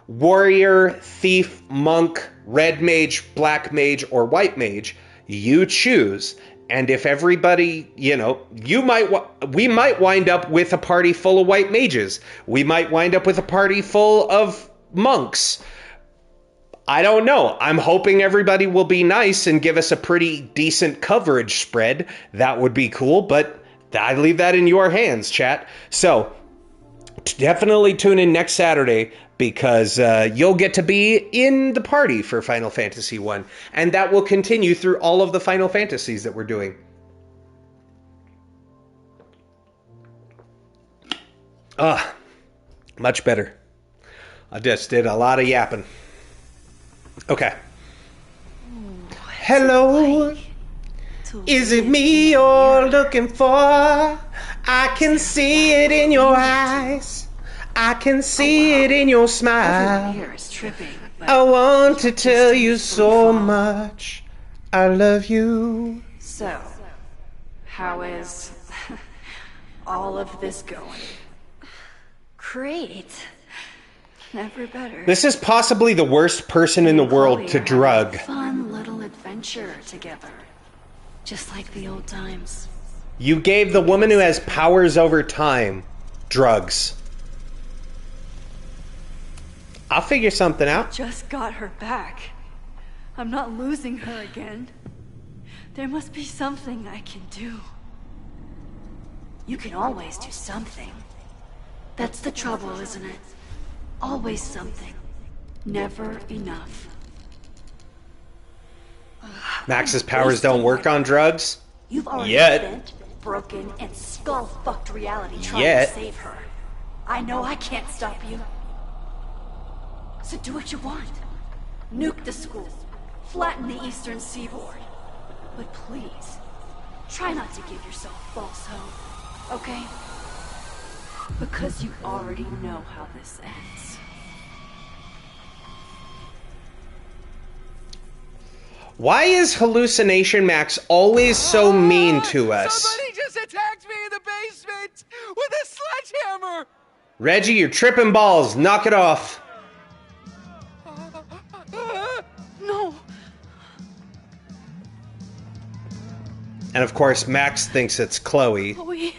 warrior, thief, monk, red mage, black mage, or white mage. You choose. And if everybody, you know, we might wind up with a party full of white mages. We might wind up with a party full of monks. I don't know. I'm hoping everybody will be nice and give us a pretty decent coverage spread. That would be cool, but I leave that in your hands, chat. So definitely tune in next Saturday, because you'll get to be in the party for Final Fantasy I. And that will continue through all of the Final Fantasies that we're doing. Much better. I just did a lot of yapping. Okay. Hello. Is it me you're looking for? I can see it in your eyes. I can see it in your smile. I want to tell you so much. I love you. So, how is all of this going? Great. Never better. This is possibly the worst person in the world to drug. Fun little adventure together. Just like the old times. You gave the woman who has powers over time drugs. I'll figure something out. Just got her back. I'm not losing her again. There must be something I can do. You can always do something. That's the trouble, isn't it? Always something. Never enough. Max's powers don't work on drugs? You've already Yet. spent, broken, and skull-fucked reality trying Yet. to save her. I know I can't stop you. So do what you want. Nuke the school. flatten the eastern seaboard. But please, try not to give yourself false hope, okay? Because you already know how this ends. Why is Hallucination Max always so mean to us? Somebody just attacked me in the basement with a sledgehammer! Reggie, you're tripping balls. Knock it off. No. And of course, Max thinks it's Chloe. Chloe,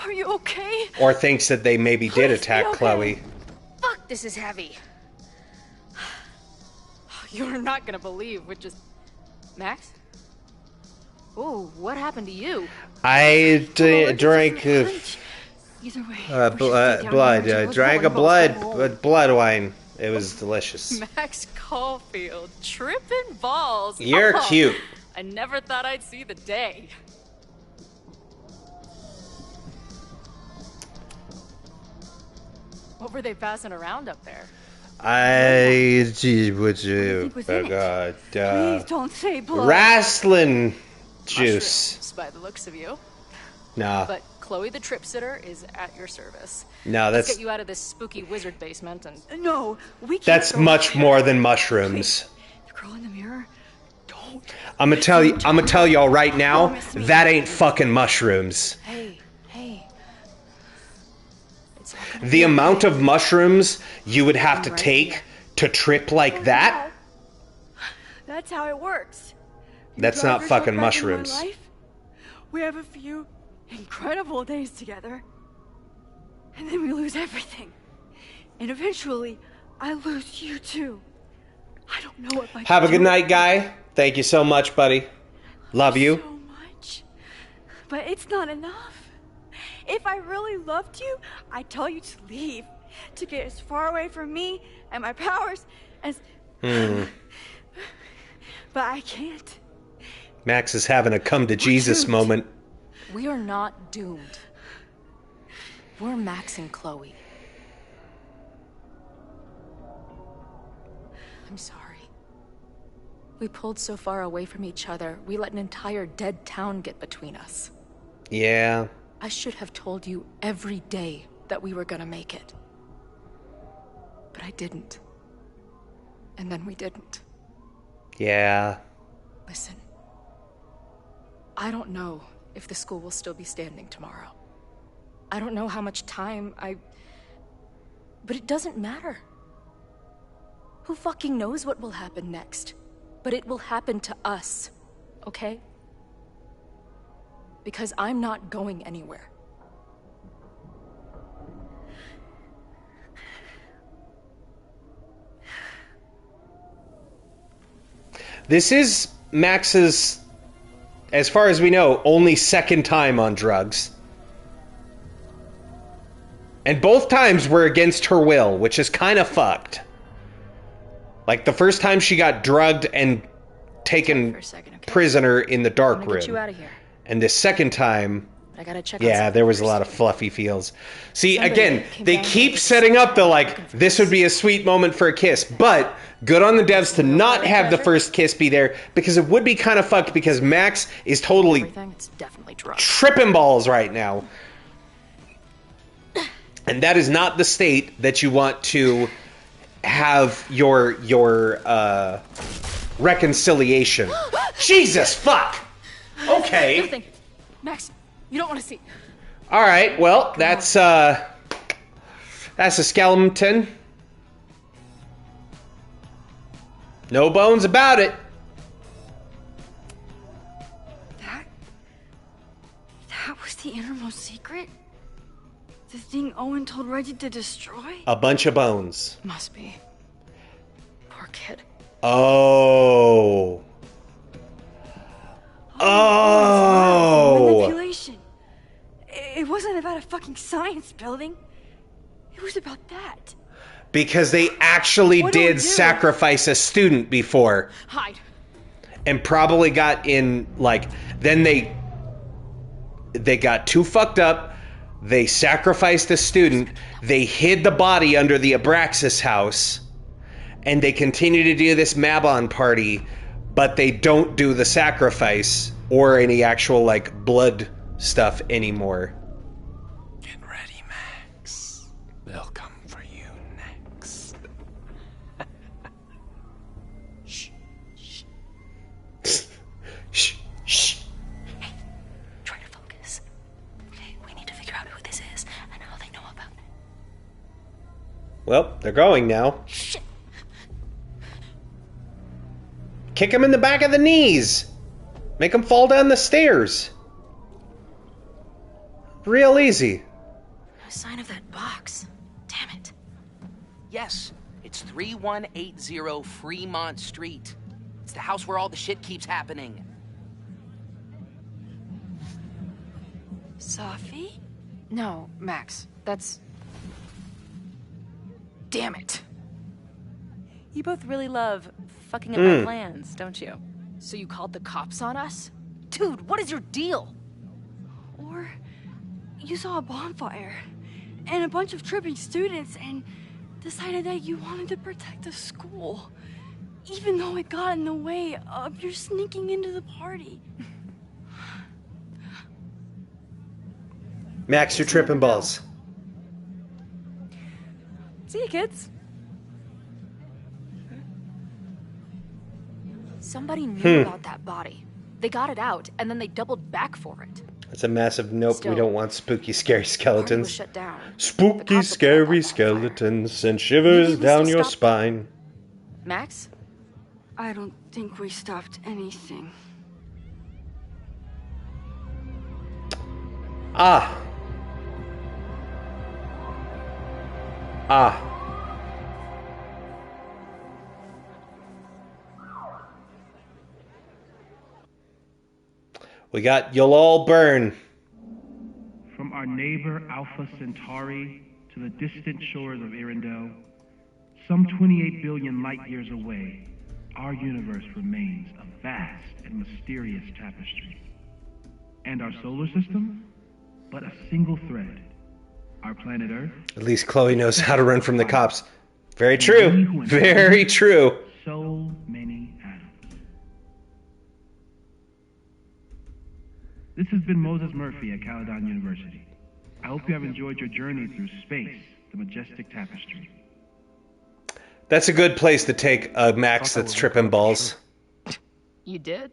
are you okay? Or thinks that they maybe did attack okay. Chloe. Fuck, this is heavy. You're not gonna believe what just... Max? Ooh, what happened to you? I drank Either way, blood. Drank a blood wine. It was delicious. Max Caulfield, tripping balls. You're Oh, cute. I never thought I'd see the day. What were they passing around up there? Please don't say blood. wrestling juice. Mushrooms, by the looks of you. Nah. But Chloe the Trip Sitter is at your service. No, Let's that's get you out of this spooky wizard basement and... No, we can't. that's go much there. more than mushrooms. The girl in the mirror. Don't. I'm gonna tell y'all right now, that ain't fucking mushrooms. Hey. The amount of mushrooms you would have to take to trip like that, That's how it works. that's not fucking mushrooms. Life, we have a few incredible days together, and then we lose everything. And eventually, I lose you too. I don't know what my Have a good night, guy. Thank you so much, buddy. Love you. So much, but it's not enough. If I really loved you, I'd tell you to leave, to get as far away from me and my powers as. But I can't. Max is having a come to Jesus moment. We are not doomed. We're Max and Chloe. I'm sorry. We pulled so far away from each other, we let an entire dead town get between us. Yeah. I should have told you every day that we were gonna make it. But I didn't. And then we didn't. Yeah. Listen. I don't know if the school will still be standing tomorrow. I don't know how much time But it doesn't matter. Who fucking knows what will happen next? But it will happen to us, okay? Because I'm not going anywhere. This is Max's, as far as we know, only second time on drugs. And both times were against her will, which is kind of fucked. Like the first time she got drugged and taken prisoner in the dark room. Get you out of here. And the second time, I gotta check. yeah, there was a lot of fluffy feels. See, again, they keep setting up the like, this would be a sweet moment for a kiss, but good on the devs to not have the first kiss be there, because it would be kind of fucked, because Max is totally It's definitely drugs. tripping balls right now. And that is not the state that you want to have your reconciliation. Jesus, fuck! Okay. Nothing. Max, you don't want to see. All right. Well, that's a skeleton. No bones about it. That was the innermost secret? The thing Owen told Reggie to destroy? A bunch of bones. Must be. Poor kid. Oh. Oh. Manipulation. It wasn't about a fucking science building. It was about that. Because they actually What do we did do? sacrifice a student before. Hide. And probably got in, like, then they got too fucked up. They sacrificed a student. They hid the body under the Abraxas house. And they continue to do this Mabon party but they don't do the sacrifice or any actual, like, blood stuff anymore. Get ready, Max. They'll come for you next. Shh. Shh. Shh. Shh. Hey, try to focus. Okay, we need to figure out who this is and how they know about it. Well, they're going now. Shit. Kick him in the back of the knees. Make him fall down the stairs. Real easy. No sign of that box. Damn it. Yes, it's 3180 Fremont Street. It's the house where all the shit keeps happening. Safi? No, Max. That's... Damn it. You both really love fucking up my plans, don't you? So you called the cops on us? Dude, what is your deal? Or you saw a bonfire and a bunch of tripping students and decided that you wanted to protect the school, even though it got in the way of your sneaking into the party. Max, you're tripping balls. See you, kids. Somebody knew about that body. They got it out, and then they doubled back for it. That's a massive nope. Still, we don't want spooky, scary The party was skeletons. shut down. Spooky, scary skeletons send shivers Maybe we down still your stopped spine. Max? I don't think we stopped anything. Ah. We got You'll All Burn. From our neighbor Alpha Centauri to the distant shores of Arendelle, some 28 billion light years away, our universe remains a vast and mysterious tapestry. And our solar system, but a single thread. Our planet Earth. At least Chloe knows how to run from the cops. Very true. Very true. So many atoms. This has been Moses Murphy at Caledon University. I hope you have enjoyed your journey through space, the majestic tapestry. That's a good place to take a Max that's tripping balls. You did?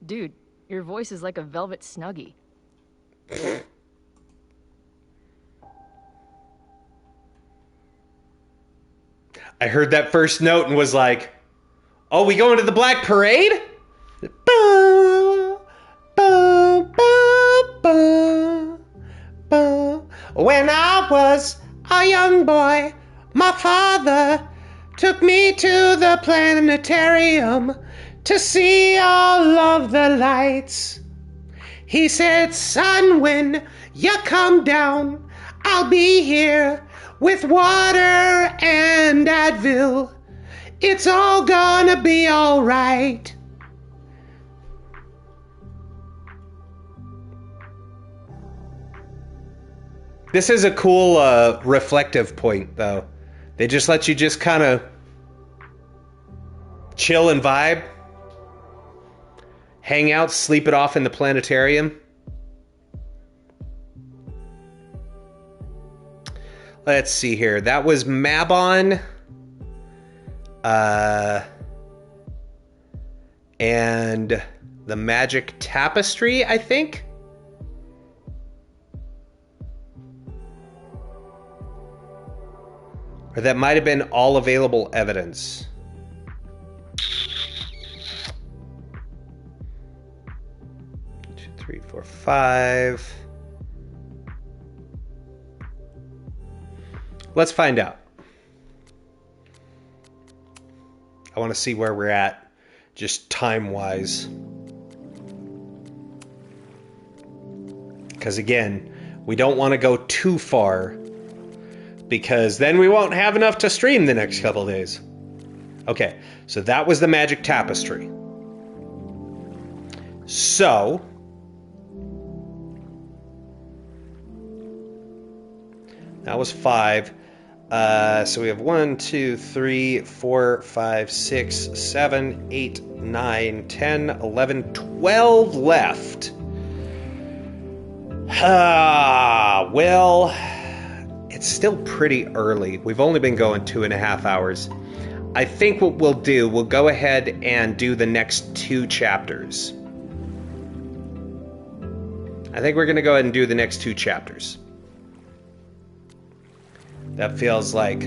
Dude, your voice is like a velvet snuggie. I heard that first note and was like, oh, we going to the Black Parade? Ba, ba, ba, ba, ba. When I was a young boy, my father took me to the planetarium to see all of the lights. He said, son, when you come down, I'll be here with water and Advil. It's all gonna be all right. This is a cool reflective point, though. They just let you just kind of chill and vibe. Hang out, sleep it off in the planetarium. Let's see here. That was Mabon. And the Magic Tapestry, I think. Or that might have been all available evidence. Two, three, four, five. Let's find out. I want to see where we're at, just time-wise. Because again, we don't want to go too far, because then we won't have enough to stream the next couple days. Okay, so that was the Magic Tapestry. So, that was 5. So we have 1, 2, 3, 4, 5, 6, 7, 8, 9, 10, 11, 12 left. Well, it's still pretty early. We've only been going 2.5 hours. I think what we'll do, we'll go ahead and do the next 2 chapters. I think we're going to go ahead and do the next 2 chapters. That feels like...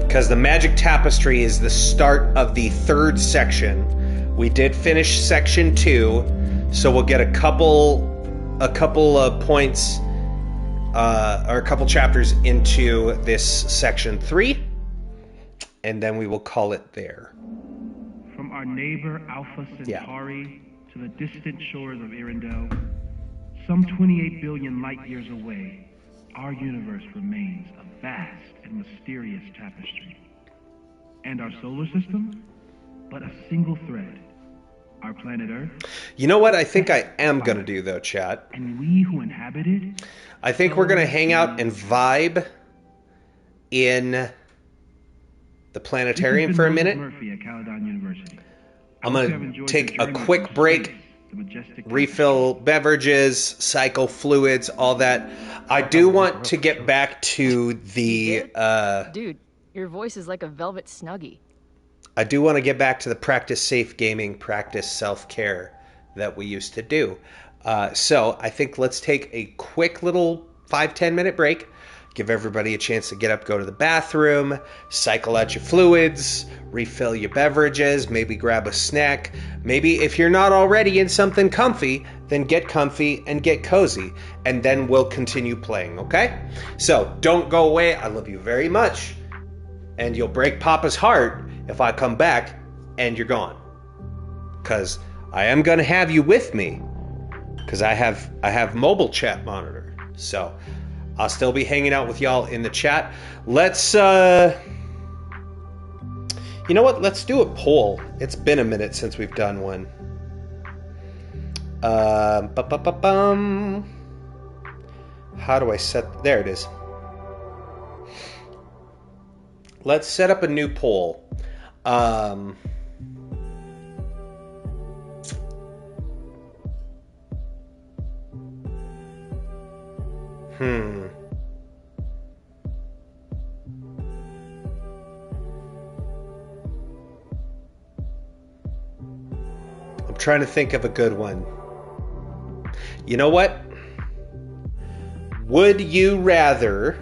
Because the Magic Tapestry is the start of the 3rd section. We did finish section 2, so we'll get a couple of points, or a couple chapters into this section 3, and then we will call it there. From our neighbor Alpha Centauri to the distant shores of Arendelle, some 28 billion light years away, our universe remains a vast and mysterious tapestry. And our solar system, but a single thread. Our planet Earth. You know what I think I am going to do, though, chat? And we who inhabit it? I think we're going to hang out and vibe in the planetarium for a minute. Murphy at Caledon University. I'm going to take a quick break, refill beverages, cycle fluids, all that. I do want to get back to the... Dude, your voice is like a velvet snuggie. I do want to get back to the practice safe gaming, practice self-care that we used to do. So I think let's take a quick little 5-10 minute break. Give everybody a chance to get up, go to the bathroom, cycle out your fluids, refill your beverages, maybe grab a snack. Maybe if you're not already in something comfy, then get comfy and get cozy. And then we'll continue playing, okay? So don't go away. I love you very much. And you'll break Papa's heart if I come back and you're gone. Because I am going to have you with me. Because I have mobile chat monitor. So... I'll still be hanging out with y'all in the chat. Let's, you know what? Let's do a poll. It's been a minute since we've done one. How do I set... There it is. Let's set up a new poll. I'm trying to think of a good one. You know what? Would you rather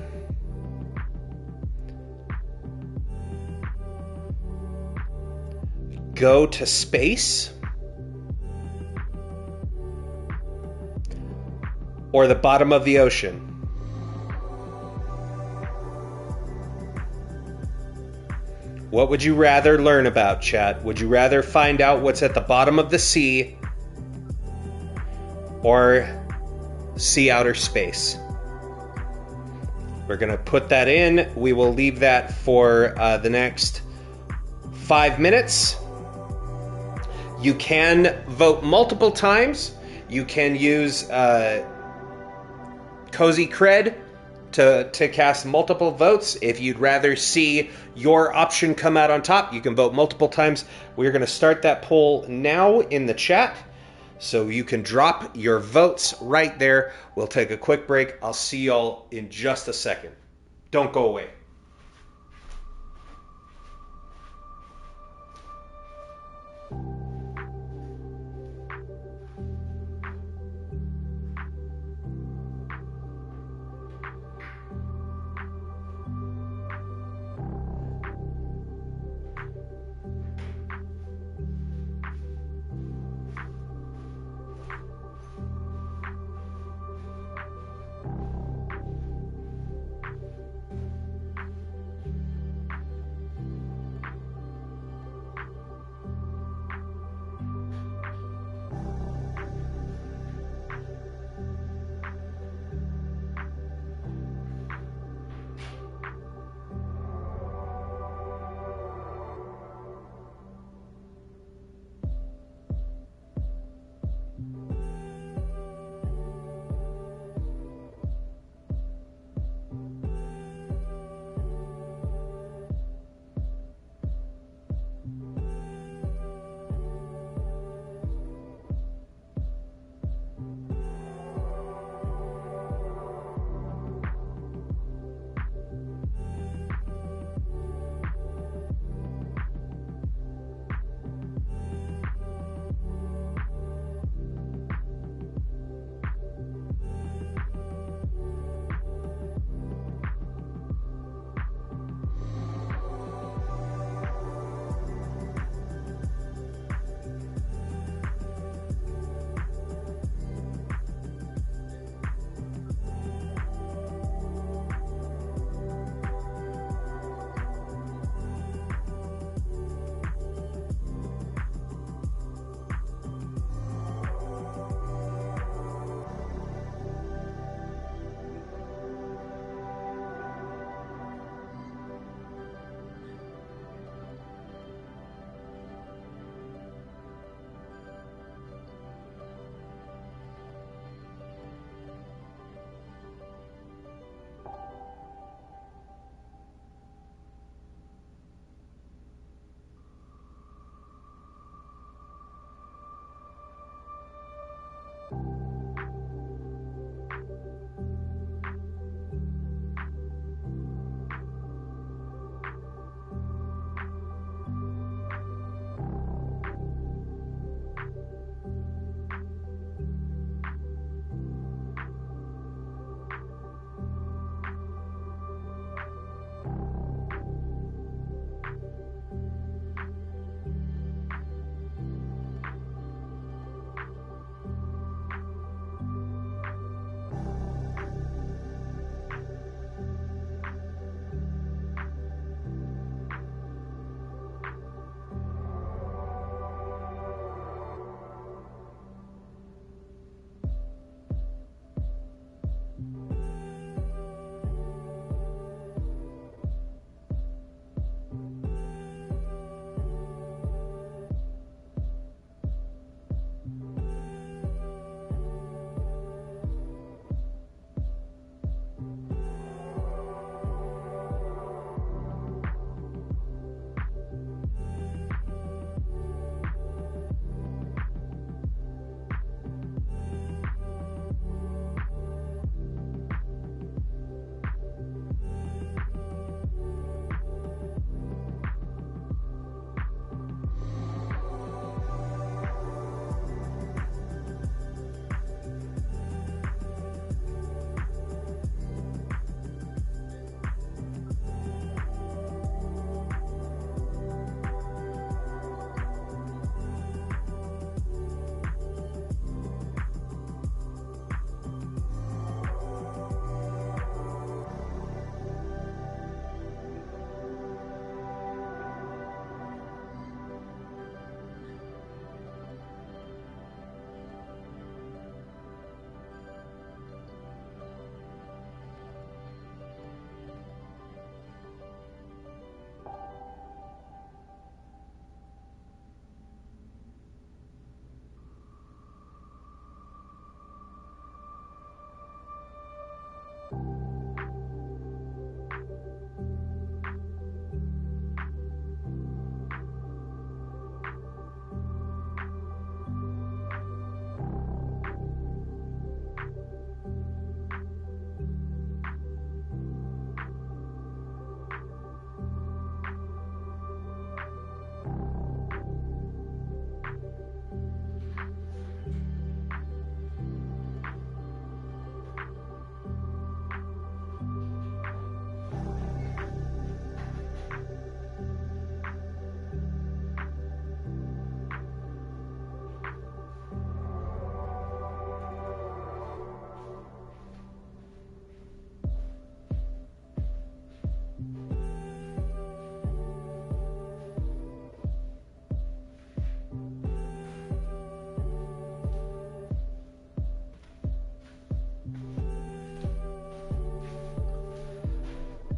go to space or the bottom of the ocean? What would you rather learn about, chat? Would you rather find out what's at the bottom of the sea or see outer space? We're going to put that in. We will leave that for the next 5 minutes. You can vote multiple times. You can use Cozy Cred to cast multiple votes. If you'd rather see your option come out on top, you can vote multiple times. We're going to start that poll now in the chat, so you can drop your votes right there. We'll take a quick break. I'll see y'all in just a second. Don't go away.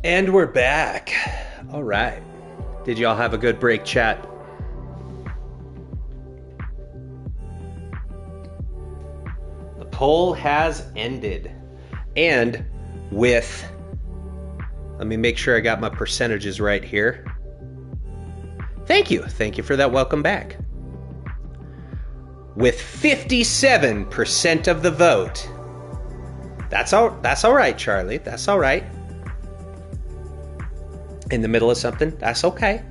And we're back. All right. Did y'all have a good break, chat? The poll has ended. And with... Let me make sure I got my percentages right here. Thank you. Thank you for that welcome back. With 57% of the vote. That's all right, Charlie. That's all right. In the middle of something, that's okay.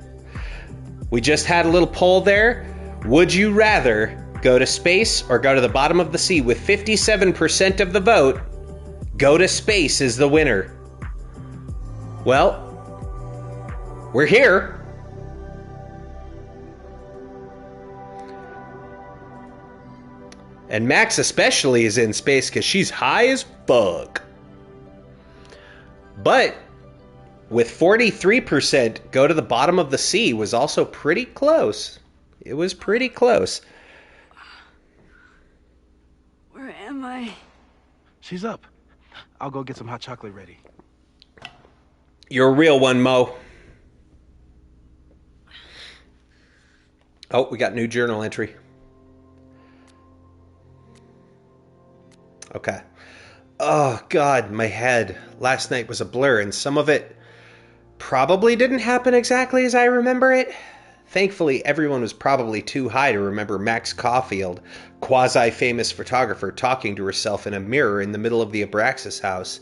We just had a little poll there. Would you rather go to space or go to the bottom of the sea? With 57% of the vote, go to space is the winner. Well, we're here. And Max especially is in space because she's high as fuck. But with 43% go to the bottom of the sea was also pretty close. It was pretty close. Where am I? She's up. I'll go get some hot chocolate ready. You're a real one, Mo. Oh, we got new journal entry. Okay. Oh, God, my head. Last night was a blur, and some of it probably didn't happen exactly as I remember it. Thankfully, everyone was probably too high to remember Max Caulfield, quasi-famous photographer, talking to herself in a mirror in the middle of the Abraxas house.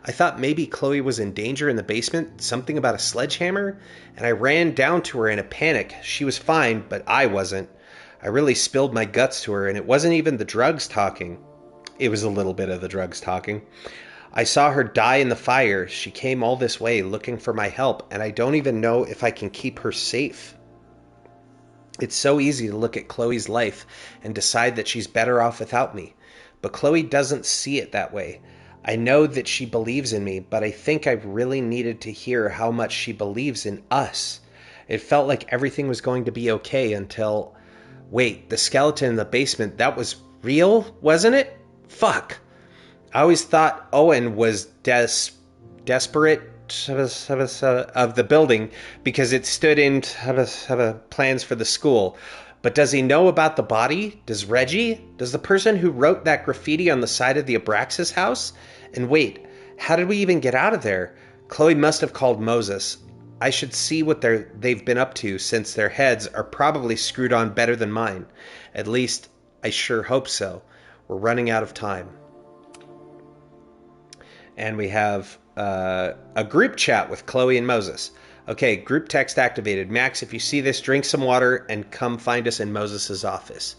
I thought maybe Chloe was in danger in the basement, something about a sledgehammer, and I ran down to her in a panic. She was fine, but I wasn't. I really spilled my guts to her, and it wasn't even the drugs talking. It was a little bit of the drugs talking. I saw her die in the fire. She came all this way looking for my help, and I don't even know if I can keep her safe. It's so easy to look at Chloe's life and decide that she's better off without me, but Chloe doesn't see it that way. I know that she believes in me, but I think I really needed to hear how much she believes in us. It felt like everything was going to be okay until... Wait, the skeleton in the basement, that was real, wasn't it? Fuck. I always thought Owen was desperate of the building because it stood in plans for the school. But does he know about the body? Does Reggie? Does the person who wrote that graffiti on the side of the Abraxas house? And wait, how did we even get out of there? Chloe must have called Moses. I should see what they've been up to, since their heads are probably screwed on better than mine. At least, I sure hope so. We're running out of time. And we have a group chat with Chloe and Moses. Okay, group text activated. Max, if you see this, drink some water and come find us in Moses' office.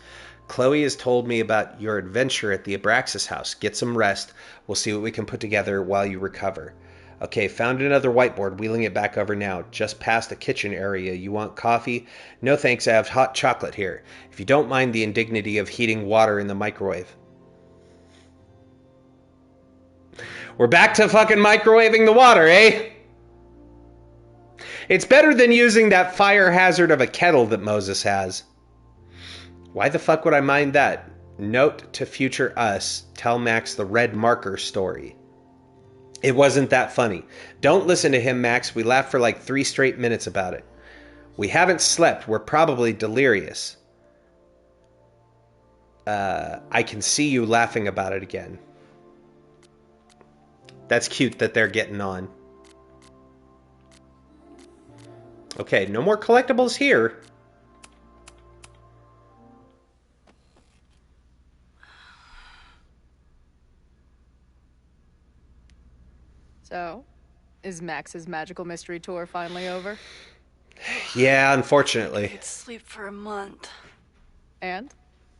Chloe has told me about your adventure at the Abraxas house. Get some rest. We'll see what we can put together while you recover. Okay, found another whiteboard. Wheeling it back over now. Just past the kitchen area. You want coffee? No thanks, I have hot chocolate here. If you don't mind the indignity of heating water in the microwave. We're back to fucking microwaving the water, eh? It's better than using that fire hazard of a kettle that Moses has. Why the fuck would I mind that? Note to future us, tell Max the red marker story. It wasn't that funny. Don't listen to him, Max. We laughed for like 3 straight minutes about it. We haven't slept. We're probably delirious. I can see you laughing about it again. That's cute that they're getting on. Okay, no more collectibles here. So, is Max's magical mystery tour finally over? Yeah, unfortunately. I could sleep for a month. And?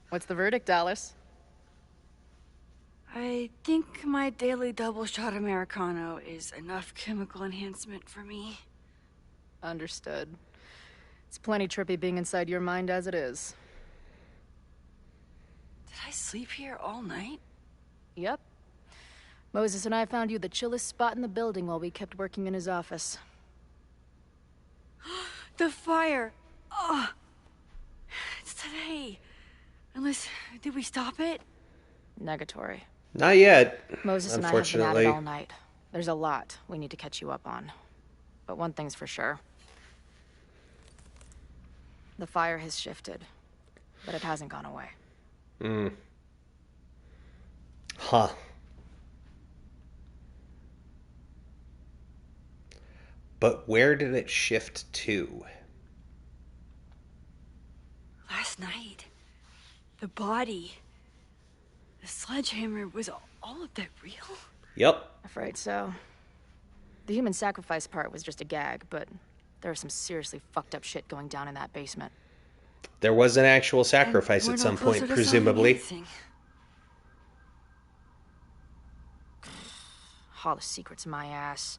What's the verdict, Alice? I think my daily double shot Americano is enough chemical enhancement for me. Understood. It's plenty trippy being inside your mind as it is. Did I sleep here all night? Yep. Moses and I found you the chillest spot in the building while we kept working in his office. The fire! Oh, it's today. Unless, did we stop it? Negatory. Not yet, Moses and I have been at it all night. There's a lot we need to catch you up on. But one thing's for sure. The fire has shifted, but it hasn't gone away. Huh. But where did it shift to? Last night, the body, the sledgehammer, was all of that real? Yep. Afraid so. The human sacrifice part was just a gag, but there was some seriously fucked up shit going down in that basement. There was an actual sacrifice at some point, presumably. All the secrets, my ass.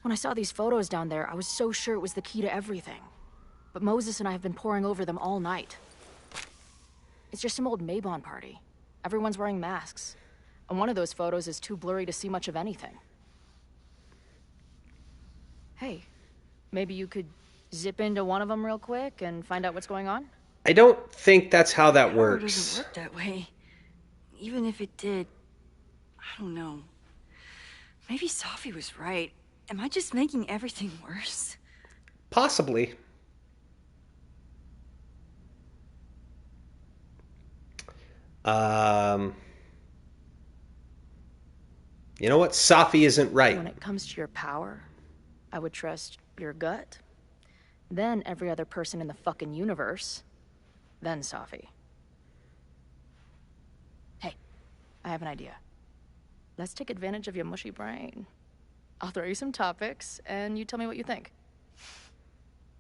When I saw these photos down there, I was so sure it was the key to everything. But Moses and I have been poring over them all night. It's just some old Mabon party. Everyone's wearing masks. And one of those photos is too blurry to see much of anything. Hey, maybe you could zip into one of them real quick and find out what's going on? I don't think that's how that It works. doesn't work that way. Even if it did, I don't know. Maybe Safi was right. Am I just making everything worse? Possibly. You know what? Safi isn't right. When it comes to your power, I would trust your gut, then every other person in the fucking universe, then Safi. Hey, I have an idea. Let's take advantage of your mushy brain. I'll throw you some topics, and you tell me what you think.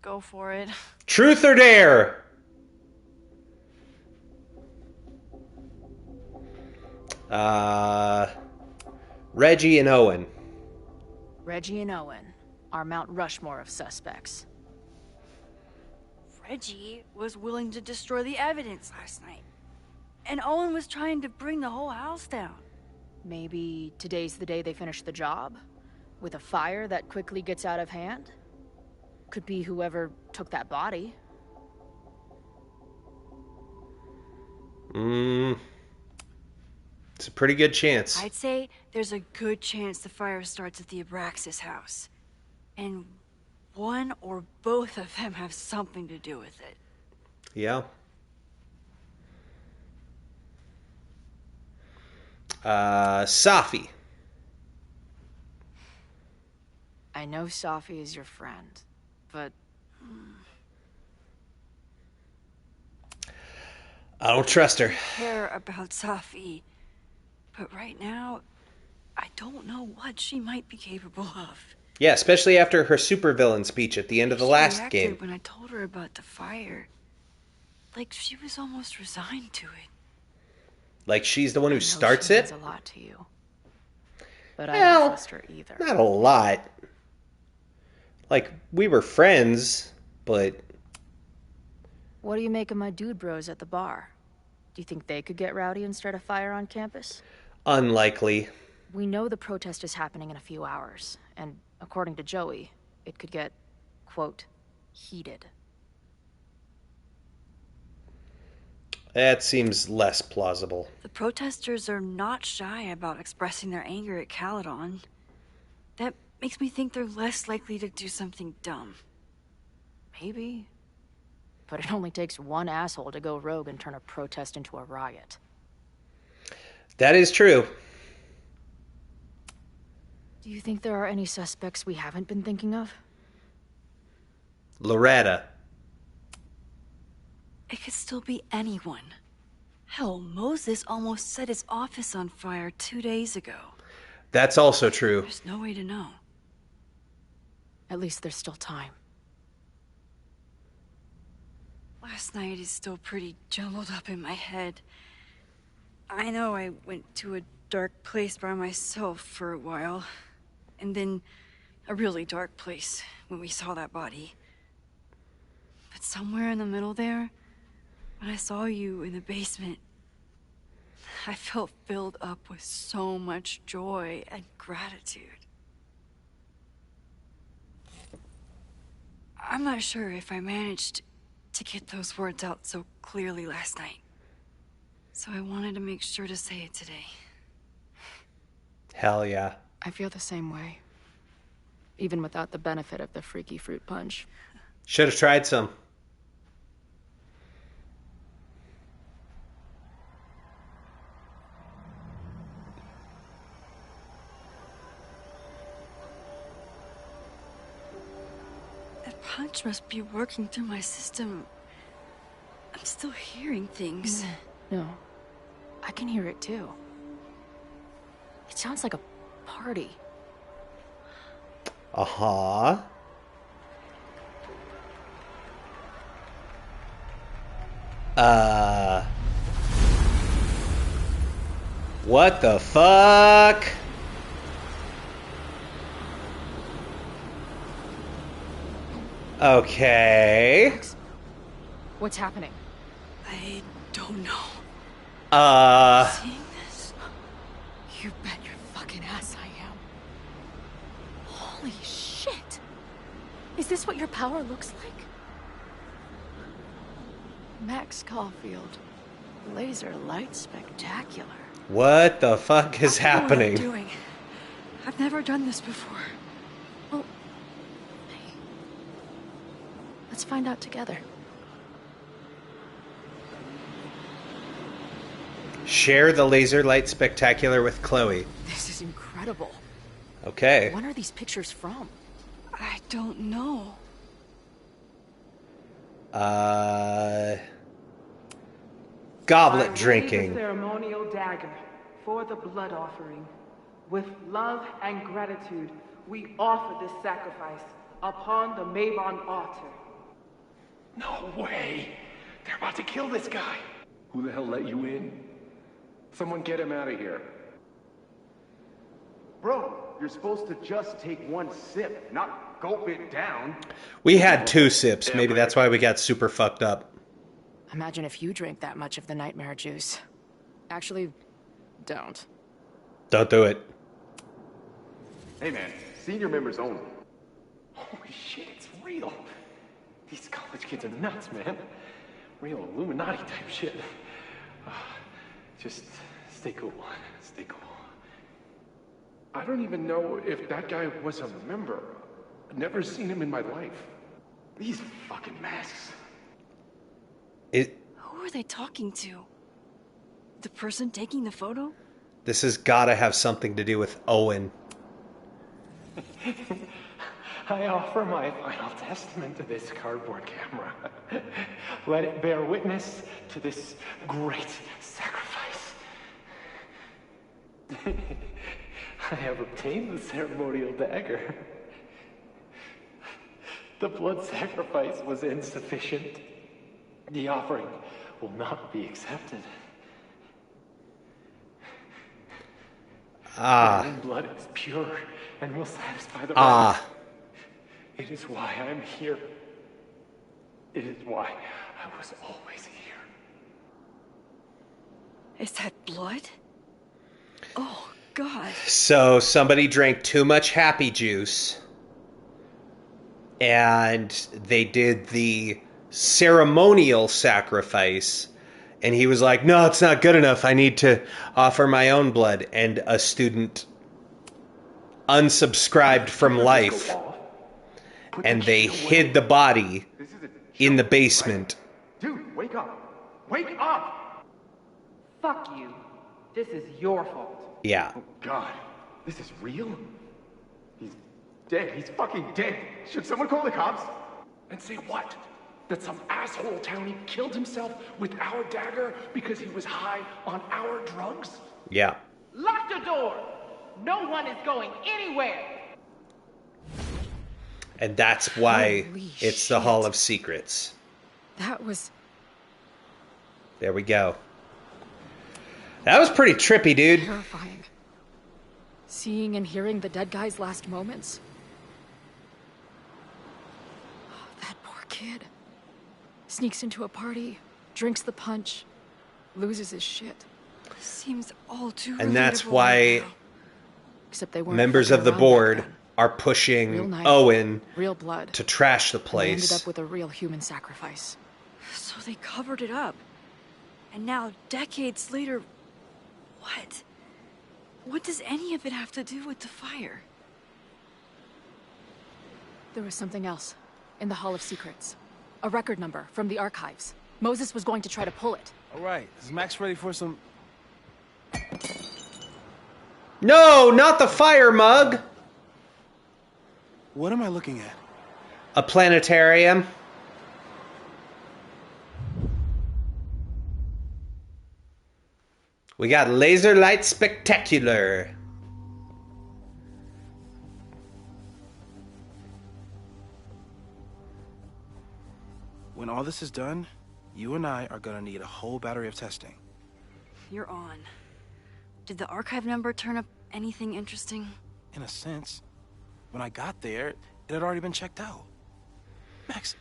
Go for it. Truth or dare? Reggie and Owen. Reggie and Owen are Mount Rushmore of suspects. Reggie was willing to destroy the evidence last night. And Owen was trying to bring the whole house down. Maybe today's the day they finish the job? With a fire that quickly gets out of hand? Could be whoever took that body. It's a pretty good chance. I'd say there's a good chance the fire starts at the Abraxas house. And one or both of them have something to do with it. Yeah. Safi. I know Safi is your friend, but... I don't trust her. I care about Safi, but right now, I don't know what she might be capable of. Yeah, especially after her supervillain speech at the end of the last game. When I told her about the fire, like she was almost resigned to it. Like she's the one who starts it? Means a lot to you. But I don't trust her either. Not a lot. Like, we were friends, but... What do you make of my dude bros at the bar? Do you think they could get rowdy and start a fire on campus? Unlikely. We know the protest is happening in a few hours, and according to Joey, it could get, quote, heated. That seems less plausible. The protesters are not shy about expressing their anger at Caledon. That makes me think they're less likely to do something dumb. Maybe. But it only takes one asshole to go rogue and turn a protest into a riot. That is true. Do you think there are any suspects we haven't been thinking of? Loretta. It could still be anyone. Hell, Moses almost set his office on fire 2 days ago. That's also true. There's no way to know. At least there's still time. Last night is still pretty jumbled up in my head. I know I went to a dark place by myself for a while. And then a really dark place when we saw that body. But somewhere in the middle there, when I saw you in the basement, I felt filled up with so much joy and gratitude. I'm not sure if I managed to get those words out so clearly last night. So I wanted to make sure to say it today. Hell yeah. I feel the same way. Even without the benefit of the freaky fruit punch. Should have tried some. That punch must be working through my system. I'm still hearing things. No. I can hear it too. It sounds like a party. Uh-huh. What the fuck? Okay. What's happening? I don't know. Seeing this? You bet your fucking ass I am. Holy shit! Is this what your power looks like? Max Caulfield. Laser light spectacular. What the fuck is I don't know what I'm happening? doing. I've never done this before. Well, hey. Let's find out together. Share the laser light spectacular with Chloe. This is incredible. Okay. When are these pictures from? I don't know. Goblet I raise drinking. a ceremonial dagger for the blood offering. With love and gratitude, we offer this sacrifice upon the Mavon altar. No way! They're about to kill this guy! Who the hell let you in? Someone get him out of here. Bro, you're supposed to just take one sip, not gulp it down. We had 2 sips. Maybe that's why we got super fucked up. Imagine if you drank that much of the nightmare juice. Actually, don't. Don't do it. Hey man, senior members only. Holy shit, it's real. These college kids are nuts, man. Real Illuminati type shit. Just stay cool. Stay cool. I don't even know if that guy was a member. I've never seen him in my life. These fucking masks. Who are they talking to? The person taking the photo? This has got to have something to do with Owen. I offer my final testament to this cardboard camera. Let it bear witness to this great sacrifice. I have obtained the ceremonial dagger. The blood sacrifice was insufficient. The offering will not be accepted. My own blood is pure and will satisfy the right. It is why I'm here. It is why I was always here. Is that blood? Oh, God. So somebody drank too much happy juice, and they did the ceremonial sacrifice, and he was like, no, it's not good enough. I need to offer my own blood. And a student unsubscribed from life, and they hid the body in the basement. Dude, wake up! Wake up! Fuck you. This is your fault. Yeah. Oh God, this is real? He's dead. He's fucking dead. Should someone call the cops? And say what? That some asshole townie killed himself with our dagger because he was high on our drugs? Yeah. Lock the door! No one is going anywhere! And that's why Holy it's the Hall of Secrets. That was... There we go. That was pretty trippy, dude. terrifying. Seeing and hearing the dead guy's last moments. Oh, that poor kid. Sneaks into a party, drinks the punch, loses his shit. Seems all too And that's relatable why right now. Except they weren't members fucking of the around board back then. are Real pushing knife, Owen real blood. to trash the And they ended place. up with a real human sacrifice. So they covered it up. And now, decades later, what? What does any of it have to do with the fire? There was something else in the Hall of Secrets. A record number from the archives. Moses was going to try to pull it. All right, is Max ready for some... No, not the fire mug! What am I looking at? A planetarium. We got Laser Light Spectacular. When all this is done, you and I are gonna need a whole battery of testing. You're on. Did the archive number turn up anything interesting? In a sense. When I got there, it had already been checked out. Max,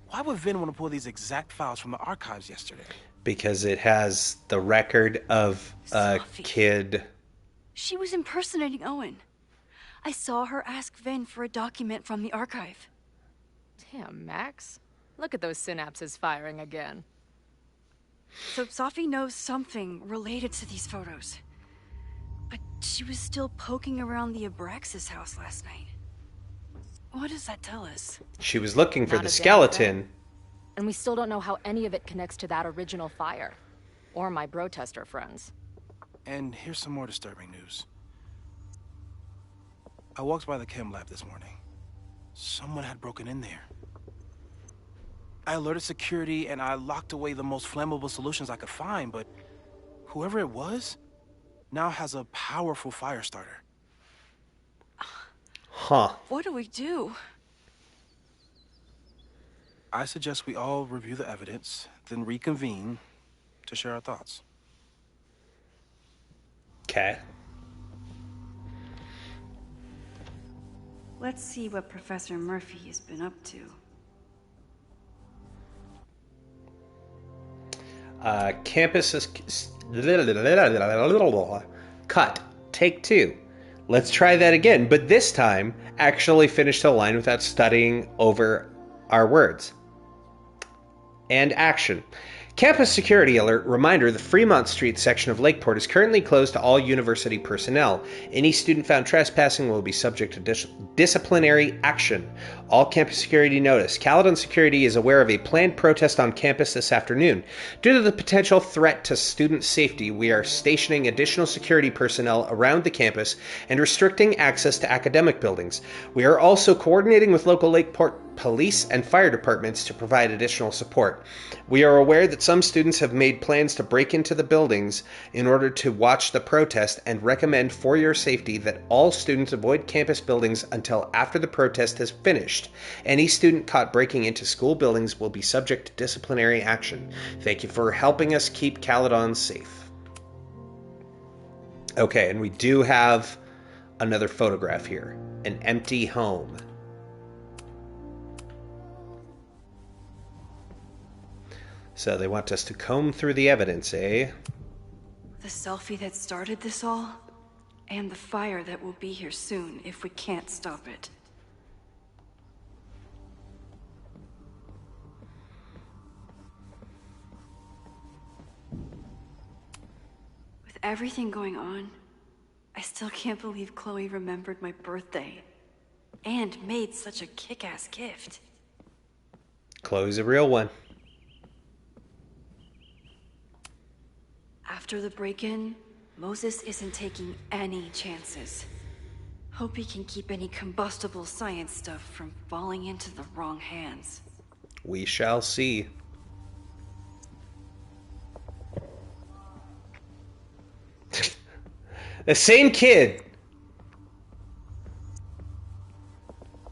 why would Vin want to pull these exact files from the archives yesterday? Because it has the record of a Sophie. kid. She was impersonating Owen. I saw her ask Vin for a document from the archive. Damn, Max. Look at those synapses firing again. So Sophie knows something related to these photos. But she was still poking around the Abraxas house last night. What does that tell us? She was looking for Not the a damn skeleton. thing. And we still don't know how any of it connects to that original fire. Or my bro-tester friends. And here's some more disturbing news. I walked by the chem lab this morning. Someone had broken in there. I alerted security and I locked away the most flammable solutions I could find, but whoever it was now has a powerful fire starter. Huh. What do we do? I suggest we all review the evidence, then reconvene to share our thoughts. Okay. Let's see what Professor Murphy has been up to. Campus is... Cut. Take 2. Let's try that again, but this time, actually finish the line without studying over our words. And action. Campus security alert. Reminder, the Fremont Street section of Lakeport is currently closed to all university personnel. Any student found trespassing will be subject to disciplinary action. All campus security notice. Caledon Security is aware of a planned protest on campus this afternoon. Due to the potential threat to student safety, we are stationing additional security personnel around the campus and restricting access to academic buildings. We are also coordinating with local Lakeport police and fire departments to provide additional support. We are aware that some students have made plans to break into the buildings in order to watch the protest and recommend for your safety that all students avoid campus buildings until after the protest has finished. Any student caught breaking into school buildings will be subject to disciplinary action. Thank you for helping us keep Caledon safe. Okay, and we do have another photograph here. An empty home. So they want us to comb through the evidence, eh? The selfie that started this all, and the fire that will be here soon if we can't stop it. With everything going on, I still can't believe Chloe remembered my birthday and made such a kick-ass gift. Chloe's a real one. After the break-in, Moses isn't taking any chances. Hope he can keep any combustible science stuff from falling into the wrong hands. We shall see. The same kid.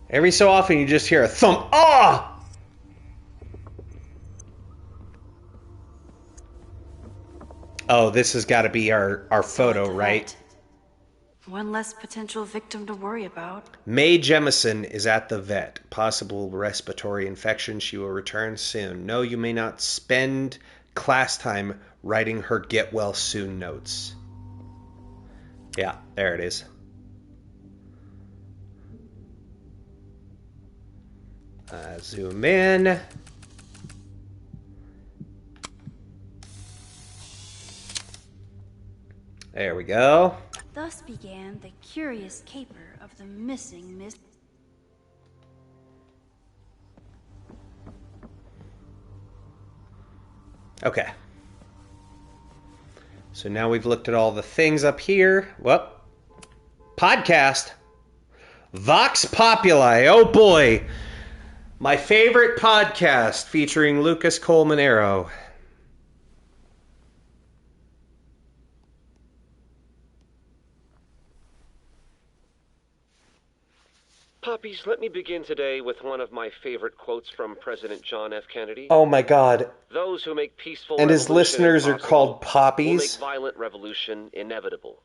Every so often you just hear a thump. Ah! Oh, this has got to be our photo, right? One less potential victim to worry about. Mae Jemison is at the vet. Possible respiratory infection. She will return soon. No, you may not spend class time writing her get well soon notes. Yeah, there it is. Zoom in. There we go. Thus began the curious caper of the missing Miss... Okay. So now we've looked at all the things up here. Well, podcast. Vox Populi. Oh boy. My favorite podcast featuring Lucas Colmenero. Poppies, let me begin today with one of my favorite quotes from President John F. Kennedy. Oh my God. Those who make peaceful And his revolution listeners are impossible called poppies. will make violent revolution inevitable.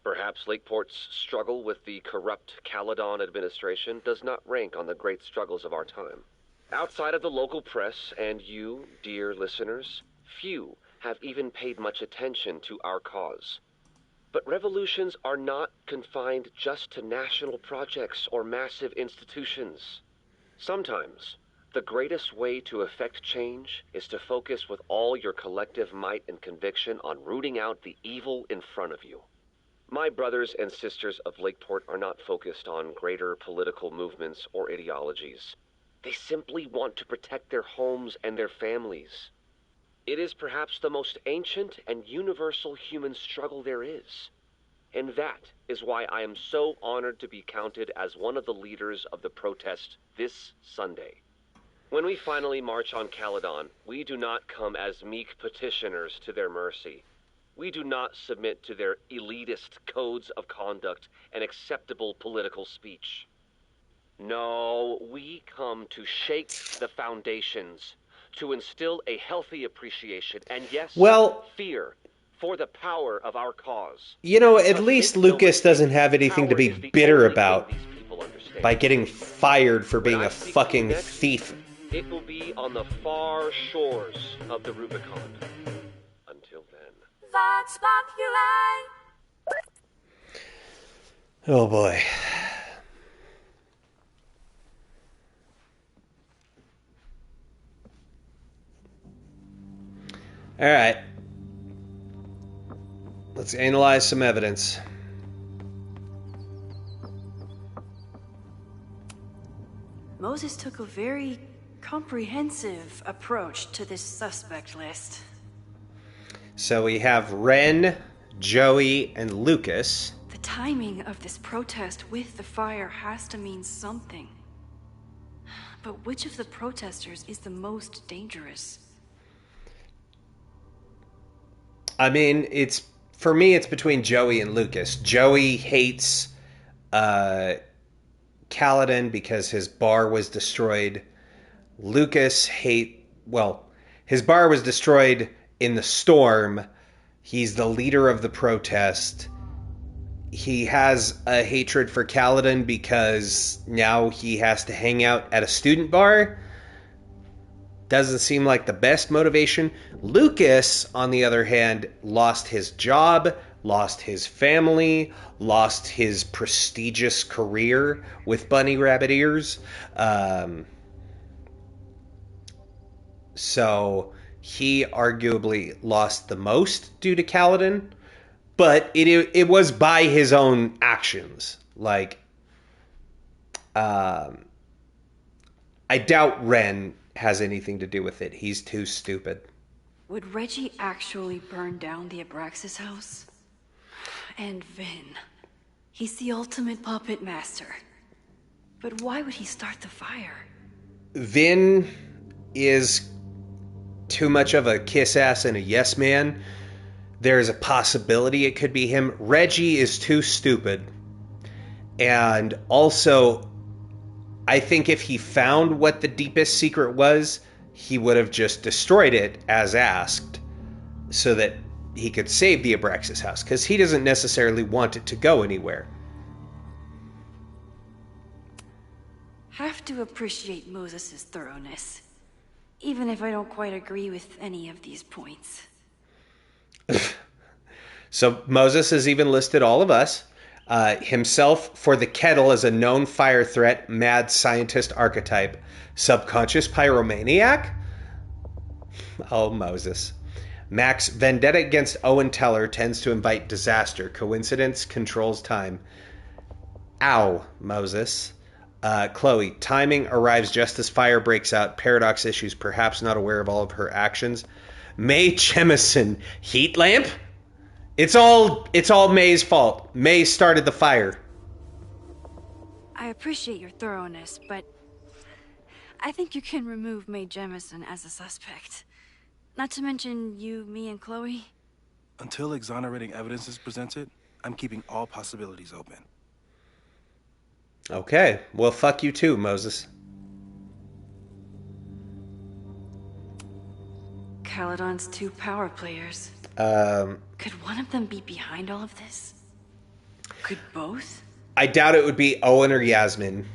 Perhaps Lakeport's struggle with the corrupt Caledon administration does not rank on the great struggles of our time. Outside of the local press and you, dear listeners, few have even paid much attention to our cause. But revolutions are not confined just to national projects or massive institutions. Sometimes, the greatest way to effect change is to focus with all your collective might and conviction on rooting out the evil in front of you. My brothers and sisters of Lakeport are not focused on greater political movements or ideologies. They simply want to protect their homes and their families. It is perhaps the most ancient and universal human struggle there is. And that is why I am so honored to be counted as one of the leaders of the protest this Sunday. When we finally march on Caledon, we do not come as meek petitioners to their mercy. We do not submit to their elitist codes of conduct and acceptable political speech. No, we come to shake the foundations, to instill a healthy appreciation and, yes, fear for the power of our cause. You know, at least Lucas doesn't have anything to be bitter about by getting fired for being a fucking thief. It will be on the far shores of the Rubicon. Until then. Vox Populi. Oh boy. All right. Let's analyze some evidence. Moses took a very comprehensive approach to this suspect list. So we have Ren, Joey, and Lucas. The timing of this protest with the fire has to mean something. But which of the protesters is the most dangerous? I mean, for me, it's between Joey and Lucas. Joey hates Caledon because his bar was destroyed. Lucas his bar was destroyed in the storm. He's the leader of the protest. He has a hatred for Caledon because now he has to hang out at a student bar. Doesn't seem like the best motivation. Lucas, on the other hand, lost his job, lost his family, lost his prestigious career with Bunny Rabbit Ears. So he arguably lost the most due to Caledon, but it was by his own actions. Like, I doubt Ren has anything to do with it. He's too stupid. Would Reggie actually burn down the Abraxas house? And Vin. He's the ultimate puppet master. But why would he start the fire? Vin is too much of a kiss-ass and a yes-man. There's a possibility it could be him. Reggie is too stupid. And also, I think if he found what the deepest secret was, he would have just destroyed it as asked so that he could save the Abraxas house, because he doesn't necessarily want it to go anywhere. Have to appreciate Moses' thoroughness, even if I don't quite agree with any of these points. So Moses has even listed all of us. Himself for the kettle as a known fire threat, mad scientist archetype, subconscious pyromaniac. Oh, Moses. Mac's vendetta against Owen Teller tends to invite disaster. Coincidence controls time. Ow, Moses. Chloe, timing arrives just as fire breaks out. Paradox issues, perhaps not aware of all of her actions. Mae Jemison, heat lamp? It's all May's fault. May started the fire. I appreciate your thoroughness, but I think you can remove Mae Jemison as a suspect. Not to mention you, me, and Chloe. Until exonerating evidence is presented, I'm keeping all possibilities open. Okay, well, fuck you too, Moses. Caledon's 2 power players. Could one of them be behind all of this? Could both? I doubt it would be Owen or Yasmin.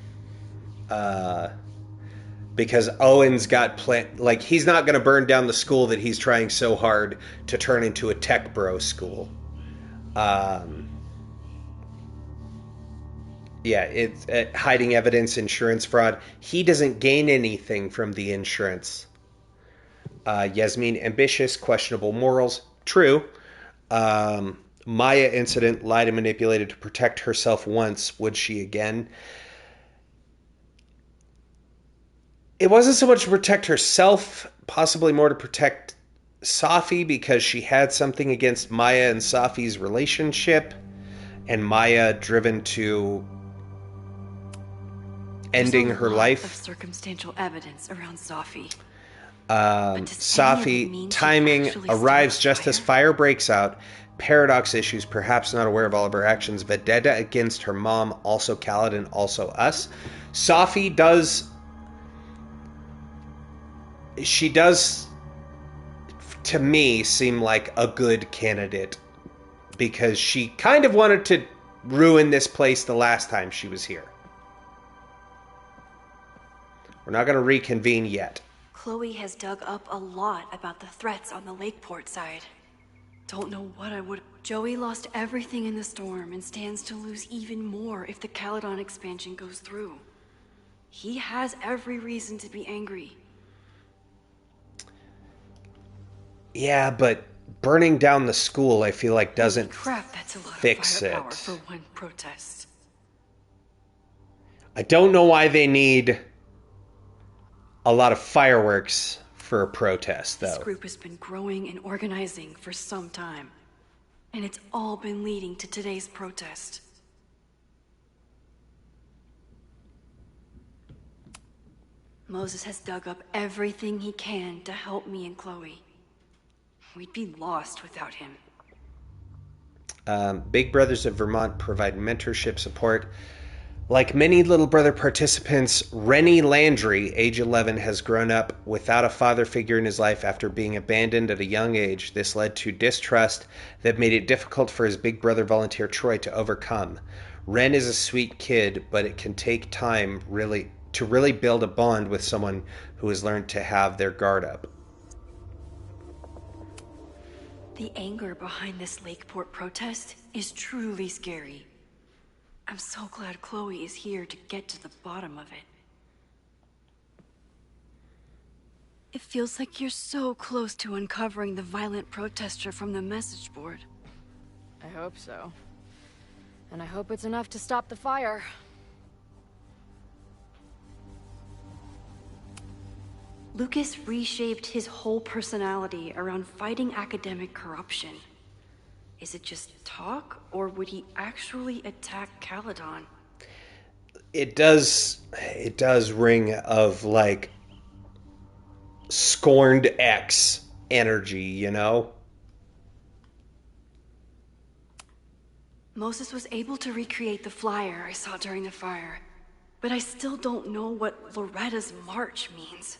Because Owen's got he's not going to burn down the school that he's trying so hard to turn into a tech bro school. Yeah, it's hiding evidence, insurance fraud. He doesn't gain anything from the insurance. Yasmin, ambitious, questionable morals. True. Maya incident, lied and manipulated to protect herself once. Would she again? It wasn't so much to protect herself, possibly more to protect Safi, because she had something against Maya and Safi's relationship, and Maya driven to ending her life. Of circumstantial evidence around Safi. Safi, timing arrives just as fire breaks out. Paradox issues, perhaps not aware of all of her actions. Vendetta against her mom, also Kaladin, also us. Safi does... She does, to me, seem like a good candidate. Because she kind of wanted to ruin this place the last time she was here. We're not going to reconvene yet. Chloe has dug up a lot about the threats on the Lakeport side. Don't know what I would... Joey lost everything in the storm and stands to lose even more if the Caledon expansion goes through. He has every reason to be angry. Yeah, but burning down the school, I feel like, doesn't that's a lot fix of firepower it. for one protest. I don't know why they need a lot of fireworks for a protest, This though. group has been growing and organizing for some time. And it's all been leading to today's protest. Moses has dug up everything he can to help me and Chloe. We'd be lost without him. Big Brothers of Vermont provide mentorship support. Like many Little Brother participants, Rennie Landry, age 11, has grown up without a father figure in his life after being abandoned at a young age. This led to distrust that made it difficult for his big brother volunteer Troy to overcome. Ren is a sweet kid, but it can take time to really build a bond with someone who has learned to have their guard up. The anger behind this Lakeport protest is truly scary. I'm so glad Chloe is here to get to the bottom of it. It feels like you're so close to uncovering the violent protester from the message board. I hope so. And I hope it's enough to stop the fire. Lucas reshaped his whole personality around fighting academic corruption. Is it just talk, or would he actually attack Caledon? It does ring of, like, scorned ex energy, you know? Moses was able to recreate the flyer I saw during the fire, but I still don't know what Loretta's march means.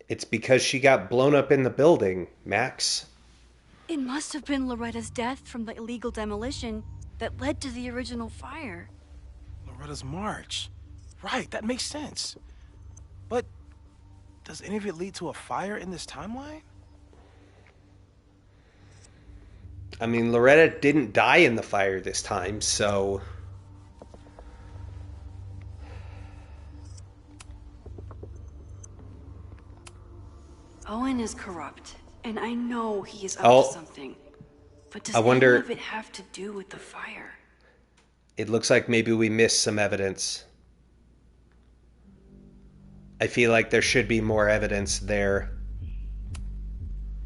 It's because she got blown up in the building, Max. It must have been Loretta's death from the illegal demolition that led to the original fire. Loretta's march. Right, that makes sense. But does any of it lead to a fire in this timeline? I mean, Loretta didn't die in the fire this time, so... Owen is corrupt, and I know he is up Oh. to something. But does I wonder- any of it have to do with the fire? It looks like maybe we missed some evidence. I feel like there should be more evidence there.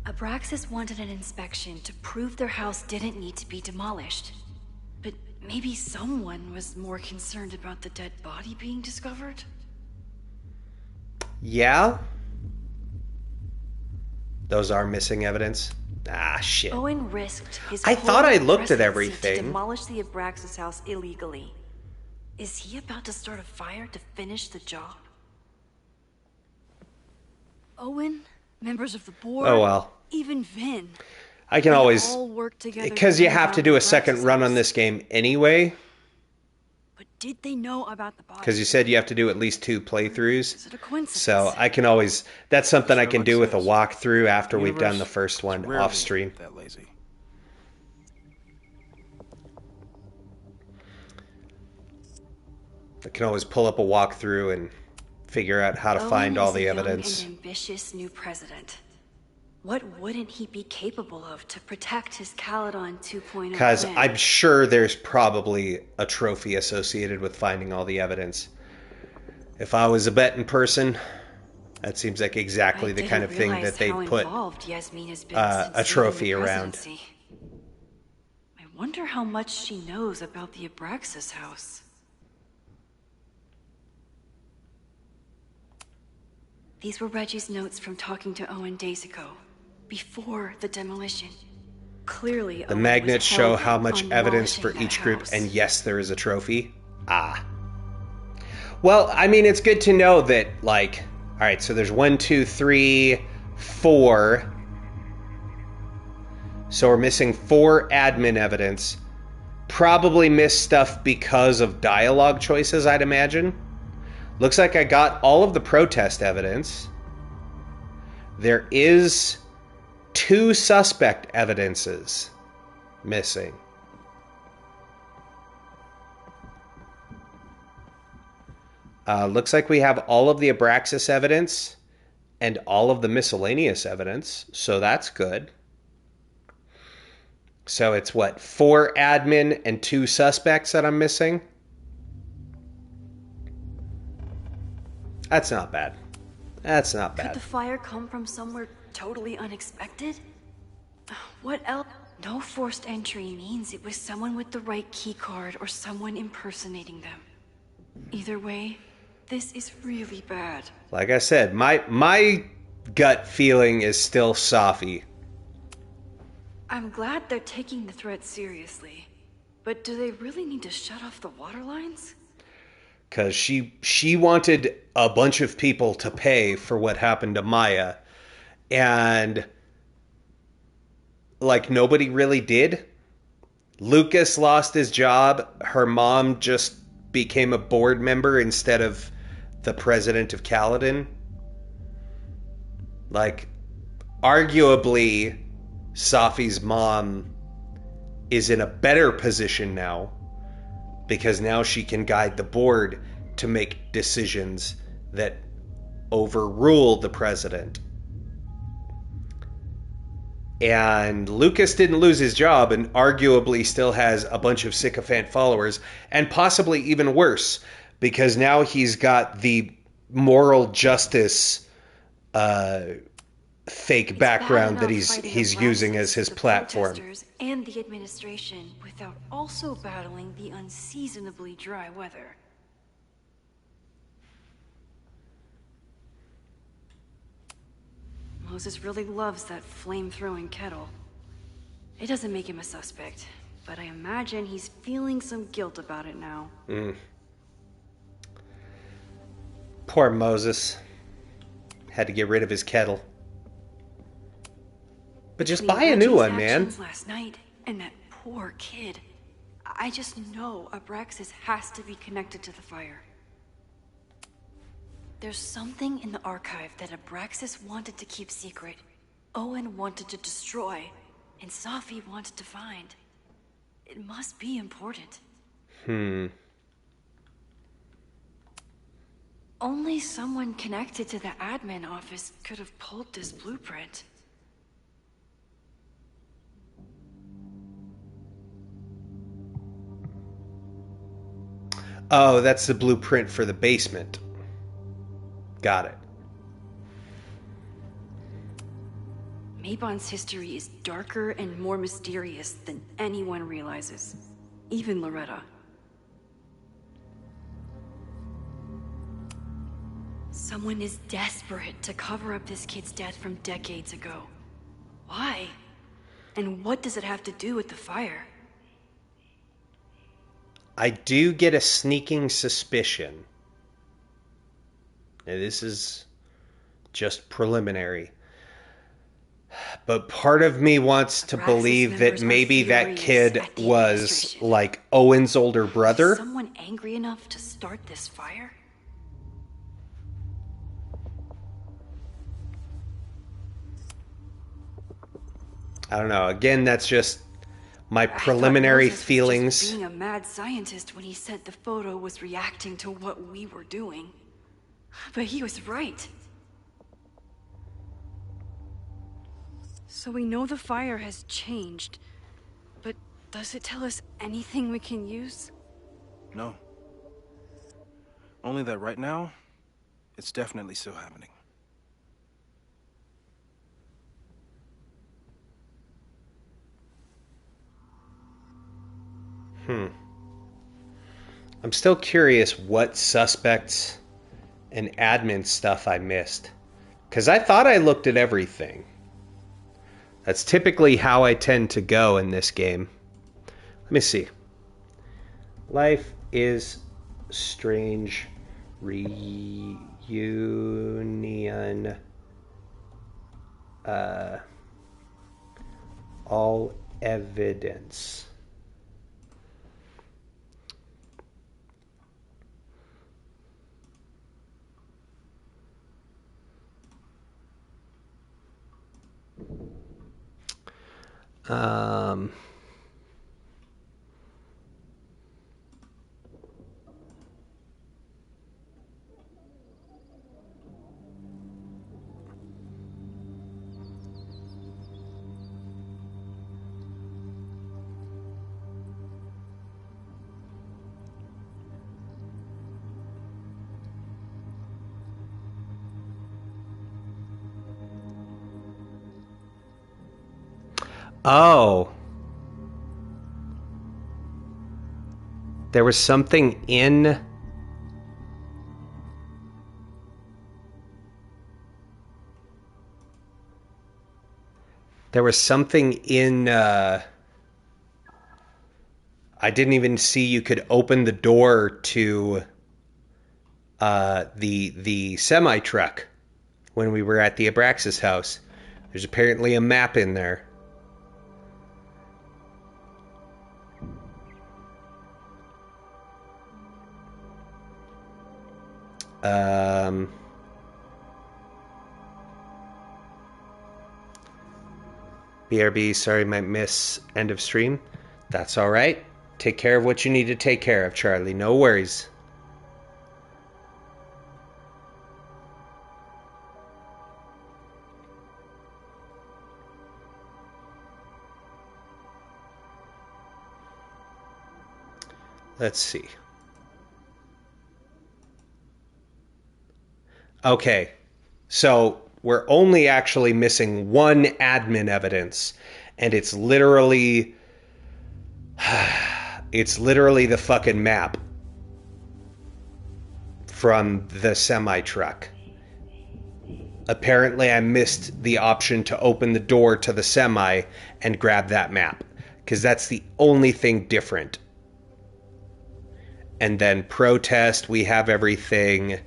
Abraxas wanted an inspection to prove their house didn't need to be demolished. But maybe someone was more concerned about the dead body being discovered? Yeah? Those are missing evidence? Ah, shit. Owen risked his I thought whole I looked at presidency everything. to demolish the Abraxas house illegally. Is he about to start a fire to finish the job? Owen, members of the board, Oh, well. even Vin. I can they always... all work together Because you bring have to down do a Abraxas second run on house. this game anyway. Did they know about the body? Because you said you have to do at least 2 playthroughs. Is it a coincidence? So I can always... That's something I can do with a walkthrough after we've done the Universe first one rarely off stream. that lazy. I can always pull up a walkthrough and figure out how to find Owen all is a the young evidence. and ambitious new president. What wouldn't he be capable of to protect his Caledon 2.0 Because plan? I'm sure there's probably a trophy associated with finding all the evidence. If I was a betting person, that seems like exactly the kind of thing that they put Yasmin has been a since trophy leaving the around. presidency. I wonder how much she knows about the Abraxas house. These were Reggie's notes from talking to Owen days ago, before the demolition. Clearly, The Owen magnets was show hell-bent how much on evidence for demolishing each that group, house. and yes, there is a trophy. Ah. Well, I mean, it's good to know that, like, alright, so there's 1, 2, 3, 4. So we're missing 4 admin evidence. Probably missed stuff because of dialogue choices, I'd imagine. Looks like I got all of the protest evidence. There is 2 suspect evidences missing. Looks like we have all of the Abraxas evidence and all of the miscellaneous evidence, so that's good. So it's what, 4 admin and 2 suspects that I'm missing? That's not bad. That's not Could bad. the fire come from somewhere totally unexpected? What else? No forced entry means it was someone with the right keycard or someone impersonating them. Either way, this is really bad. Like I said, my gut feeling is still Safi. I'm glad they're taking the threat seriously. But do they really need to shut off the water lines? Because she wanted a bunch of people to pay for what happened to Maya. And, like, nobody really did. Lucas lost his job. Her mom just became a board member instead of the president of Caledon. Like, arguably, Safi's mom is in a better position now, because now she can guide the board to make decisions that overrule the president. And Lucas didn't lose his job and arguably still has a bunch of sycophant followers, and possibly even worse, because now he's got the moral justice fake background that he's using as his platform. Protesters and the administration without also battling the unseasonably dry weather. Moses really loves that flame-throwing kettle. It doesn't make him a suspect, but I imagine he's feeling some guilt about it now. Poor Moses. Had to get rid of his kettle. But just buy a new one, man. Last night and that poor kid. I just know Abraxas has to be connected to the fire. There's something in the archive that Abraxas wanted to keep secret, Owen wanted to destroy, and Safi wanted to find. It must be important. Only someone connected to the admin office could have pulled this blueprint. Oh, that's the blueprint for the basement. Got it. Mabon's history is darker and more mysterious than anyone realizes. Even Loretta. Someone is desperate to cover up this kid's death from decades ago. Why? And what does it have to do with the fire? I do get a sneaking suspicion. Now, this is just preliminary. But part of me wants to believe that maybe that kid was like Owen's older brother. Is someone angry enough to start this fire? I don't know. Again, that's just my preliminary feelings. Just being a mad scientist when he said the photo was reacting to what we were doing. But he was right. So we know the fire has changed, but does it tell us anything we can use? No. Only that right now, it's definitely still happening. I'm still curious what suspects and admin stuff I missed. Because I thought I looked at everything. That's typically how I tend to go in this game. Let me see. Life is Strange Reunion. All evidence. Oh. There was something in... There was something in... I didn't even see you could open the door to the semi-truck when we were at the Abraxas house. There's apparently a map in there. BRB, sorry, might miss end of stream. That's all right. Take care of what you need to take care of, Charlie. No worries. Let's see. Okay, so we're only actually missing one admin evidence, and it's literally the fucking map from the semi-truck. Apparently I missed the option to open the door to the semi and grab that map, because that's the only thing different. And then protest, we have everything.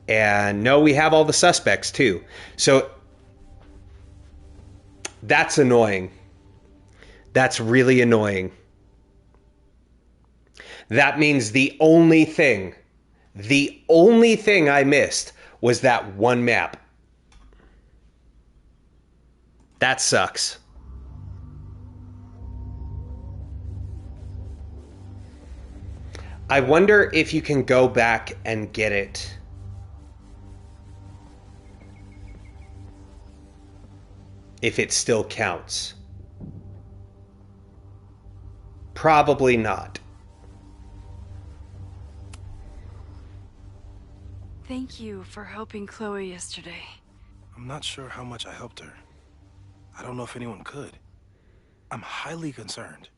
And no, we have all the suspects too. So that's annoying. That's really annoying. That means the only thing I missed was that one map. That sucks. I wonder if you can go back and get it. If it still counts. Probably not. Thank you for helping Chloe yesterday. I'm not sure how much I helped her. I don't know if anyone could. I'm highly concerned.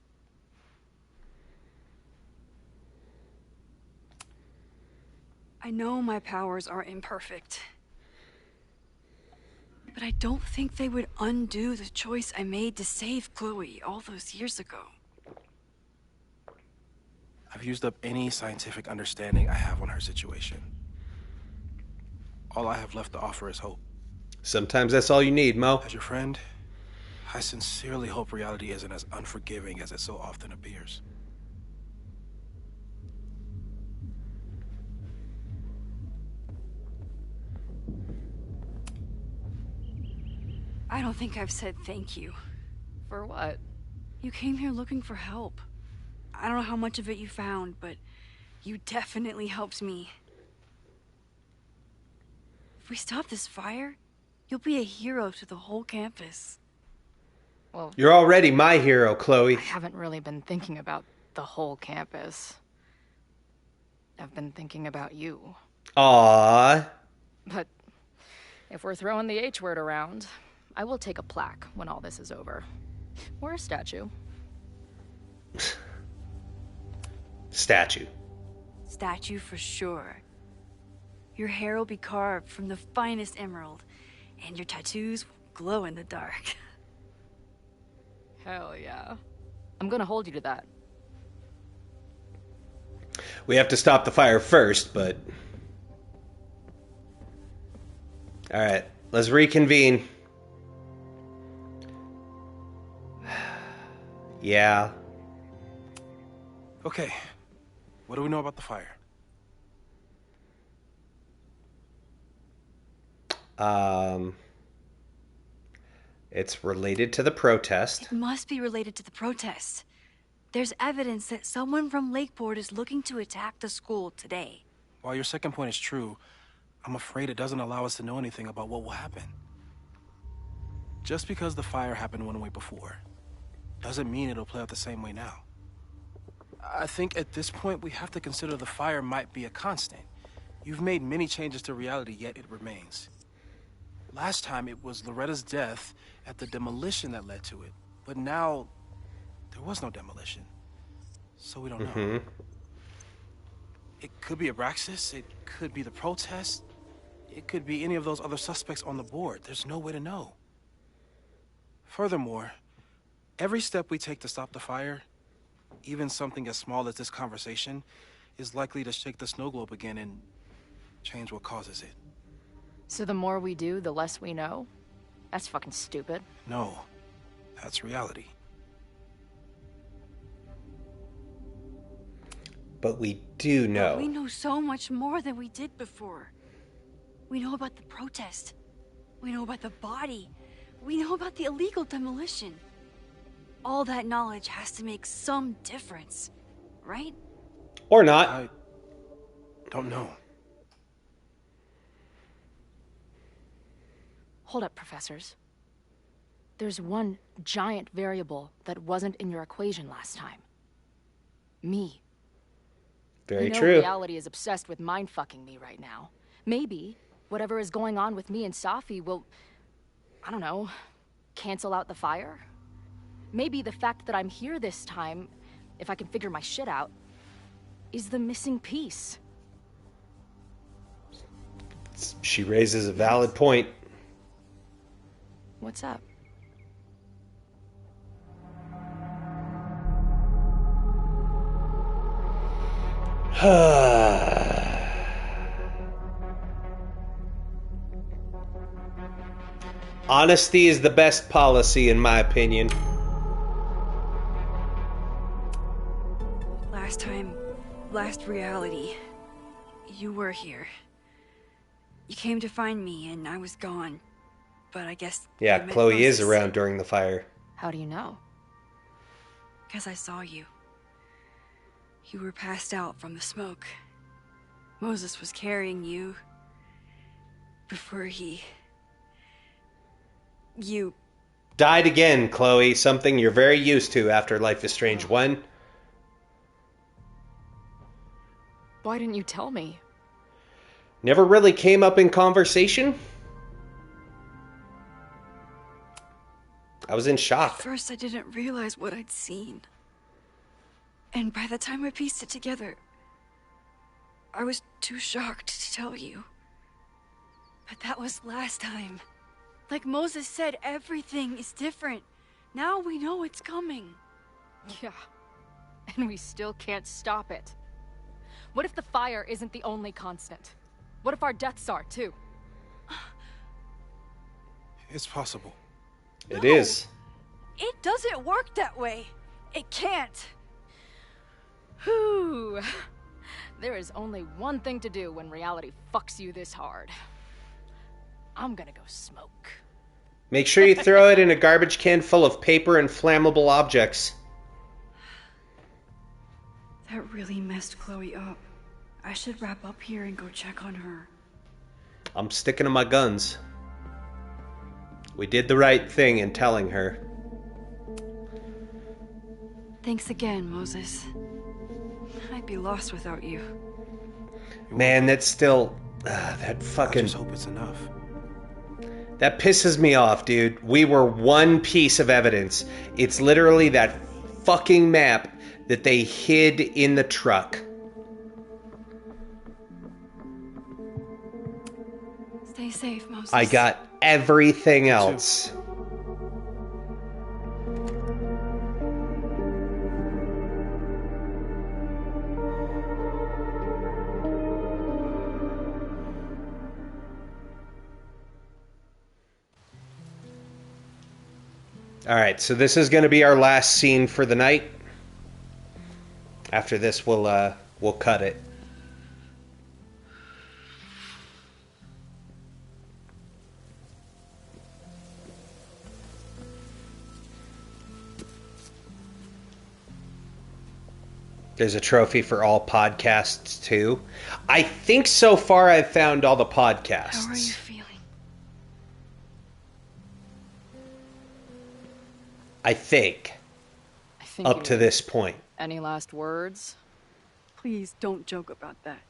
I know my powers are imperfect. But I don't think they would undo the choice I made to save Chloe all those years ago. I've used up any scientific understanding I have on her situation. All I have left to offer is hope. Sometimes that's all you need, Mo. As your friend, I sincerely hope reality isn't as unforgiving as it so often appears. I don't think I've said thank you. For what? You came here looking for help. I don't know how much of it you found, but you definitely helped me. If we stop this fire, you'll be a hero to the whole campus. Well, You're already my hero, Chloe. I haven't really been thinking about the whole campus. I've been thinking about you. Aww. But if we're throwing the H word around, I will take a plaque when all this is over. Or a statue. Statue. Statue for sure. Your hair will be carved from the finest emerald, and your tattoos will glow in the dark. Hell yeah. I'm gonna hold you to that. We have to stop the fire first, but... Alright, let's reconvene. Yeah. Okay, what do we know about the fire? It's related to the protest. It must be related to the protest. There's evidence that someone from Lakeport is looking to attack the school today. While your second point is true, I'm afraid it doesn't allow us to know anything about what will happen. Just because the fire happened one way before, doesn't mean it'll play out the same way now. I think at this point we have to consider the fire might be a constant. You've made many changes to reality, yet it remains. Last time it was Loretta's death at the demolition that led to it. But now, there was no demolition. So we don't know. It could be Abraxas, it could be the protest, it could be any of those other suspects on the board. There's no way to know. Furthermore, every step we take to stop the fire, even something as small as this conversation, is likely to shake the snow globe again and change what causes it. So the more we do, the less we know? That's fucking stupid. No, that's reality. But we do know. But we know so much more than we did before. We know about the protest. We know about the body. We know about the illegal demolition. All that knowledge has to make some difference, right? Or not. I don't know. Hold up, professors. There's one giant variable that wasn't in your equation last time. Me. Very you know true. Reality is obsessed with mind-fucking me right now. Maybe whatever is going on with me and Safi will, I don't know, cancel out the fire? Maybe the fact that I'm here this time, if I can figure my shit out, is the missing piece. She raises a valid point. What's up? Honesty is the best policy, in my opinion. Last reality, you were here. You came to find me, and I was gone. But I guess... Yeah, met Chloe is Moses. around during the fire. How do you know? Because I saw you. You were passed out from the smoke. Moses was carrying you before you... Died again, Chloe. Something you're very used to after Life is Strange 1. Why didn't you tell me? Never really came up in conversation? I was in shock. At first, I didn't realize what I'd seen. And by the time I pieced it together, I was too shocked to tell you. But that was last time. Like Moses said, everything is different. Now we know it's coming. Yeah. And we still can't stop it. What if the fire isn't the only constant? What if our deaths are, too? It's possible. It is. It doesn't work that way. It can't. Whew. There is only one thing to do when reality fucks you this hard. I'm gonna go smoke. Make sure you throw it in a garbage can full of paper and flammable objects. That really messed Chloe up. I should wrap up here and go check on her. I'm sticking to my guns. We did the right thing in telling her. Thanks again, Moses. I'd be lost without you. Man, that's still... that fucking... I just hope it's enough. That pisses me off, dude. We were one piece of evidence. It's literally that fucking map that they hid in the truck. Stay safe, Moses. I got everything else. Alright, so this is going to be our last scene for the night. After this, we'll cut it. There's a trophy for all podcasts, too. I think so far I've found all the podcasts. How are you feeling? I think up to this point. Any last words? Please don't joke about that.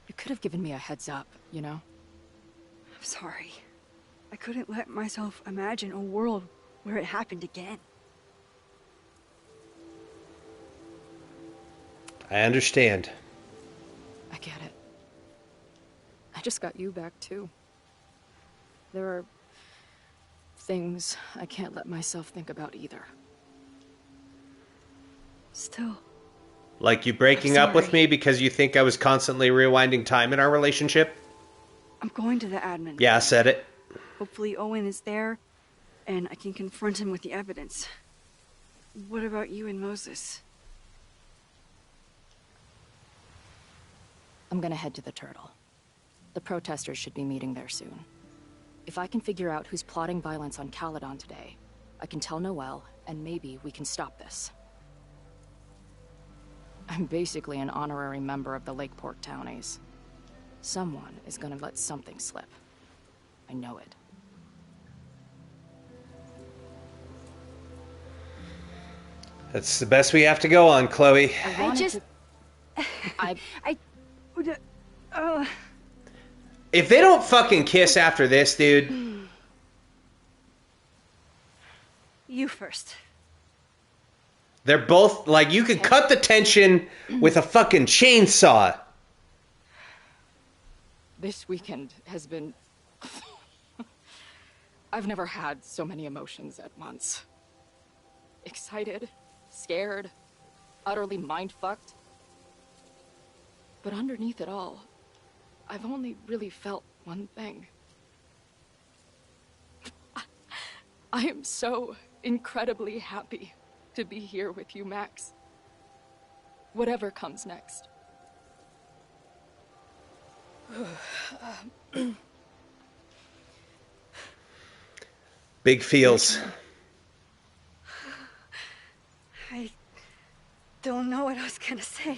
You could have given me a heads up, you know? I'm sorry. I couldn't let myself imagine a world where it happened again. I understand. I get it. I just got you back, too. There are things I can't let myself think about either. Still. Like you breaking up with me because you think I was constantly rewinding time in our relationship? I'm going to the admin. Yeah, I said it. Hopefully Owen is there, and I can confront him with the evidence. What about you and Moses? I'm gonna head to the Turtle. The protesters should be meeting there soon. If I can figure out who's plotting violence on Caledon today, I can tell Noelle, and maybe we can stop this. I'm basically an honorary member of the Lakeport Townies. Someone is gonna let something slip. I know it. That's the best we have to go on, Chloe. If they don't fucking kiss after this, dude. You first. They're both, like, you could cut the tension with a fucking chainsaw. This weekend has been... I've never had so many emotions at once. Excited, scared, utterly mind-fucked. But underneath it all, I've only really felt one thing. I am so incredibly happy to be here with you, Max. Whatever comes next. Big feels. I don't know what I was gonna say.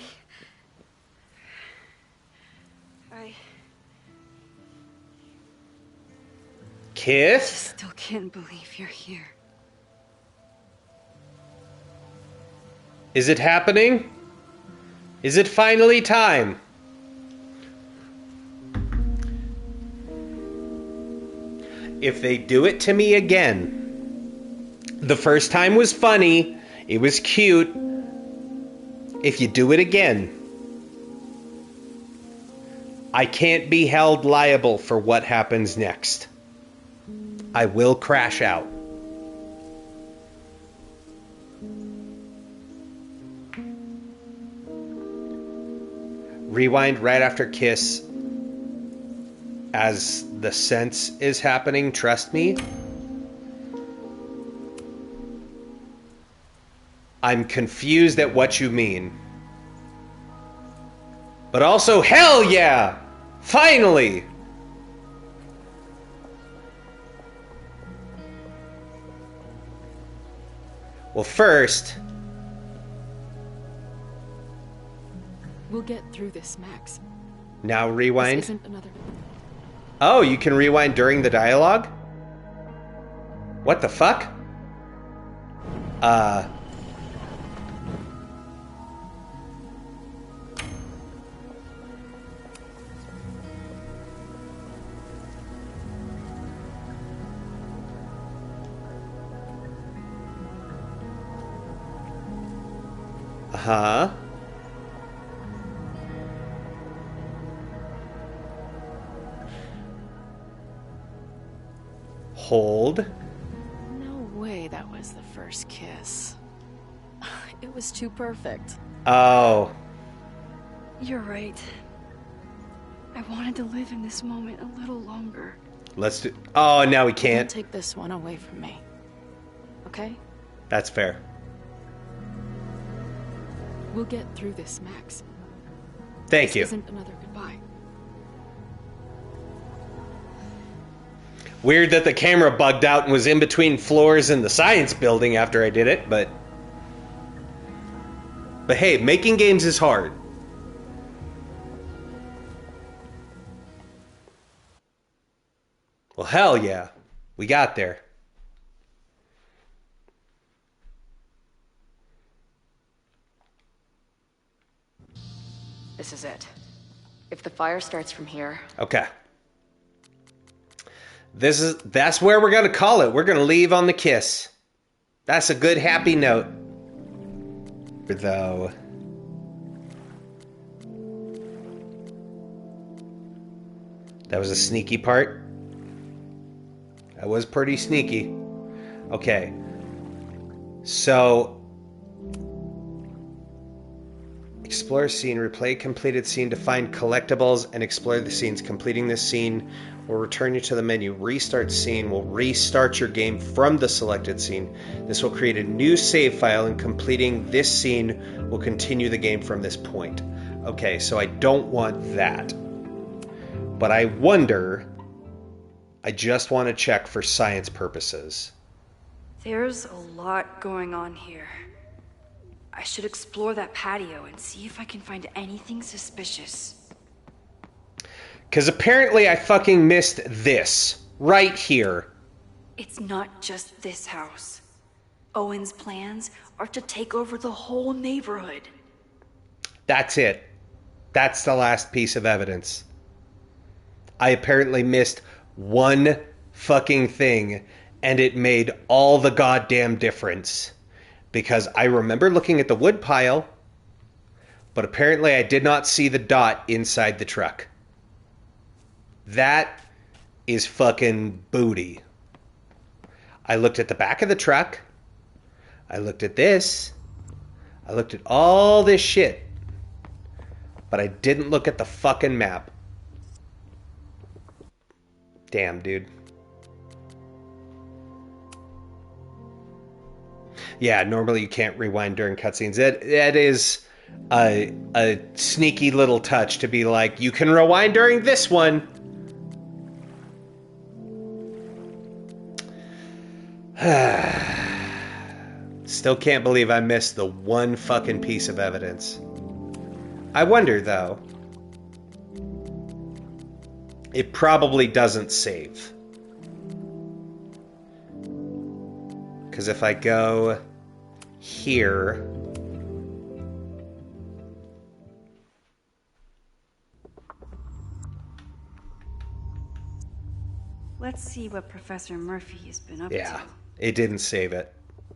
Kiss? Still can't believe you're here. Is it happening? Is it finally time? if they do it to me again, the first time was funny, it was cute. If you do it again, I can't be held liable for what happens next. I will crash out. Rewind right after kiss as the sense is happening, trust me. I'm confused at what you mean. But also, hell yeah! Finally! Well, first... We'll get through this, Max. Now rewind. This isn't another... Oh, you can rewind during the dialogue? What the fuck? Uh-huh. Hold. No way that was the first kiss. It was too perfect. Oh. You're right. I wanted to live in this moment a little longer. Let's do... Oh, now we Don't can't. take this one away from me. Okay? That's fair. We'll get through this, Max. Thank you. This isn't another goodbye. Weird that the camera bugged out and was in between floors in the science building after I did it, but hey, making games is hard. Well, hell yeah. We got there. This is it. If the fire starts from here... Okay. That's where we're gonna call it. We're gonna leave on the kiss. That's a good happy note. Though. That was a sneaky part. That was pretty sneaky. Okay. So explore scene, replay completed scene to find collectibles and explore the scenes. Completing this scene will return you to the menu. Restart scene will restart your game from the selected scene. This will create a new save file, and completing this scene will continue the game from this point. Okay, so I don't want that. But I wonder... I just want to check for science purposes. There's a lot going on here. I should explore that patio and see if I can find anything suspicious. Because apparently I fucking missed this. Right here. It's not just this house. Owen's plans are to take over the whole neighborhood. That's it. That's the last piece of evidence. I apparently missed one fucking thing, and it made all the goddamn difference. Because I remember looking at the wood pile, but apparently I did not see the dot inside the truck. That is fucking booty. I looked at the back of the truck. I looked at this. I looked at all this shit. But I didn't look at the fucking map. Damn, dude. Yeah, normally you can't rewind during cutscenes. That is a sneaky little touch to be like, you can rewind during this one. Still can't believe I missed the one fucking piece of evidence. I wonder, though. It probably doesn't save. Because if I go here... let's see what Professor Murphy has been up Yeah, to. it didn't save it.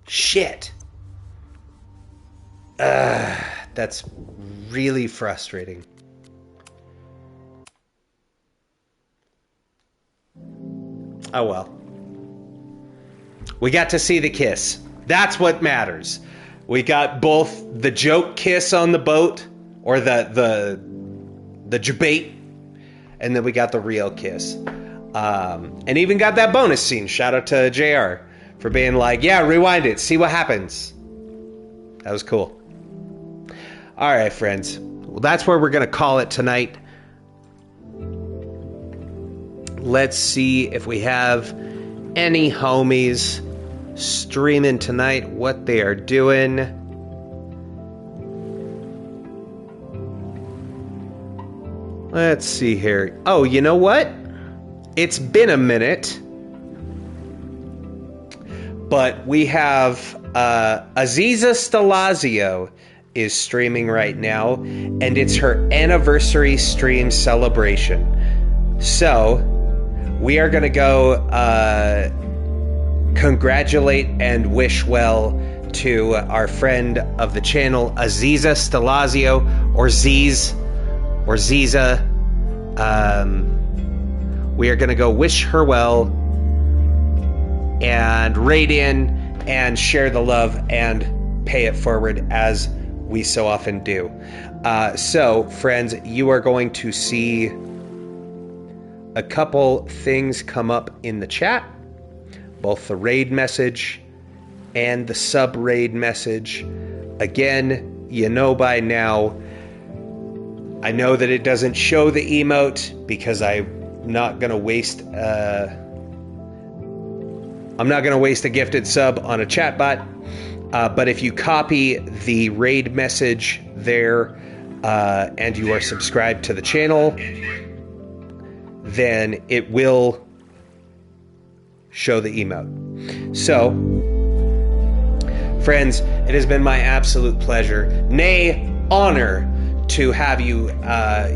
Shit. That's really frustrating. Oh well. We got to see the kiss. That's what matters. We got both the joke kiss on the boat, or the debate, and then we got the real kiss. And even got that bonus scene. Shout out to JR for being like, yeah, rewind it, see what happens. That was cool. All right, friends. Well, that's where we're going to call it tonight. Let's see if we have any homies streaming tonight, what they are doing. Let's see here. Oh, you know what? It's been a minute. But we have Aziza Stelazio is streaming right now, and it's her anniversary stream celebration. So, we are going to go congratulate and wish well to our friend of the channel, Aziza Stelazio, or Ziz, or Ziza. We are going to go wish her well and rate in and share the love and pay it forward as we so often do. So, friends, you are going to see a couple things come up in the chat, both the raid message and the sub raid message. Again, you know by now, I know that it doesn't show the emote because I'm not going to waste a gifted sub on a chatbot. But if you copy the raid message there and you are subscribed to the channel, then it will show the emote. So, friends, it has been my absolute pleasure, nay, honor, to have you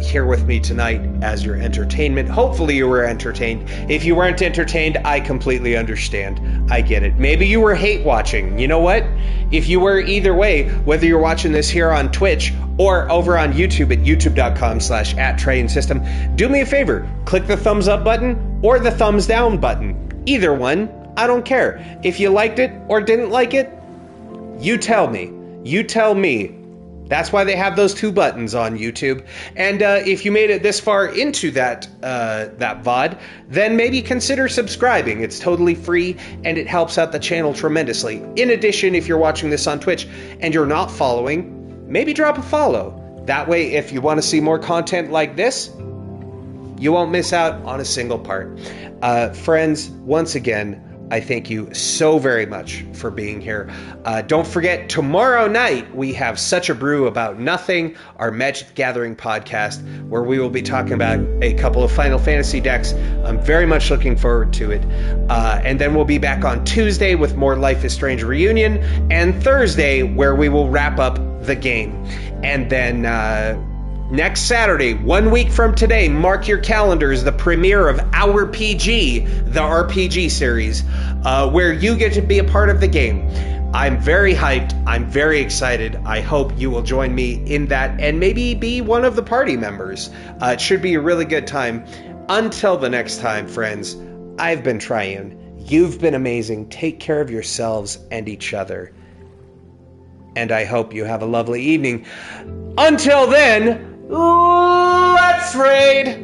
here with me tonight as your entertainment. Hopefully you were entertained. If you weren't entertained, I completely understand. I get it. Maybe you were hate watching. You know what? If you were either way, whether you're watching this here on Twitch or over on YouTube at youtube.com/@TritonSystem, do me a favor. Click the thumbs up button or the thumbs down button. Either one. I don't care. If you liked it or didn't like it, you tell me. You tell me. That's why they have those two buttons on YouTube. And if you made it this far into that VOD, then maybe consider subscribing. It's totally free, and it helps out the channel tremendously. In addition, if you're watching this on Twitch and you're not following, maybe drop a follow. That way, if you want to see more content like this, you won't miss out on a single part. Friends, once again, I thank you so very much for being here. Don't forget, tomorrow night we have Such a Brew About Nothing, our Magic the Gathering podcast, where we will be talking about a couple of Final Fantasy decks. I'm very much looking forward to it. And then we'll be back on Tuesday with more Life is Strange reunion, and Thursday where we will wrap up the game. And then next Saturday, 1 week from today, mark your calendars, the premiere of Our PG, the RPG series, where you get to be a part of the game. I'm very hyped. I'm very excited. I hope you will join me in that and maybe be one of the party members. It should be a really good time. Until the next time, friends, I've been Triune. You've been amazing. Take care of yourselves and each other. And I hope you have a lovely evening. Until then, let's raid!